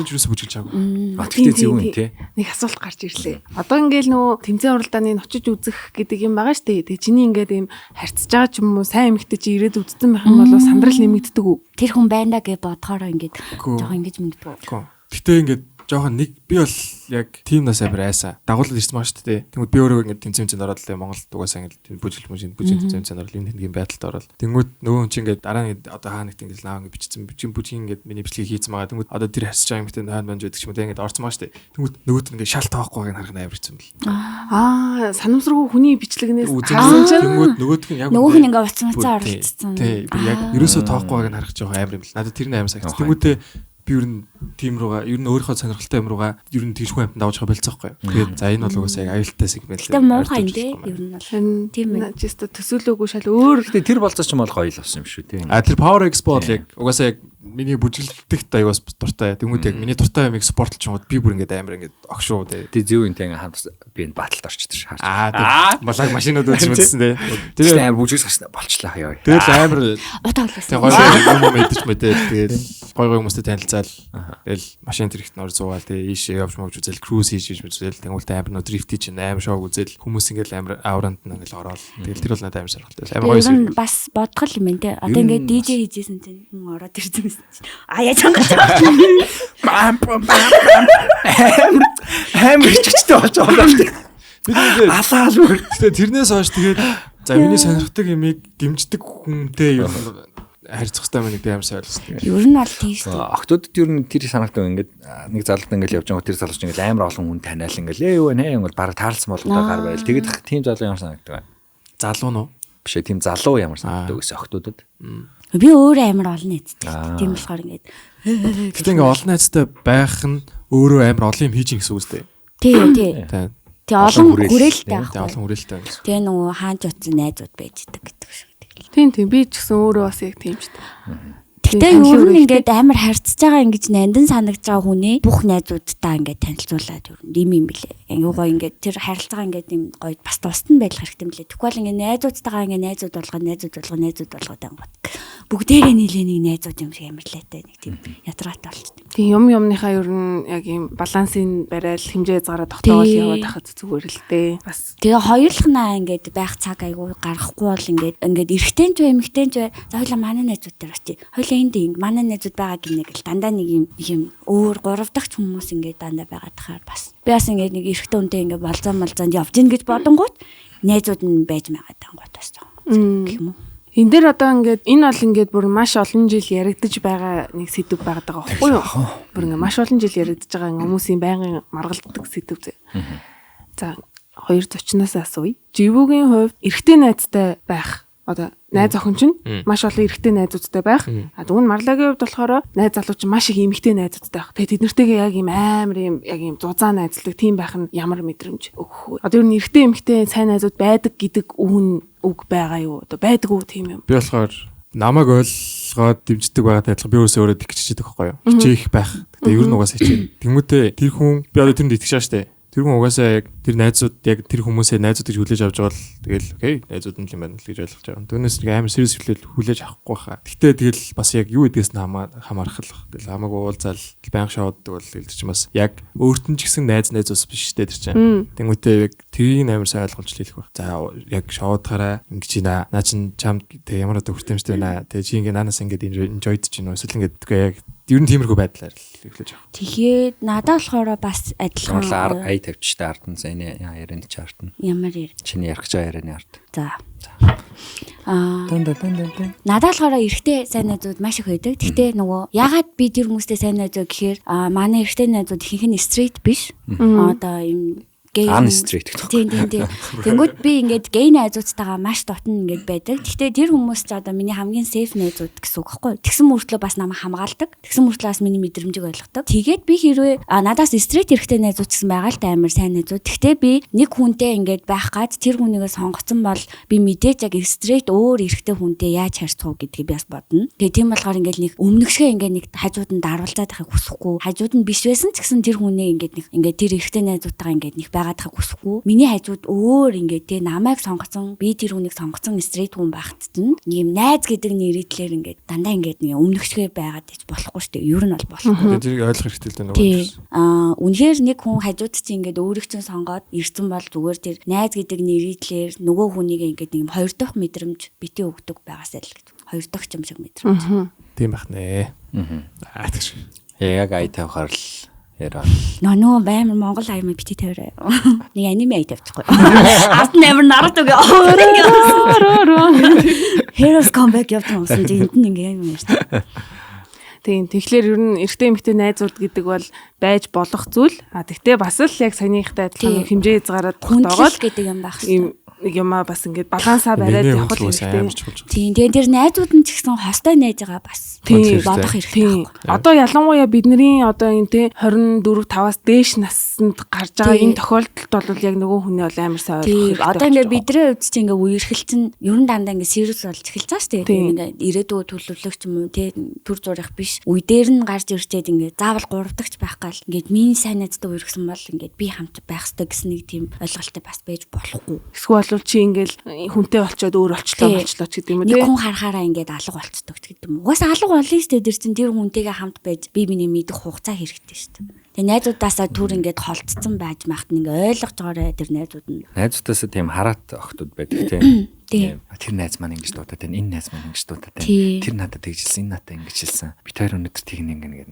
юусоо бүжгэлж чаагүй. Тэгтээ зөв юм тий. Нэг асуулт гарч ирлээ. Одоо ингээл нөгөө тэмцээн уралдааны очиж үзэх гэдэг юм байгаа штэ. Тэгээ чиний ингээд ийм харьцаж байгаа ч юм уу сайн эмэгтэй чи ирээд үзсэн байх юм бол сандрал нэмэгддэг үү? Тэр хүн байна да гэж бодохоор ингээд жоохон ингэж мэддэг. Гэтэ ингээд жоохон нэг би бол яг тим нас амар айсан. Дагуулд ирсэн маа шүү дээ. Тэнгүүд би өөрөө ингээд тэмцээнд ороод л Монголд угаасаа ингээд бүжиглж тэмцээнд ороод энэ тэнгийн байдалд ороод. Тэнгүүд нөгөө хүн чинь ингээд дараа нь одоо хаа нэгт ингээд лав ингээд бичсэн бүжгийн ингээд миний бичлэгийг хийцэн байгаа. Тэнгүүд одоо тэр харьцаж байгаа юм гэдэг хаан банж байдаг ч юм уу ингээд орсон маа шүү дээ. Тэнгүүд нөгөөт нь ингээд шал тоохгүй байгааг харах нь амар хэцүү юм бэл. Санамсаргүй хүний бичлэгнээс харсан чинь тэнгүүд нөгөөтг нь яг нөгөө хүн ингээд уцмацаа оролцсон. Тий би яг ерөөсөө тоохгүй байгааг харах жоохон амар юм бэл. Надад тэр нь амар сагц. Тэнгүүдээ би ер нь тим руугаа ер нь өөрийнхөө сонирхолтой юм руугаа ер нь тийшгүй амтанд давж байгаа болцоохгүй. Тэгээд за энэ бол угаасаа яг аюултай сегмент л. Тэгээд муухай юм дээ. Ер нь бол тийм ээ. Жист төсөөлөөгүй шал өөр. Гэтэ тэр болцооч юм бол гоё л болсон юм шүү тий. Тэр Power Expo бол яг угаасаа яг миний бүжиглэлтэгт аягаас дуртай. Тэнгүүд яг миний дуртай юмыг спортлж чамд би бүр ингээд амар ингээд огшуу тий. Тэг зөв юм тий хамт би энэ баталд орчдөг шаарч. Малаг машинууд үзсэн мэдсэн тий. Тэр амар бүжиглэж болчлаа яа. Тэгэл амар утаагласан. Тэг гоё юм мэдэж мэдээ тэгэл гоё хүмүүстэй танилцаал. Тэгэл машин тэрэгт нор зуугаал тэгээ ийшээ явж мовж үзэл круз хийж үзэл тэнгуүлтэй амар нөө дрифт хийж амар шоу үзэл хүмүүс ингээл амар ауранд нь ингээл ороод тэгэл тэр бол надад амар сонирхолтой. Амар гоё юм. Бас бодгол юм байна те. Одоо ингээд DJ хийжсэн чинь хүн ороод ирсэн юм чинь. Аяа чангаж. Амар чичтэй болж байгаа юм шиг. Би тэгээд алаа л өөр. Тэгээ тэрнээс хойш тэгээд за миний сонирхдаг юмыг дэмждэг хүнтэй юм харьцах хэрэгтэй мэн гэдэг амар сайн ойлгосон. Ер нь бол тийм шүү. Охтуудад ер нь тэр санагдав ингээд нэг залууд ингээд явж байгаа тэр залууч ингээд амар олон хүн таниал ингээд юу нэ юм бол бараг таарлсан болгоо гар байл. Тэгээд тийм залуу ямар санагдав вэ? Залуу нь биш ээ тийм залуу ямар санагдав гэсэн охтуудад. Би өөрөө амар олон найзтай. Тийм болохоор ингээд. Гэтэ ингээд олон найзтай байх нь өөрөө амар олон юм хийж ин гэсэн үг үстэй. Тий. Тий олон хүрээлтэй байх. Тий олон хүрээлтэй гэсэн. Тэгээ нөгөө хаанч утсан найзууд байж идэг гэдэг шиг. Тийм би ч гэсэн өөрөө бас яг тийм шүү дээ. Тэгтээ ер нь ингээд амар харьцаж байгаа ингэж нандин санагдж байгаа хүний бүх найзуудтай ингээд танилцуулаад ер нь юм билээ. Аюугаа ингээд тэр харилцаа ингээд юм гоё бас тусдан байх хэрэгтэй юм билээ. Тэгвэл ингээд найзуудтайгаа ингээд найзууд болгоод ангууд. Бүгдээрээ нийлээ нэг найзууд юм шиг амарлаатай нэг тийм ядраатай болчихсон. Тийм юмныхаа ер нь яг юм балансын барайл хэмжээ згараа тогтоогоол яваад хахад зүгээр л дээ. Бас тэгээ хоёулахнаа ингээд байх цаг айгүй гарахгүй бол ингээд эрэгтэй ч бай эмэгтэй ч бай. За хоёлаа манай найзууд дээр очие. Хоёлаа энд манай найзууд байгаа гинэ гэл дандаа нэг юм өөр 3 дахь хүмүүс ингээд дандаа байгаад тахаар бас би бас ингээд нэг эрэгтэй хүнтэй ингээд болзонд явж гин гэж бодонгууд найзууд нь байж байгаа дангууд бас юм уу. энэ дээр одоо ингээд энэ бол ингээд бүр маш олон жил яригдж байгаа нэг сэдв байгаад байгаа байхгүй юу? Бүр ингээд маш олон жил яригдж байгаа хүмүүсийн байнгын маргалддаг сэдв зэ. За хоёр зочноос асууя. Живүүгийн хувьд эрэгтэй найзтай байх одоо найз охин чинь маш олон эрэгтэй найзуудтай байх. А тэгвэл марлагийн хувьд болохоор найз залуу чинь маш их эмэгтэй найзуудтай байх. Тэгээ тэднэртэйгээ яг юм амар юм яг юм зузаан найзлдаг тийм байх нь ямар мэдрэмж өгөх вэ? Одоо ер нь эрэгтэй эмэгтэй сайн найзууд байдаг гэдэг үг байгаа юу? Одоо байдаг уу тийм юм? Би болохоор намайг ойлгоод дэмждэг байгаад адилхан би өөрөөсөө өөрөө тэгчихэд байхгүй юу? Хичээх байх. Тэгээ ер нь угаасаа хичээнэ. Тэмүүтээ тэр хүн би одоо тэрэнд итгэж байгаа штэ. Тэр хүн угаасаа яг тэр найзууд яг тэр хүмүүсээ найзууд гэж хүлээж авч байгаа л тэгэл окей найзууд нь юм байна л гэж ойлгож байгаа. Түүнээс нэг амар serious хүлээж авахгүй хаа. Гэтэ тэгэл бас яг юу гэдгээс нь хамаарах л. Тэгэл хамаагүй уулзаал банк шоуддаг бол гэлж чинь бас яг өөрт нь ч гэсэн найзус биш дээ тэр чинь. Тэнгүүтээ яг тэрийг амар сайн ойлгуулж хэлэх байх. За яг шоудахаараа ингэж ийна. Наа чин чамд тэг ямар одоо хүртээмжтэй байна. Тэг чи ингэ наанаас ингэ enjoyд чинь эсвэл ингэ яг ер нь тиймэрхүү байдлаар л эхлэж байгаа. Тэгээд надад болохоор бас адилхан ай тавьчтай ард нь зэний ярианд ч ард нь. Ямар яар. Чиний ярих гэж ярианы ард. За. Надад болохоор эрэгтэй сайн найзууд маш их байдаг. Гэхдээ нөгөө ягаад би тэр хүмүүстэй сайн найзуу гэхээр манай эрэгтэй найзууд ихэнх нь straight биш. Одоо юм Unstraight гэх тийм. Тэнгүүд би ингээд гей найзуудтайгаа маш дотн ингээд байдаг. Гэхдээ тэр хүмүүс ч одоо миний хамгийн safe найзууд гэсэн үг байхгүй. Тэгсэн мөртлөө бас намайг хамгаалдаг. Тэгсэн мөртлөө бас миний мэдрэмжийг ойлгодог. Тэгээд би хэрвээ надаас straight эрэгтэй найзууд гэсэн байгаа л да амар сайн найзууд. Гэхдээ би нэг хүнтэй ингээд байх гад тэр хүнийгээ сонгоцсон бол би мэдээж яг straight өөр эрэгтэй хүнтэй яаж харьцах уу гэдгийг би бас бодно. Тэгээд тийм болохоор ингээд нэг өмнөгшгөө ингээд нэг хажууд нь дарвалцаад байхыг хүсэхгүй. Хажууд нь биш байсан ч гэсэн тэр хүнээ ингээд тэр эрэгтэй найзуудтайгаа ингээд нэг байгаадахыг хүсэхгүй. Миний хажууд өөр ингээд тий намайг сонгоцсон, би тэр хүнийг сонгоцсон стрит хүн багт чинь ийм найз гэдэг нэрийдлэр ингээд дандаа ингээд нэг өмнөшгөө байгаад ич болохгүй шүү дээ. Ер нь бол болохгүй. Тэрийг ойлгох хэрэгтэй л дээ Тий. нөгөө. Үнэхээр нэг хүн хажууд чинь ингээд өөрийг чинь сонгоод ирсэн бол зүгээр тэр найз гэдэг нэрийдлэр нөгөө хүнийг ингээд нэг хоёр дахь мэдрэмж бити өгдөг байгаасай л гэж. Хоёр дахь юм шиг мэдрэмж. Тийм байх нэ. Тэгш. Яг ай тавихаар л яраа. Нөгөө баймар Монгол аймаг бити тавиараа. Нэг аниме ай тавьчихгүй. Арт never Naruto гээ. Heroes comeback явсан юмсан тийм ингээ юм шүү дээ. Тийм. Тэгэхээр ер нь эрэгтэй эмэгтэй найзууд гэдэг бол байж болох зүйл. Тэгтээ бас л яг саяныхтай адилхан хэмжээ хязгаараад тогтоогоод гэдэг юм байх юм нэг юмаа бас ингээд балансаа бариад явах хэрэгтэй. Тийм. Тэгээд тэр найзууд нь ч гэсэн хостой найз байгаа бас. Тийм. Бодох хэрэгтэй. Одоо ялангуяа бидний одоо энэ 24 5-аас дээш наснд гарч байгаа энэ тохиолдолд бол яг нөгөө хүний бол амар сайн ойлгох. Одоо ингээд бидний хувьд чинь ингээд үерхэл чинь ер нь дандаа ингээд serious болж эхэлж байгаа шүү дээ. Ингээд ирээдүйд төлөвлөх юм уу тий төр зурах биш. Үе дээр нь гарч ирчээд ингээд заавал гуравдагч байх гал ингээд миний сайн найзтай үерхсэн бол ингээд би хамт байх хэрэгтэй гэсэн нэг тийм ойлголттой бас байж болохгүй. Эсвэл чи ингээл хүнтэй болчоод өөр болчлоо гэдэг юм уу тий. Нэг хүн харахаараа ингээд алга болцдог гэдэг юм. Угаасаа алга болно шүү дээ. Тэр чинь тэр хүнтэйгээ хамт байж би биний мэдэх хугацаа хэрэгтэй шүү дээ. Тэгээ найзуудаасаа түр ингээд холцсон байж махт ингээ ойлгож байгаарэ тэр найзууд нь. Найзуудаасаа тийм хараат охтууд байдаг тийм. Тэр найз маань ингэж дуудаад байна. Энэ найз маань ингэж дуудаад байна. Тэр надад тэгжилсэн, энэ надад ингэж хэлсэн. Би тэр өнөдөр тэгнэ ингээд.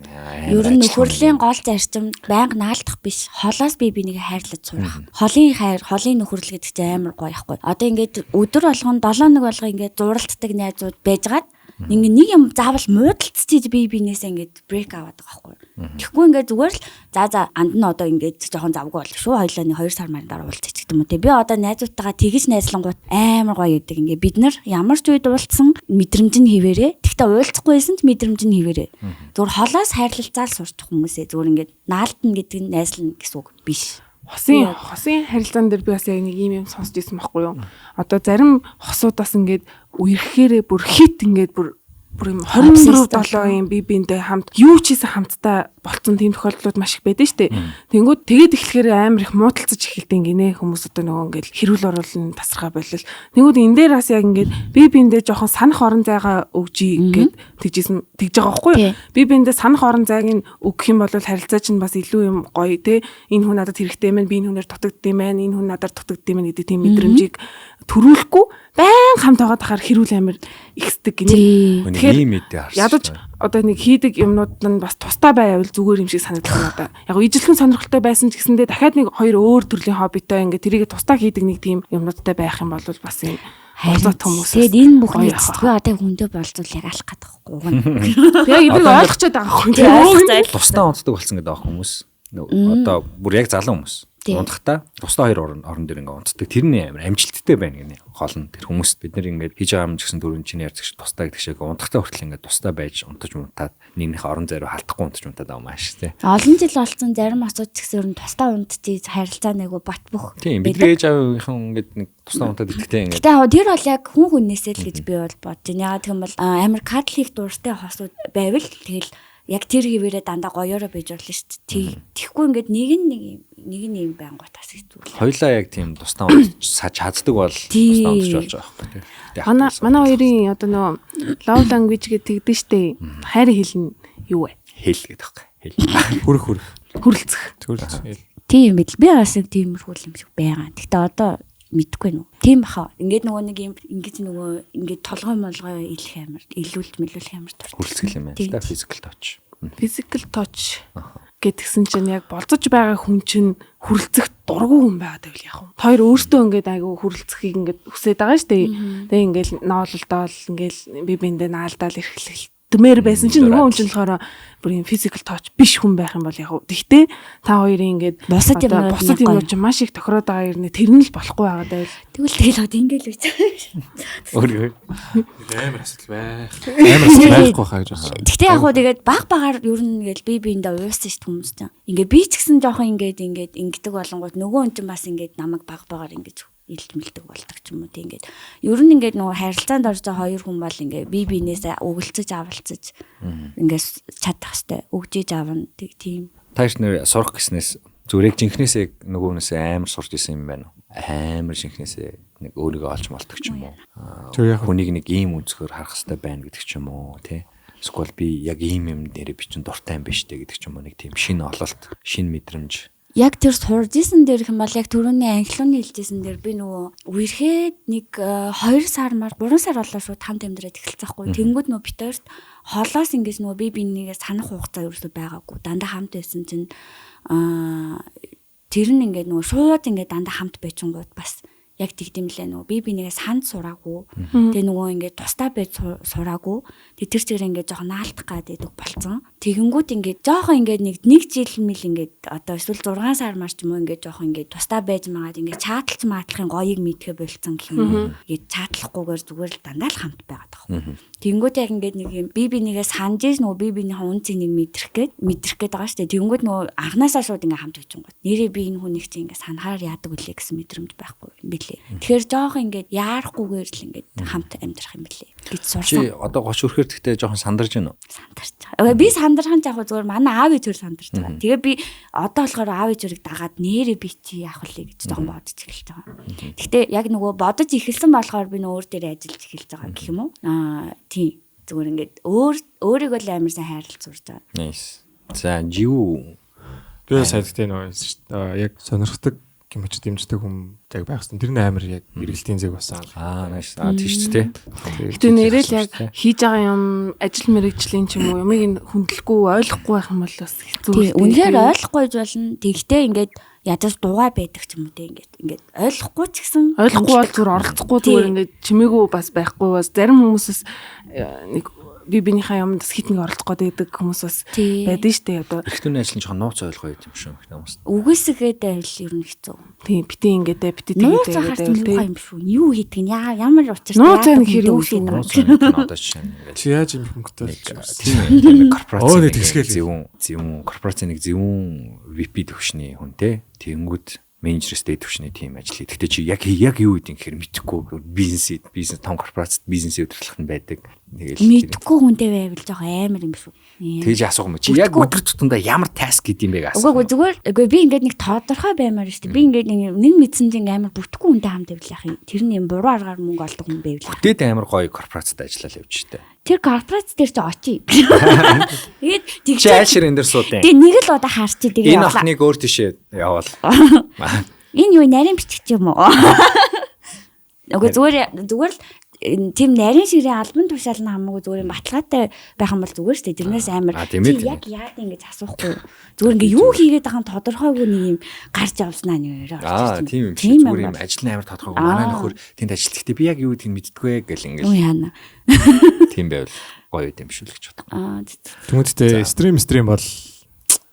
Ер нь нөхөрлийн гол зарчим байнга наалдах биш. Холоос би бинийг хайрлаж сурах. Холын хайр, холын нөхөрлөл гэдэг чинь амар гоё ихгүй. Одоо ингээд өдөр болгон 7 болго ингээд зуралддаг найзууд байжгаад ингээ нэг юм заавал муудалцчих би бинээсээ ингээд брейк аваад байгаа байхгүй. Тэгэхгүй ингээд зүгээр л за анд нь одоо ингээд жоохон завгүй бол шүү. Хоёлоо 2 сар маар дараа уулзчих гэдэг юм уу. Би одоо найзуудтайгаа тэгж найзлангууд амар гоё гэдэг. Ингээ бид нар ямар ч үед уулзсан мэдрэмж нь хിവэрээ. Тэгтээ уулзахгүйсэн ч мэдрэмж нь хിവэрээ. Зүгээр холоос хайрлалцаал сурчих хүмүүсээ зүгээр ингээд наалтна гэдэг нь найзлна гэсэн үг биш. Хосын харилцаан дээр би бас яг нэг юм сонсч ирсэн байхгүй юу. Одоо зарим хосуудаас ингээд үерхээрээ бүр хит ингээд бүр юм 24/7 юм би биэндээ хамт юу ч хийсэн хамтдаа болцсон тийм тохиолдлууд маш их байдаг шүү дээ. Тэнгүүд тэгээд эхлэхээр амар их муудалцаж эхэлдэг гинэ хүмүүс одоо нөгөө ингээд хэрүүл оруулна тасархаа болол. Тэнгүүд энэ дээр бас яг ингээд би биэндээ жоохон санах орон зайгаа өгжий ингээд тэгж байгаа байхгүй юу. Би биэндээ санах орон зайг нь өгөх юм бол харилцаа чинь бас илүү юм гоё те. Энэ хүн надад хэрэгтэй юм байна, би энэ хүнээр дутагддаг юм байна, энэ хүн надад дутагддаг юм гэдэг тийм мэдрэмжийг төрүүлэхгүй баян хамт байгаа тахаар хэрүүл амир ихсдэг гинэ. Тэгэхээр ийм мэдээ харсан. ядаж одоо нэг хийдэг юмнууд нь бас тустай байвал зүгээр юм шиг санагдах юм надаа. Яг ижилхэн сонирхолтой байсан ч гэсэндээ дахиад нэг хоёр өөр төрлийн хоббитой ингээд тэрийг тустай хийдэг нэг тийм юмнуудтай байх юм бол бас юм болоод хүмүүс. Тэгээд энэ бүх нэгцгүй одоо хүндээ болцвол яг алах гэдэг байхгүй юу? Яг энийг ойлгочод байгаа хүн. Тустай онцдог болсон гэдэг байгаа хүмүүс. Одоо бүр яг залуу хүмүүс. Унтахтаа тусдаа хоёр орон дээр ингээ унтдаг. Тэр нь амар амжилттай байна гинэ. Гол нь тэр хүмүүст бид нар ингээ хийж байгаа юм гэсэн дөрөв чинь ярьдаг ш тусдаа гэдэг шиг унтахтаа хүртэл ингээ тусдаа байж унтаж унтаад нэгнийхээ орон зайруу халтахгүй унтаж унтаад байгаа маш тий. Олон жил болсон зарим асууж гэсэн ер нь тусдаа унтчих харилцаа нэггүй бат бөх. Тийм бидний ээж аавынхан ингээ нэг тусдаа унтаад итгэдэг ингээ. Тэгээ тэр бол яг хүн хүнээсээ л гэж би бол бодож байна. Яагаад гэвэл амар катлик дуртай хосууд байвал тэгэл яг тэр хിവэрээ дандаа гоёороо байж болно шүү дээ. Тэгэхгүй ингээд нэг юм байнгут бас хэцүү. Хоёлаа яг тийм тусдаа саж хаздаг бол тусдаа унтж болж байгаа байхгүй тийм. Манай хоёрын одоо нөгөө love language гэдэг тэгдэж штэ. Хайр хэлнэ юу вэ? Хэл гэдэг байхгүй. Хүрэлцэх. Тийм мэдл. Би бас яг тиймэрхүү юм шиг байгаа. Гэхдээ одоо мэдгүй нүү. Тийм баха. Ингээд нөгөө нэг юм ингээд толгой молгой илүүлэх амар дуртай. Хүрэлцэх юм байна. Та physical touch. Physical touch гэдгсэн чинь яг болцож байгаа хүн чинь хүрэлцэх дургүй хүн байгаад байвал яах вэ? Хоёр өөртөө ингээд айгүй хүрэлцэхийг ингээд хүсээд байгаа шүү дээ. Тэгээ ингээд ноололдоол ингээд би биэндээ наалдаал эрхлэх тэмээр байсан чинь нөгөө хүн чинь болохоор бүр юм physical touch биш хүн байх юм бол яг уу. Гэхдээ та хоёрын ингээд бусад юмнууд чинь маш их тохироод байгаа юм. Тэр нь л болохгүй байгаад байл. Тэгэл ингээл үз. Өөрөө амар асуудал байх. Амар асуудал байхгүй хаа гэж байна. Гэхдээ яг уу тэгээд багаар ер нь ингээл би биэндээ уйлсан шүү хүмүүс чинь. Ингээ би ч гэсэн жоохон ингээд ингэдэг болонгууд нөгөө хүн чинь бас ингээд намайг багаар ингэж илт мэлдэг болдог ч юм уу тийм ингээд ер нь ингээд нөгөө харилцаанд орж байгаа хоёр хүн бол ингээд би бинээсээ өгөлцөж авалцаж ингээд чадах хэвээр өгжиж аавна тийм. Тааш нэр сурах гэснээс Зүрэг жинхнээсээ нөгөөнөөсөө амар сурч исэн юм байна уу? Амар жинхнээсээ нэг өөрийгөө олж молдог ч юм уу? Хүнийг нэг ийм үнцгөр харах хэрэгтэй байна гэдэг ч юм уу, тий? Эсвэл би яг ийм юм нэрээ би ч дуртай юм биш үү гэдэг ч юм уу, нэг тийм шинэ ололт, шинэ мэдрэмж. Яг тэр сурж исэн дээр хэм бол яг түрүүний англиуны хэлжсэн дээр би нөгөө үерхэд нэг 2 сар мар 3 сар болоо шууд хамт амьдраад эхэлсэн хгүй. Тэнгүүд нөгөө битэрт холоос ингэж нөгөө би бинийгээ санах хугацаа ерөөсөй байгаагүй. Дандаа хамт байсан чинь тэр нь ингээд нөгөө шууд ингээд дандаа хамт байчингууд бас яг тэгдэмлээ нөгөө би бинийгээ санд сураагүй. Тэгээ нөгөө ингээд тустай байж сураагүй. Тэгээ тэр чигээр ингээд жоохон наалтах гэдэг болцсон. Тэгэнгүүт ингээд жоохон ингээд нэг жил мэл ингээд одоо эсвэл 6 сар марч юм уу ингээд жоохон ингээд тустай байж магаад ингээд чааталч maatlахын гоёг мэдхэ болцсон гэх юм. Ингээд чаатлахгүйгээр зүгээр л дандаа л хамт байгаад байгаа. Тэгэнгүүт яг ингээд нэг юм би бинийгээ санаж иж нөгөө би бинийхээ үнцийг нэг мэдрэх гээд байгаа шүү дээ. Тэгэнгүүт нөгөө анханасаа шууд ингээд хамт байчихгоо. Нэрээ би энэ хүнийг чи ингээд санахаар яадаг үлээ гэсэн мэдрэмж байхгүй юм билээ. Тэгэхээр жоохон ингээд яарахгүйгээр л ингээд хамт амьдрах юм билээ гэж сурсан. Чи одоо 30 хүрэхээр тэгтээ жоохон сандарч байна уу? Сандарч байгаа. Би сандархан яг зүгээр манай аав ээж сандарч байгаа. Тэгээ би одоо болохоор аав ээжийг дагаад нэрээ би чи яах вэ гэж жоохон бодож эхэлж байгаа. Гэхдээ яг нөгөө бодож эхэлсэн болохоор би нөгөө өөр дээр ажиллаж эхэлж байгаа гэх юм уу? Тийм. Зүгээр ингээд өөрийгөө л амар сайн хайрлаж сурж байгаа. Nice. За жив. Би сайттай нөгөө яг сонирхдаг гэмч дэмждэг хүм яг байх хэвээр тэр нь амар яг эргэлтийн зэг басан. Nice. Тийш тээ. Гэтэ нэрэл яг хийж байгаа юм ажил мэргэжлийн ч юм уу юмыг хүндлэхгүй ойлгохгүй байх юм бол бас хэцүү. Үнэхээр ойлгохгүй болно. Тэгтээ ингээд ядаж дугаа байдаг ч юм уу те ингээд ойлгохгүй ч гэсэн ойлгохгүй бол зүгээр оролцохгүй зүгээр ингээд чимээгүй бас байхгүй бас зарим хүмүүсээс нэг би бинийхээ юмд хитнийг оролцох гэдэг хүмүүс бас байдаг штэ одоо эхтүний ажил нь жоохон нууц ойлгоо юм шүү хүмүүс. Үгүйсгээд байл ер нь хэцүү. Тийм бити ингээд бити тэгээд юм шүү. Юу хийдэг нь ямар учиртай нууц нэг хэр юу хийдэг одоо жишээ нь чи яаж юм хөнгөтэй тийм корпорац тэгсгээл зөвүүн корпорац нэг зөвүүн VP төвшний хүн те тэнгүүд менежерс дэд төвшний тим ажил хийх. Гэхдээ чи яг юу гэдэг гэхээр мэдэхгүй бизнес том корпорацид бизнесийн удирдлагт нь байдаг. Тэгэл мэдэхгүй хүнтэй байвал жоохон амар юм шүү. Тэгж асуух юм чи яг өдөр тутамдаа ямар таск гэдэг юм бэ асуух. Үгүй зүгээр би ингээд нэг тодорхой баймаар шүү дээ. Би ингээд нэг мэдсэн чинь амар бүтэхгүй хүнтэй хамт байвал яах юм. Тэр нь юм буруу аргаар мөнгө олдог хүн байвал. Тэд амар гоё корпорацид ажиллаад явж штэ. Тэр корпорац дээр ч очие. Тэгээд тэгж шир энэ дэр суудیں۔ Тэгээ нэг л удаа харчи тэгээ явлаа. Энэ охиныг өөр тийшээ явал. Энэ юу нарийн бичиг юм уу? Үгүй зүгээр л тийм нарийн ширээ албан тушаал нь хамаагүй зүгээр баталгаатай байх юм бол зүгээр шүү дээ. Тэрнээс амар яг яад ингэж асуухгүй. Зүгээр ингээ юу хийгээд байгаа нь тодорхойгүй нэг юм гарч явснаа нэрээ. Тийм юм шиг зүгээр юм ажил нь амар тодорхойгүй. Манай нөхөр тэнд ажилт. Гэхдээ би яг юу гэдгийг мэддэггүй гэл ингээл. Юу яана. Тийм байвал гоё юм шүү л гэж бодлоо. Тэмүүтээ стрим бол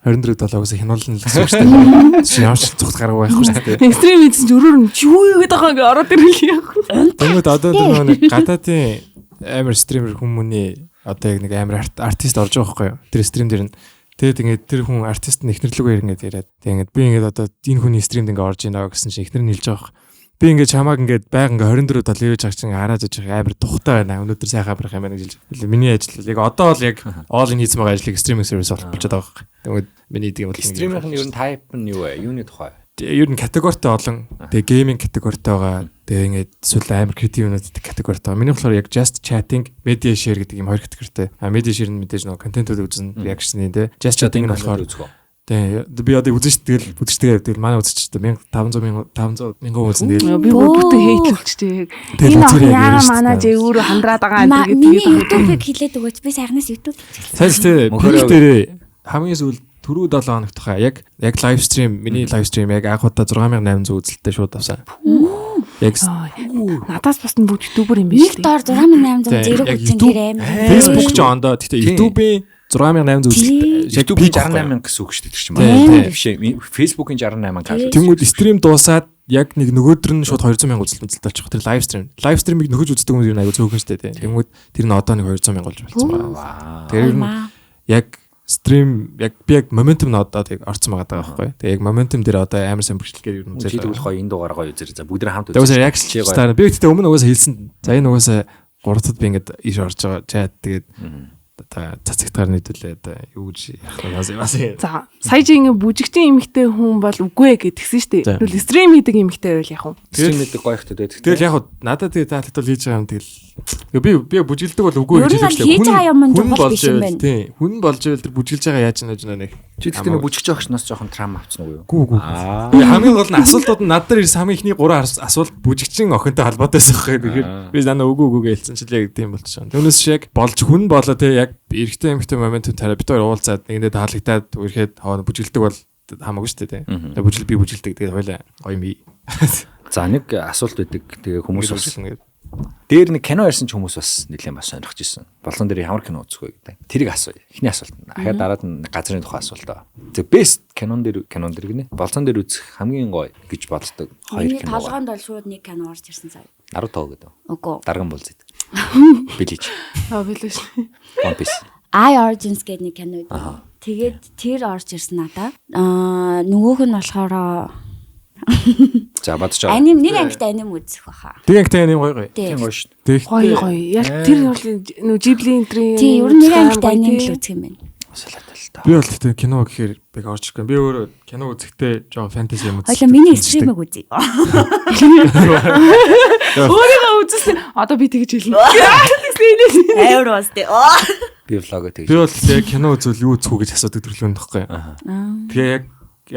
24/7-оос хянуулна л гэсэн үг шүү дээ. Чи ямар ч цогт гарах байхгүй шүү дээ. Экстрим хийсэн ч өрөөр нь юу гэдэг байгаа ингээ ороод ирэл яах вэ? Тэмүүт одоо нэг гадаадын амар стример хүмүүний одоо яг нэг амар артист орж байгаа байхгүй юу? Тэр стрим дээр нь тэгээд ингээд тэр хүн артист нь ихнэрлэгээр ингээд яриад тэгээд би ингээд одоо энэ хүний стримд ингээд орж ийнаа гэсэн чинь ихнэр нь хэлж байгаа байхгүй. Би ингээд чамааг ингээд байг ингээд 24/7 ивэж байгаа чинь хараад иж амар тухтай байна. Өнөөдөр сайхан амрах юм байна гэж хэлж. Миний ажил яг одоо л яг all in хийсэн байгаа ажлыг стриминг сервис болчиход байгаа байхгүй. Тэгээд миний гэдэг бол стриминг нь ер нь type нь юу вэ? Юуны тухай? Ер нь категоритой олон. Тэгээ гейминг категоритой байгаа. Тэгээ ингээд эсвэл амар креатив юмнууд категоритой. Миний болохоор яг just chatting, media share гэдэг юм хоёр категоритой. Media share нь мэдээж нөгөө контентууд үзэн reaction-ийн те. Just chatting нь болохоор тэгээ би одоо үзэн ш тэгэл үзчихдэг манай үзчихдэг 500 мянган үзэн тэгэл би бүгдээ хейтлэлчтэй. Энэ яа манай зэвүүр хандраад байгаа гэдэг YouTube-ыг хилээд өгөөч би сайхнаас YouTube сайж тэ мөхөр дээр хамгийн сүүл түрүү 7 хоног тухай яг лайв стрим миний лайв стрим яг анхудаа 6800 үзэлттэй шууд авсан. Яг надаас бас бүгд YouTube-ээр юм биш үү? Нэг доор 6800 зэрэг үзэн тэр амар. Facebook ч ондоо гэхдээ YouTube-ийн 6800 үзэлт. YouTube-ийн 68000 гэсэн үг шүү дээ тэр чинь. Биш Facebook-ийн 68000. Тэнгүүд стрим дуусаад яг нэг нөгөөдөр нь шууд 200,000 үзэлт болчих. Тэр лайв стрим. Лайв стримийг нөхөж үздэг хүмүүс юу аягүй цөөхөн шүү дээ. Тэнгүүд тэр нь одоо нэг 200,000 болж болсон байна. Тэр нь яг стрим яг би яг моментум нь одоо тийг орцсон байгаа байхгүй. Тэгээ яг моментум дээр одоо амар сайн бүрчлэгээр юу юм үзэл. Тэгвэл гоё энэ дугаараа гоё үзэр. За бүгд хамт үзээ. Тэгвэл реакшн стаар би гэхдээ өмнө угаасаа хэлсэн. За энэ угаасаа 3-тад би ингээд иш орж байгаа. Чат тэгээд одоо цацагтгаар нийтүүлээ одоо юу гэж яах вэ? За сая чи ингээ бүжигчин эмэгтэй хүн бол үгүй гэдгсэн шүү дээ. Тэгвэл стрим хийдэг эмэгтэй байвал яах вэ? Стрим хийдэг гоё ихтэй байдаг. Тэгэл яг надад тэгээ таалал хийж байгаа юм тэгэл би бүжилдэг бол үгүй гэж хэлж байгаа юм бол биш юм байна. Тийм. Хүн болж ивэл тэр бүжилж байгаа яаж нэж нэг. Чи тэгтээ бүжигч өгчнөөс жоохон трам авчихсан уу юу? Гүү. Хамгийн гол нь асуултууд нь над дээр ирсэн хамгийн ихний 3 асуулт бүжигчин охинтой холбоотой байсан байхгүй. Тэгэхээр би санаа үгүй хэлсэн чинь яг тийм болчихсон. Түүнээс шиг болж хүн болоо те яг эрэгтэй эмэгтэй моментум тараа бид хоёр уулзаад нэгэндээ таалагдаад үерхэд бүжилдэг бол хамаагүй шүү дээ те. Би бүжилдэг тэгээд хойлоо гоё юм. За нэг асуулт байдаг. Тэгээ хүмүүс бас дээр нэг кино ярьсан ч хүмүүс бас нэлээд бас сонирхож ирсэн. Болсон дээр ямар кино үзэх вэ гэдэг. Тэрийг асууя. Эхний асуулт. Ахаад дараад нь газрын тухай асуулт аа. The best кинон дээр гинэ. Болсон дээр үзэх хамгийн гоё гэж боддог хоёр кино. Толгоонд бол шууд нэг кино орж ирсэн сая. Наруто гэдэг. Үгүй. Дарган болзид. Билиж. Билиж. One Piece. I Origins гэдэг нэг кино байдаг. Тэгээд тэр орж ирсэн надаа. Нөгөөх нь болохоор За бодож байгаа. Аним нэг ангитай аним үзэх баха. Тэг ангитай аним гоё. Тийм гоё шүү. Гоё. Яг тэр бол нөө Ghibli энтрийн. Тий, ер нь нэг ангитай аним л үзэх юм байна. Салаатай л та. Би бол тэгтээ кино гэхээр би орж ирэх. Би өөрөө кино үзэхдээ жоо фэнтези юм үзсэн. Хоёлаа миний стримийг үзье. Өөрийгөө үзсэн. Одоо би тэгж хэлнэ. Амар бастэй. Би влог тэгж. Би бол яг кино үзвэл юу үзэх үү гэж асуудаг төрлөө нөхгүй. Тэгээ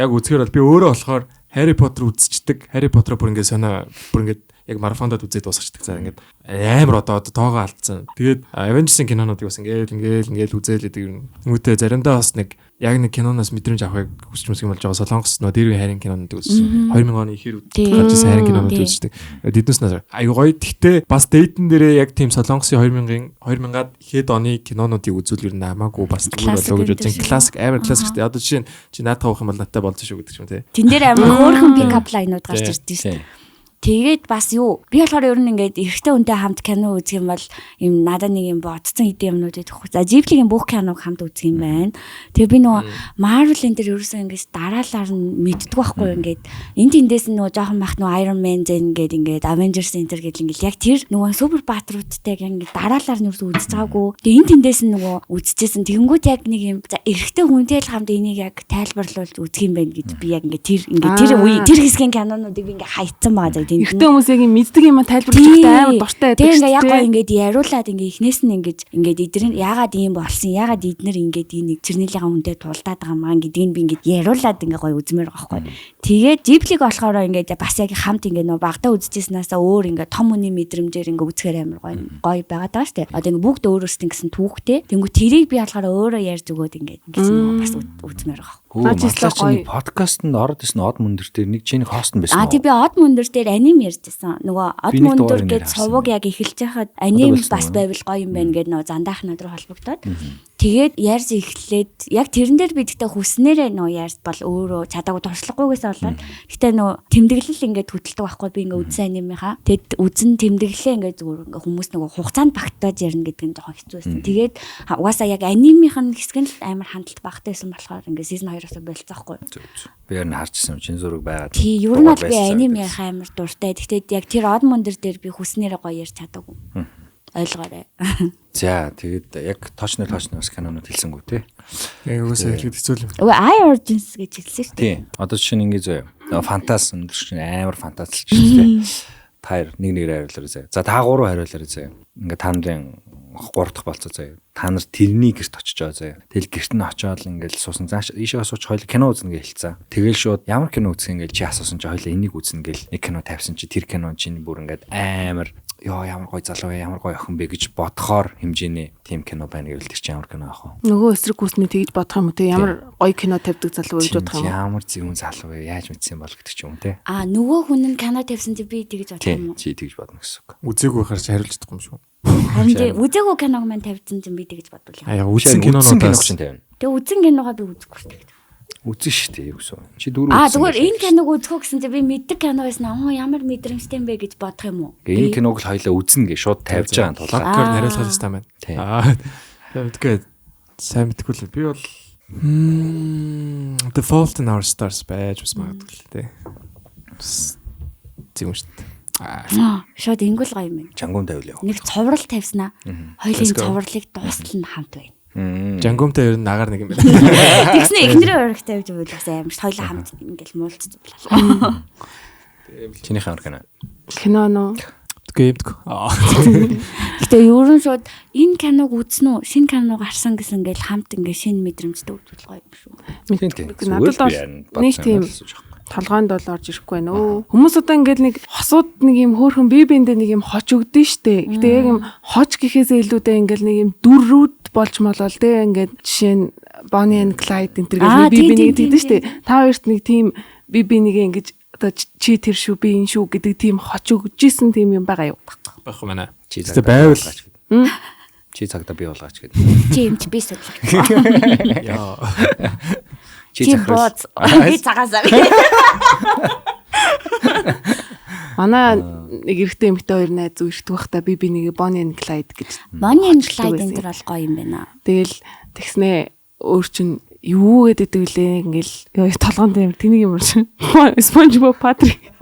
яг үзэхээр бол би өөрөө болохоор Harry Potter үзчихдэг. Harry Potter бүр ингээд санаа бүр ингээд яг марафондод үзээд дуусчихдаг. За ингээд амар одоо тоогоо алдсан. Тэгээд Avengers-ийн кинонуудыг бас ингээд үзээлээд юм. Нүгтэй заримдаа бас нэг яг нэг киноноос мэдрэмж авахыг хүсч юм болж байгаа. Солонгос нөө дэрвийн хайрын кинонууд үзсэн. 2000 оны ихэр гарчсан хайрын кинонууд үздэг. Эднээс нас аюу гоё. Гэхдээ бас дэйтэн дээрээ яг тийм Солонгосын 2000-ад ихэд оны кинонуудыг үзүүл ер нь намаагүй бас зүгээр болоо гэж үзэн. Классик амар классик шүү дээ. Одоо жишээ нь чи наатах авах юм бол надтай болчих шүү гэдэг ч юм те. Тэн дээр амар хөөрхөн пикап лайнууд гарч ирдэ шүү дээ. Тэгээд бас юу би болохоор ер нь ингээд эрэгтэй хүнтэй хамт кино үзэх юм бол юм надад нэг юм бодцсон хэдийн юмнууд идэх. За Ghibli-гийн бүх киног хамт үзэх юм байна. Тэгээ би нөгөө Marvel энэ төр ерөөсөө ингээд дараалаар нь мэддэг байхгүй ингээд энэ тэндээс нөгөө жоохон бах нөгөө Iron Man зэн ингээд Avengers энэ төр гэдэг ингээд яг тэр нөгөө супер баатруудтай ингээд дараалаар нь ерөөсөө үзэж байгаагүй. Тэгээ энэ тэндээс нь нөгөө үзчихсэн. Тэгэнгүүт яг нэг юм за эрэгтэй хүнтэй л хамт энийг яг тайлбарлуулж үзэх юм байна гэж би яг ингээд тэр хэсгийн кинонуудыг би ингээд хайцсан байгаа. Ихтэй хүмүүс яг мэддэг юм тайлбарлаж байхдаа амар дуртай байдаг. Тэгээ ингээ яг гоо ингээд яриулаад ингээ эхнээс нь ингээд эдгээр яагаад ийм болсон, яагаад эднэр ингээд нэг Чернилийнхаа хүнтэй тулдаад байгаа маа гэдгийг би ингээд яриулаад ингээ гоё үзмээр байгаа байхгүй. Тэгээд Ghibli-г болохоор ингээд бас яг хамт ингээ нөө багтаа үзчихснаасаа өөр ингээ том үний мэдрэмжээр ингээ үзэхээр амар гоё байгаад байгаа шүү дээ. Одоо ингээ бүгд өөрөөсөө гэсэн түүхтэй. Тэнгүү тэрийг би болохоор өөрөө ярьж өгөөд ингээ бас үзмээр байгаа. Наачислаа подкастт ороод исэн од мөндөр дээр нэг чиний хост нь байсан. Тий би од мөндөр дээр аним ярьжсэн. Нөгөө од мөндөр гэж сувг яг эхэлж байхад аним бас байвал гоё юм байна гэдэг нөгөө зандаах над руу холбогдоод. Тэгээд ярьж эхлээд яг тэрэн дээр би тэгтээ хүснээрээ нөгөө ярьж бол өөрөө чадаагүй туршлагагүйгээс болоод тэгтээ нөгөө тэмдэглэл ингээд хөдөлдөг байхгүй би ингээд үзсэн анимынхаа. Тэгэд үзэн тэмдэглэлээ ингээд зүгээр ингээд хүмүүс нөгөө хугацаанд багтааж ярина гэдэг нь жоохон хэцүү байсан. Тэгээд угаасаа яг анимынх нь хэсэг нь амар хандлт багтаасан болохоор ингээд season 2-оос болцоохгүй. Би ер нь харчихсан чин зураг байгаа. Тий, ер нь бол би аним ярих амар дуртай. Тэгтээ яг тэр од мөндөр дээр би хүснээрээ гоё ярьж чадаагүй. Ойлгоорой. За тэгээд яг тоочны бас кинонууд хэлсэнгүү те. Яг үгүйсээ хэлэхэд хэцүү юм. Өө I Origins гэж хэлсэн шүү дээ. Тийм. Одоо жишээ нь ингэ зөө. Фантаз өндөр чинь амар фантазлж шүү дээ. Та нэг хариулаарай заяа. За та гурав хариулаарай заяа. Ингээ та нарын 3 дахь болцоо заяа. Та нар тэрний гэрт очиж байгаа заяа. Тэгэл гэрт нь очиод ингээл суусан. Зааш ийшээ сууч хоёул кино үзнэ гэж хэлцээ. Тэгэл шууд ямар кино үзэх ингээл чи асуусан чи хоёул энийг үзнэ гэл нэг кино тавьсан чи тэр кино чинь бүр ингээд амар ёо ямар гоё залуу вэ, ямар гоё охин бэ гэж бодохоор хэмжээний тим кино байна гэвэл тэр чинь ямар кино аах вэ? Нөгөө эсрэг хүснээ тэгж бодох юм уу те ямар гоё кино тавьдаг залуу гэж бодох юм уу? Ямар зүүн залуу вэ? Яаж мэдсэн бол гэдэг ч юм те. Нөгөө хүн нь кино тавьсан чи би тэгж бодох юм уу? Чи тэгж бодно гэсэн үг. Үзээгүй харж хариулж чадахгүй юм шүү. Харин тийм үзээгүй киног маань тавьсан чи би тэгж бодвол юм. Аа үзсэн кинонуудаас чинь тавина. Тэгээ үзэн киногоо би үзэхгүй шүү дээ. Үзэн шүү дээ юу гэсэн. Чи дөрөв үзсэн. Зүгээр энэ киног үзэхгүй гэсэн чи би мэддэг кино байсан. Ямар мэдрэмжтэй юм бэ гэж бодох юм уу? Энэ киног л хоёлаа үзнэ гэж шууд тавьж байгаа тул. Локкер нариулах хэрэгтэй байна. Мэдгүй сайн мэдгүй л би бол The Fault in Our Stars байж бас магадгүй л дээ. Тийм шүү дээ. Шууд ингүүл гоё юм. Жангуун тавил яа. Нэг цуврал тавьснаа. Хоёлын цувралыг дуустал нь хамт байна. Жангумтай ер нь нагаар нэг юм байна. Тэгснэ эхнэрийн өргөг тавьж өгвөл бас амар хоёлоо хамт ингээл муулцсан болоо. Чиний хамар кино. Кино нөө. Гэмдэг. Гэтэ ер нь шууд энэ киног үзнэ үү? Шинэ киног гарсан гэсэн ингээл хамт ингээ шинэ мэдрэмжтэй үзвэл гоё юм шүү. Надад бол нэг тийм толгойд бол орж ирэхгүй байна өө. Хүмүүс одоо ингээд нэг хосууд нэг юм хөөрхөн бие биендээ нэг юм хож өгдөн штэ. Гэтэ яг юм хож гэхээсээ илүүтэй ингээд нэг юм дүррүүд болж молол те ингээд жишээ нь Bonnie and Clyde энэ төр бие биенийг тэгдэж штэ. Та хоёрт нэг тийм бие биенийг ингэж одоо чи тэр шүү би энэ шүү гэдэг тийм хож өгжсэн тийм юм байгаа юу? Багх манай. Чи цагтаа байвал чи цагтаа би болгооч гэдэг. Чи юм чи би судлаа. Яа. Чи бод би цагаасаа. Манай нэг эрэгтэй эмэгтэй хоёр найз үерхдэг байхдаа би нэг Bonnie and Clyde гэж. Bonnie and Clyde энэ төр бол гоё юм байна. Тэгэл тэгснээ өөр чин юу гэдэг вүлээ ингээл толгоон дээр тэнийг юм шиг. SpongeBob Patrick.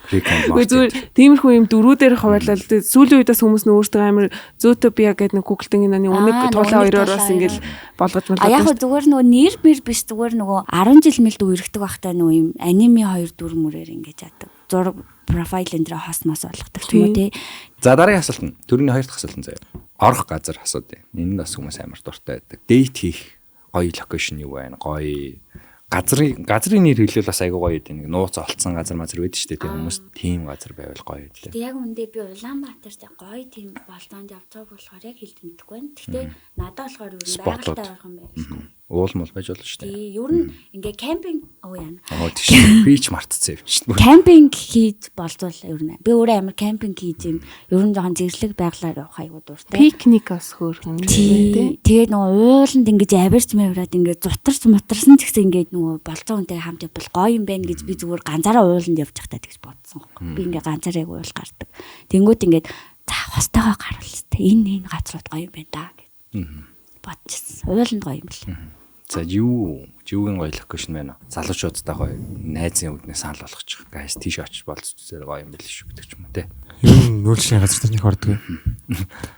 Зүгээр тиймэрхүү юм дөрүүдээр хаваалал сүүлийн үедээс хүмүүс нь өөртөө амар Zootopia гэдэг нэг Google-ийн нэг үнэг туулаа хоёроор бас ингээл болгож мэлээ. Яг зүгээр нөгөө нэр мэр биш зүгээр нөгөө 10 жил мэлд үерхдэг байхдаа нөгөө юм аниме хоёр дүр мөрөөр ингэж яадаг. Зураг профайл энэ дээр хосмос болгодог ч юм уу тий. За дараагийн асуулт нь төрний хоёр дахь асуулт нь заяа. Орох газар асуудаг. Энэ нь бас хүмүүс амар дуртай байдаг. Дейт хийх гоё локейшн юу байна? Гоё газрын нэр хэлвэл бас айгүй гоё гэдэг. Нууц олцсон газар мазар байдаг шүү дээ. Тэг хүмүүс тийм газар байвал гоё гэдэг. Тэг яг үндэ би Улаанбаатарт гоё тийм болтоонд явж байгаа болохоор яг хэлд мэдэхгүй байна. Гэхдээ надад болохоор юу байгальтай байх юм байна. Уул мул байж болно шүү дээ. Тий, ер нь ингээ кемпинг яана. Тийм. Би ч мартцсан юм шүү дээ. Кемпинг хийж болцвол ер нь. Би өөрөө амар кемпинг хийж юм. Ер нь жоохон зэрлэг байглаар явах айгуу дуртай. Пикник бас хөөрхөн тий. Тэгээд нөгөө ууланд ингээ авирч мавраад ингээ зутарч мутарсан ч гэсэн ингээ нөгөө болцоо хүнтэй хамт явбал гоё юм байна гэж би зүгээр ганцаараа ууланд явж байхдаа тэгж бодсон. Би ингээ ганцаараа яг уул гардаг. Тэнгүүт ингээ за хостойгоо гарвал энэ газрууд гоё юм байна да гэж бодчихсон. Ууланд гоё юм бэл. За юугийн гоё локейшн байна уу? Залуучуудтай гоё найзын үүднээ санал болгочих. Гайс тийш очиж болцсон гоё юм байл шүү гэдэг ч юм уу те. Ер нь нүүлшийн газар дээр нэг ордог.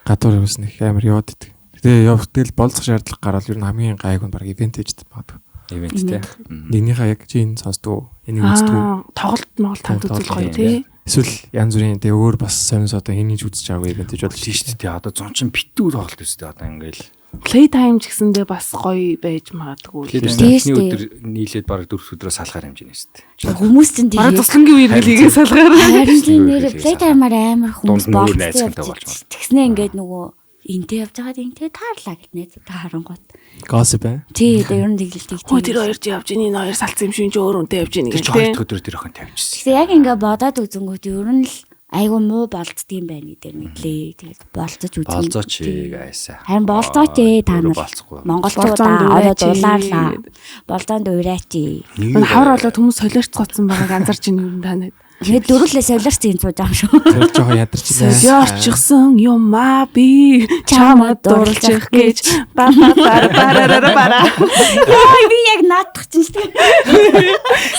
Гадуур явсан их амар яваад идэг. Тэгээ явтал болцох шаардлага гарвал ер нь хамгийн гайг нь баг ивент хийж магадгүй. Ивент те. Нэгнийхээ яг чи энэ сонсдгоо, энийг үздэг. Тоглолт хамт үзүүл гоё тий. Эсвэл янз бүрийн тэгээ өөр бас сонирс одоо энийг үзэж байгаа ивент гэж бодлоо шүү дээ. Одоо зончин битүү тоглолт үстэй одоо ингээл Playtime ч гэсэндээ бас гоё байж магадгүй. Эхний өдөр нийлээд бараг 4 өдрөө салахаар хэмжээ нэстэ. Хүмүүс чинь бараг туслангийн үеэргэлгээ салгаар. Харин тийм нэр Playtime-аар амар хүмүүс болчихсон. Тэгснэ ингээд нөгөө энтэй явж байгаад энтэй таарлаа гэт найзуудаа харангуут. Gossip бай. Тий, тэр нь тэгэлдэг. Хөө тэр хоёр чи явж ийн энэ хоёр салцсан юм шиг өөр үнтэй явж ийн гэх. Тэр хоёр өдөр тэр охин тавьчихсан. Тэгсэн яг ингээ бодоод үзэнгүүт ер нь л айгу муу болцдгийм байна гэдэг мэдлээ. Тэгээд болцож үзье. Болцооч гайсаа. Харин болцооч та нар. Монголчуудаа ороо дулаарлаа. Болцоонд уураач. Хавар болоод хүмүүс солиорцгоцсон байгааг анзарч ийн юм танад. Тэгээд дөрүлээ солиорч юм сууж байгаа юм шүү. Тэр жоохон ядарч байна. Солиорчсон юм аа би чамд дурлчих гэж бара. Яа би яг наадах чинь шүү.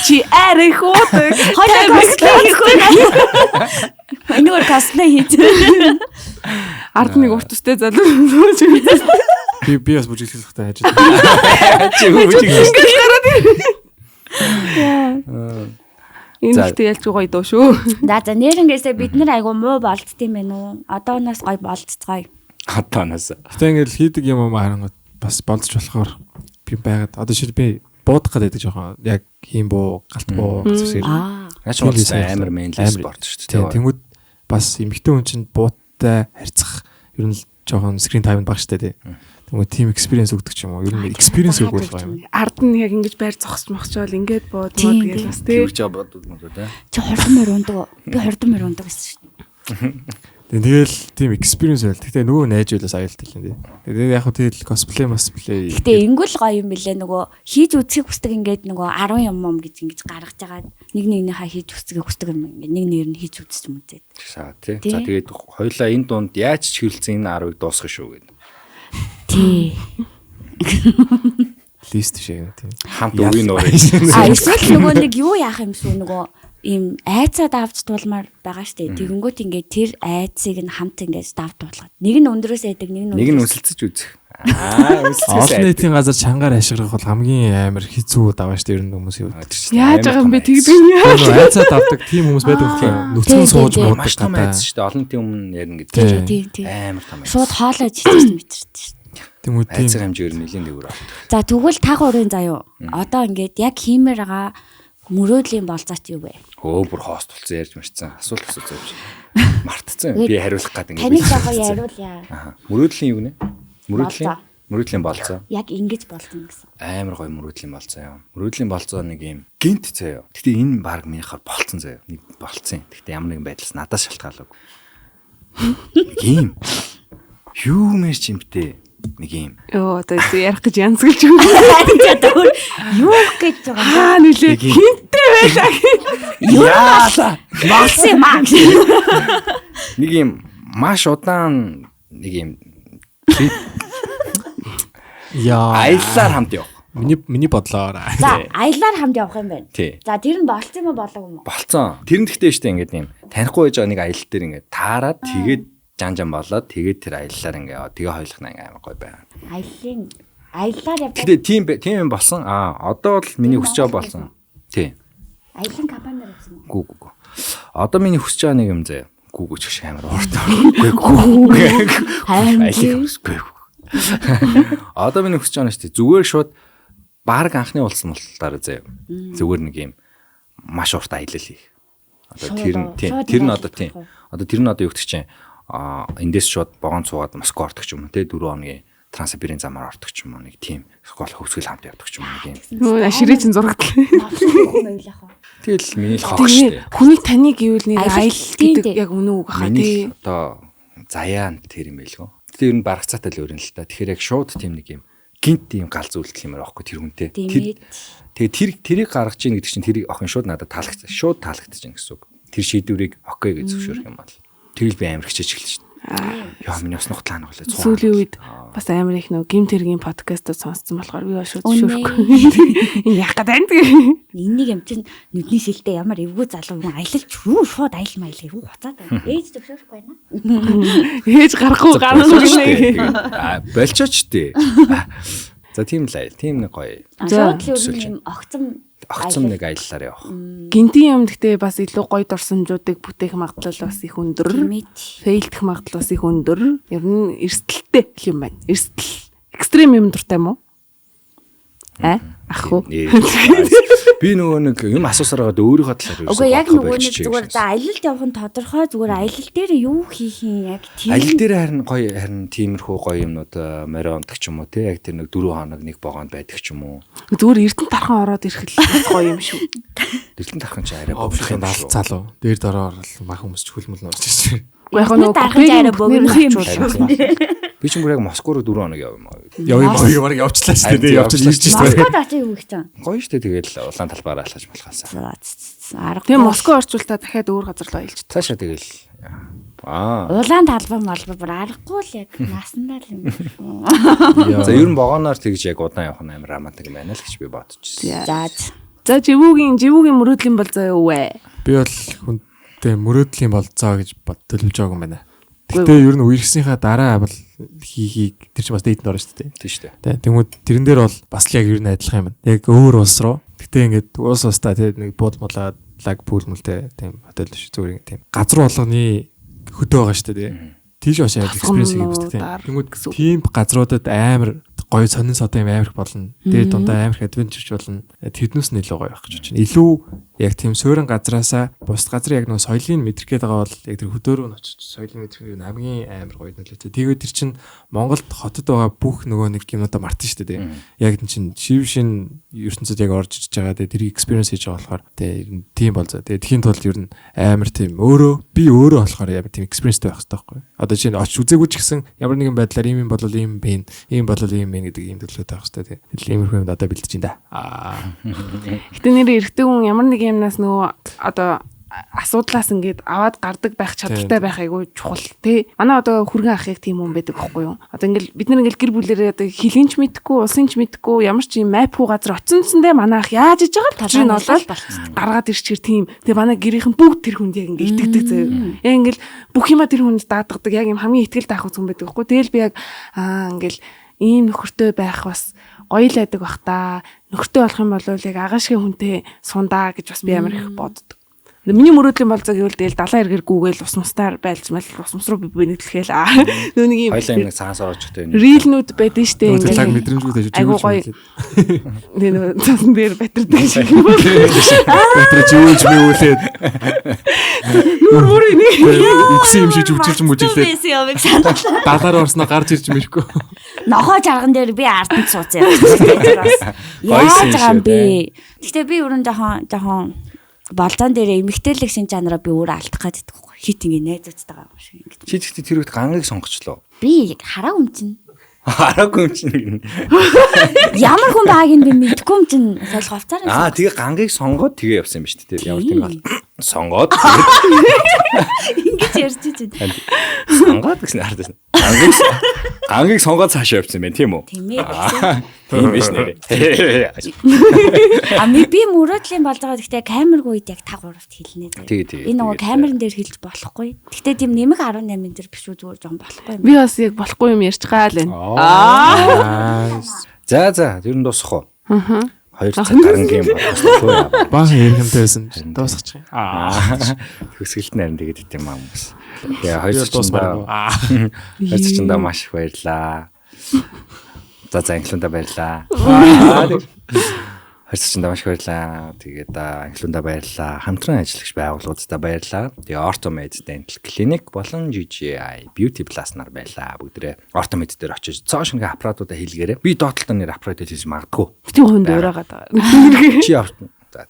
Чи арай хөөдөг. Хойлоо косплей хийх үү? Энэгээр косплей хийж. Ард нэг урт төстэй залуу. Би бас бүжиглэх хэрэгтэй хайж байна. Чи бүжиглэх. Энэ ихтэй ялч гоё дөө шүү. За нэрнгээсээ бид нар айгу муу болцд юм байна уу? Одооноос гоё болцгоё. Одооноос. Гэтэ ингээл хийдэг юм харангууд бас болцож болохоор би байгаад одоо шил би буудах гэдэг жоохон яг ийм буу галт буу гэсэн. Яч бол амар мэнлэс спорт шүү дээ. Тэнгүүд бас эмэгтэй хүн чинь буудтай харьцах ер нь жоохон скрин тайм баг штэ тий. Тэгмээ team experience өгдөг ч юм уу. Ер нь experience өгөх юм. Ард нь яг ингэж байр зогсож махчвал ингэж бод гэж бас тий. Юу ч боддог юм уу те. Чи хурдан мөр ундаг. Би хурдан мөр ундаг гэсэн шүү. Тэгэл team experience байл. Гэтэ нөгөө найж байлаас аюултай л юм тий. Тэгээд яг хөө тэгэл cosplay masplay. Гэтэ ингүүл гоё юм бэлээ нөгөө хийж үзхийг хүсдэг ингээд нөгөө 10 юм гэж ингэж гаргаж байгаа. Нэгнийхээ хийж үзхийг хүсдэг юм ингээд нэг нэр нь хийж үзчих юм зээ. За тий. За тэгээд хоёлаа энэ дунд яаж ч хэрэлцэн энэ 10-ыг дуусгах шүү гэдэг. Тий. Лист шиг тийм. Хамт үеийн нуурын. Эсвэл нөгөө нэг юу яах юм шүү нөгөө ийм айцаад авч дуулмаар байгаа штэ. Тэгэнгүүт ингээд тэр айцыг нь хамт ингээд давж дуулгаад. Нэг нь өндрөөс айдаг, нэг нь өсөлцөж үзэх. Олон нийтийн газар чангаар ашиглах бол хамгийн амар хэцүү даваа штэ ер нь хүмүүсийн хувьд. Яаж байгаа юм бэ тэгдэг нь яа. Айцаад авдаг тийм хүмүүс байдаг гэх нүцгэн сууж муудаг маш том айц штэ. Олон нийтийн өмнө ярина гэдэг чинь амар том айц. шууд хоолой жижиг мэтэрч штэ. Тэмүүл тийм айцын хэмжээр нэлийн дээгүүр авдаг. За тэгвэл та гурийн заяа. Одоо ингээд яг хиймээр байгаа мөрөөдлийн болцооч юу вэ? Бүр хост болсон ярьж марцсан. Асуулт асууж. Мартцсан. Би хариулах гээд ингээд. Таны жагаа яриулъя. Мөрөөдлийн юу нэ? Мөрөөдлийн болцоо. Яг ингэж болсон гэсэн. Амар гоё мөрөөдлийн болцоо юм. Мөрөөдлийн болцоо нэг юм гинт заяа. Гэтэ энэ баг минийхаар болцсон заяа. Нэг болцсон. Гэтэ ямар нэгэн байдлаас надаас шалтгаалаагүй. Нэг юм. Юу мэрч юмтэй. Нэг юм. Йоо одоо ярих гэж янзгалж юм. Юу гэж байгаа. Нүлээ хинтээ байлаа. Яалаа. Болсон юм аа. Нэг юм маш удаан нэг юм аяллаар хамт явах. Миний бодлоор. За аяллаар хамт явах юм байна. Тий. За тэр нь болцсон юм болов юм уу? Болцсон. Тэр нь гэхдээ штэ ингээд юм танихгүй байж байгаа нэг аялал дээр ингээд таарад тэгээд жанжан болоод тэгээд тэр аяллаар ингээд тэгээ хойлох нэг амар гоё байна. Аяллаар явах. Тэгээ тийм юм болсон. Одоо бол миний хүсэж байгаа болсон. Тий. Аялын компаниар явсан уу? Гүү. Одоо миний хүсэж байгаа нэг юм заяа. Гүүгч гэх амар урт. Одоо миний хүсэж байгаа нь шүү дээ. Зүгээр шууд баг анхны улсан малтаараа заяа. Зүгээр нэг юм маш урт аялал хийх. Одоо тэр нь одоо тийм. Одоо тэр нь одоо юу гэдэг чинь эндээс шууд богоон цуугаад Москва ордог ч юм уу те 4 хоногийн трансиберийн замаар ордог ч юм уу нэг тийм скол хөвсгөл хамт явдаг ч юм уу нэг юм. Нөө ширээ чин зурагдлаа. Тэгэл миний л хогш штэ. Хүний таны гэвэл нэг аялал гэдэг яг үнэн үг хаа тий. Одоо заяа тэр юм байлгүй. Тэр нь барагцаатай л өрнө л та. Тэгэхээр яг шууд тийм нэг юм гинт тийм гал зүйлдэх юм аахгүй тэр хүнтэй. Тэгээ тэрийг гаргаж ийн гэдэг чинь тэрийг охин шууд надад таалагдсан. Шууд таалагдаж ин гэсэн үг. Тэр шийдвэрийг окей гэж зөвшөөрөх юм бол. Тэгэл би амар хичээж эхэлж шин. Яа миний бас нухтлаа нэг болоо. Сүүлийн үед бас амар их нөө гим тэргийн подкастыг сонссон болохоор би шууд зөвшөөрөхгүй. Энэ яах гэдэг юм. Энийг юм чинь нүдний шилдэ ямар эвгүй залуу юм аялал шууд аялал маялал эвгүй буцаад байна. Ээж зөвшөөрөхгүй байна. Ээж гарахгүй гинэ. Болчооч тээ. За тийм л айл. Тийм нэг гоё. Шууд л юм огцом нэг аяллаар явах. Гинтийн юм гэхдээ бас илүү гоё дурсамжуудыг бүтээх магадлал бас их өндөр. Фейлдэх магадлал бас их өндөр. Ер нь эрсдэлтэй гэх юм байна. Эрсдэл. Экстрем юм дуртай юм уу? Ах уу. Би нөгөө нэг юм асуусараад өөрийнхөө талаар юу. Үгүй яг нөгөө нэг зүгээр за аялалд явах нь тодорхой зүгээр аялал дээр юу хийх юм яг тийм. Аялал дээр харин тиймэрхүү гоё юмнууд морь ондог ч юм уу те яг тэр нэг 4 хоног нэг вагонд байдаг ч юм уу. Зүгээр Эрдэнэ тархан ороод ирэх л гоё юм шүү. Эрдэнэ тархан ч арай говьлын даалт залуу. Дээр дараа орол мах хүмүүс ч хөлмөл нуурч ирсэн. Яг нөгөө тархан арай богино юм шүү. Би ч бүр яг Москва руу 4 хоног явъя. Явъя явчлаа шүү дээ. Явчих ирж шүү дээ. Москвад очиж юу гэж байна? Гоё шүү дээ. Тэгэл улаан талбаараа алхаж болохоосаа. Тэгээ Москва орчуултаа дахиад өөр газар руу аялж. Цаашаа тэгэл улаан талбар бүр аргагүй л яг наасандаа л юм шүү. За ер нь вагоноор тэгж яг удаан явах нь амар рамаадаг юм байна л гэж би бодчихсон. За живүүгийн мөрөөдлийн болзоо юу вэ? Би бол хүнтэй мөрөөдлийн болзоо гэж төлөвлөж байгаа юм байна. Гэтэ ер нь үерхснийхаа дараа бол хийхийг тэр чинь бас дээдэнд орно шүү дээ. Тийм шүү дээ. Тэгмүүд тэрэн дээр бол бас л яг ер нь адилхан юм байна. Яг өөр улс руу. Гэтэ ингээд улс устаа тийм нэг буудлаа лаг пул мүлтэй тийм хотел шүү зүгээр тийм. Газар болгоны хөдөө байгаа шүү дээ. Тийш ошоо экспириенс хийх гэдэг тийм. Тэгмүүд тийм газруудад амар гоё сонин содын амар их болно. Тэгээд дундаа амар их адвенчерч болно. Тэднээс нь илүү гоё байх гэж байна. Илүү яг тийм суурин газраасаа бус газар яг нөө соёлын мэдрэх гээд байгаа бол яг тэр хөдөөрөө нь очиж соёлын мэдрэх нь хамгийн амар гоё нөлөөтэй. Тэгээд тэр чинь Монголд хотод байгаа бүх нөгөө нэг юмудаа мартсан шүү дээ. Яг энэ чинь шив шин ертөнцид яг орж иж байгаа. Тэгээд тэр экспириенс хийж байгаа болохоор тийм бол зөө. Тэгээд тхийн тулд ер нь амар тийм би өөрөө болохоор ямар тийм экспириенстэй байх хэрэгтэй байхгүй. Одоо чинь очиж үзээгүй ч гэсэн ямар нэгэн байдлаар ийм бол ийм бэ, ийм бол ийм бэ гэдэг ийм төлөвлөлт байх хэрэгтэй. Тэгээд иймэрхүү юмд одоо бэлдэж байна да. Гэтэ нэр эрэгтэй хүн ямар нэг юмнаас нөгөө одоо асуудлаас ингээд аваад гардаг байх чадaltaй байх айгүй чухал тий. Манай одоо хүргэн ах яг тийм хүн байдаг байхгүй юу? Одоо ингээд бид нар ингээд гэр бүлэрээ одоо хилэнч мэдхгүй, улсынч мэдхгүй ямар ч юм майп хуу газар очсонсондээ манай ах яаж иж байгаа талын олоод гаргаад ирчихэр тийм. Тэгээ манай гэрийнхэн бүгд тэр хүнд яг ингээд итгэдэг заяа. Яг ингээд бүх юма тэр хүнд даадгадаг яг юм хамгийн ихтгэл таах хүн байдаг байхгүй. Тэгэл би яг ингээд ийм нөхөртэй байх бас гоё л байдаг бах та. Нөхөртэй болох юм бол яг агашгийн хүнтэй сундаа гэж бас би амар их боддог. Миний мөрөөдлийн болцоо гэвэл тэгэл далайн эргэр гүүгээл ус мустаар байлцмал ус мус руу би нэгтлэхэл нөө нэг юм хоёлаа юм цаас ороочтой юм. рилнүүд байдэн штэ ингээд цаг мэдрэмжүүд ажиж айгуу гоё. Нөө цаасан дээр батардаг шиг. Батраж юуж мөвлээд Нүр нэг үгсэн юм шиг жүжигч мүжилээд далаар орсноо гарч ирж мэрэхгүй. Нохоо жарган дээр би арданд сууцсан. Яаж байгаа юм бэ? Гэхдээ би өрн жоохон болзон дээр эмгтээлэг шин чанараа би өөрөө алдах гэдэг байхгүй. Хит ингэ найзуудтай байгаа юм шиг ингэ. Чи гэхдээ тэр үед гангийг сонгочлоо. Би хараа өмчин. Хараагүй юм чинь. Ямар хүн байгааг нь би мэдэхгүй юм чинь солих хувцаар. Тэгээ гангийг сонгоод тэгээ явсан юм шүү дээ. Ямар тийм бол сонгоод ингэж ярьж байна. сонгоод гэсэн хардсан. Гангийг сонгоод цаашаа явсан юм байна тийм үү? Тийм ээ. Тийм биш нэрээ. Би мөрөөдлийн болж байгаа гэхдээ камергүй үед яг та гуравт хэлнэ. Энэ нөгөө камерын дээр хэлж болохгүй. Гэхдээ тийм нэмэг 18 дээр биш үү зүгээр жоон болохгүй юм. Би бас яг болохгүй юм ярьж байгаа л байна. За ер нь дуусах уу? 2 цаг гарангийн бодлоо. Баахан ярихэнтэйсэн дуусчих юм. Хөсгөлт нарийн тэгээд ит юм аа хүмүүс. Тэгээ 2 дуусмаар. 2 цагта маш их баярлаа. За англиунда баярлаа. 2 цагта маш их баярлаа. Тэгээд англиунда баярлаа. Хамтран ажиллагч байгууллагуудад баярлаа. Тэгээ Orthomed Dental Clinic болон GGI Beauty Plus нар байлаа. Бүгдээ Orthomed дээр очиж цоо шингээ аппаратуудаа хийлгээрэй. Би доотлолтоо нэр аппарат хийж магадгүй. Тийм хүнд өрөөгаад байгаа. Чи авт. За.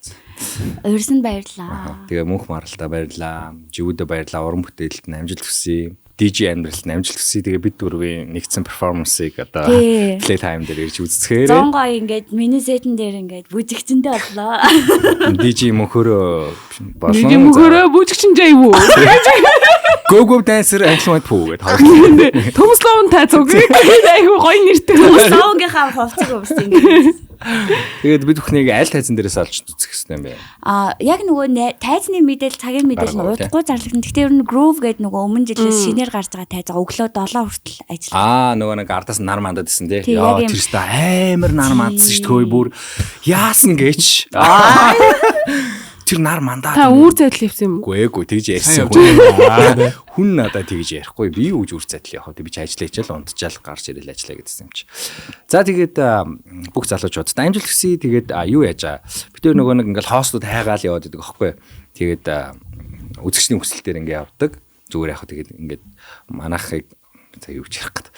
Өрсөнд баярлаа. Тэгээ мөнх маралтаа баярлаа. Живүүдэ баярлаа. Уран бүтээлд нь амжилт хүсье. DJ амьдралд нь амжилт хүсье. Тэгээ бид дөрвийн нэгдсэн перформансыг одоо play time дээр ирж үзцгээе. Зонгоо ингээд миний сетэн дээр ингээд бүжигчэндээ боллоо. DJ мөнхөрөө болон Нэг мөнхөрөө бүжигчэндээ юу? Go dancer анхлаад пүү гэдэг харагдав. Төмслоон тайцог. Айгуу гоё нэртэй. Төмслоонгийн хувцаг өвс ингээд. Тэгээд бид бүхнийг аль тайзан дээрээс олж үзэх хэрэгтэй юм бэ? Яг нөгөө тайзны мэдээлэл, цагийн мэдээлэл нь удахгүй зарлагдана. Гэхдээ ер нь groove гэдэг нөгөө өмнө жилээс шинээр гарч байгаа тайзгаа өглөө 7 хүртэл ажиллаа. Нөгөө нэг ардаас нар мандад исэн тий. Яа тэр өстой амар нар мандсан шүү дээ бүр яасан гэж. Тэр нар мандаа. Та үүр зайдал явсан юм уу? Үгүй тэгж ярьсан хүн. Хүн надад тэгж ярихгүй. Би үүж үүр зайдал явах. Би ч ажиллаж ичээл унтчаал гарч ирэл ажиллаа гэсэн юм чи. За тэгээд бүх залуучууд амжилт хүсье. Тэгээд юу яаж аа. Бид нөгөө нэг ингээл хоостууд хайгаал яваад байдаг аахгүй. Тэгээд үзэгчний хүсэл дээр ингээ явдаг. Зүгээр яах вэ тэгээд ингээд манайхыг за юу ч ярих гээд.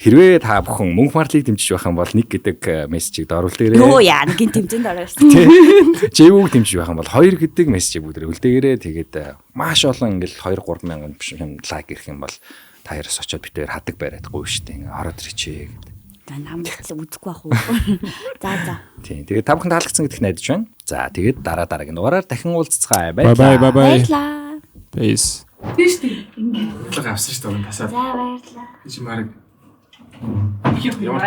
Хэрвээ та бүхэн мөнх марлыг дэмжиж байх юм бол 1 гэдэг мессежийг дооруулдагээрэй. Юу яа нэгэн тэмцээнд орсон. Живүүг дэмжиж байх юм бол 2 гэдэг мессежийг бүгд үлдээгээрэй. Тэгээд маш олон ингээл 2-3 мянган лайк ирэх юм бол та яраас очиод битээр хадаг байраад гоо штэ. Ингээ ороод ирчээ гэдэг. За намайг үзэхгүй байх уу. За. Тийм. Тэгээд та бүхэн таалагдсан гэдэгт найдаж байна. За тэгээд дараагийн дугаараар дахин уулзцгаая. Bye. Баярлаа. Peace. Тийш тий. Ингээд авсан шүү дээ тасаад. За баярлаа. Чи мараг Ямар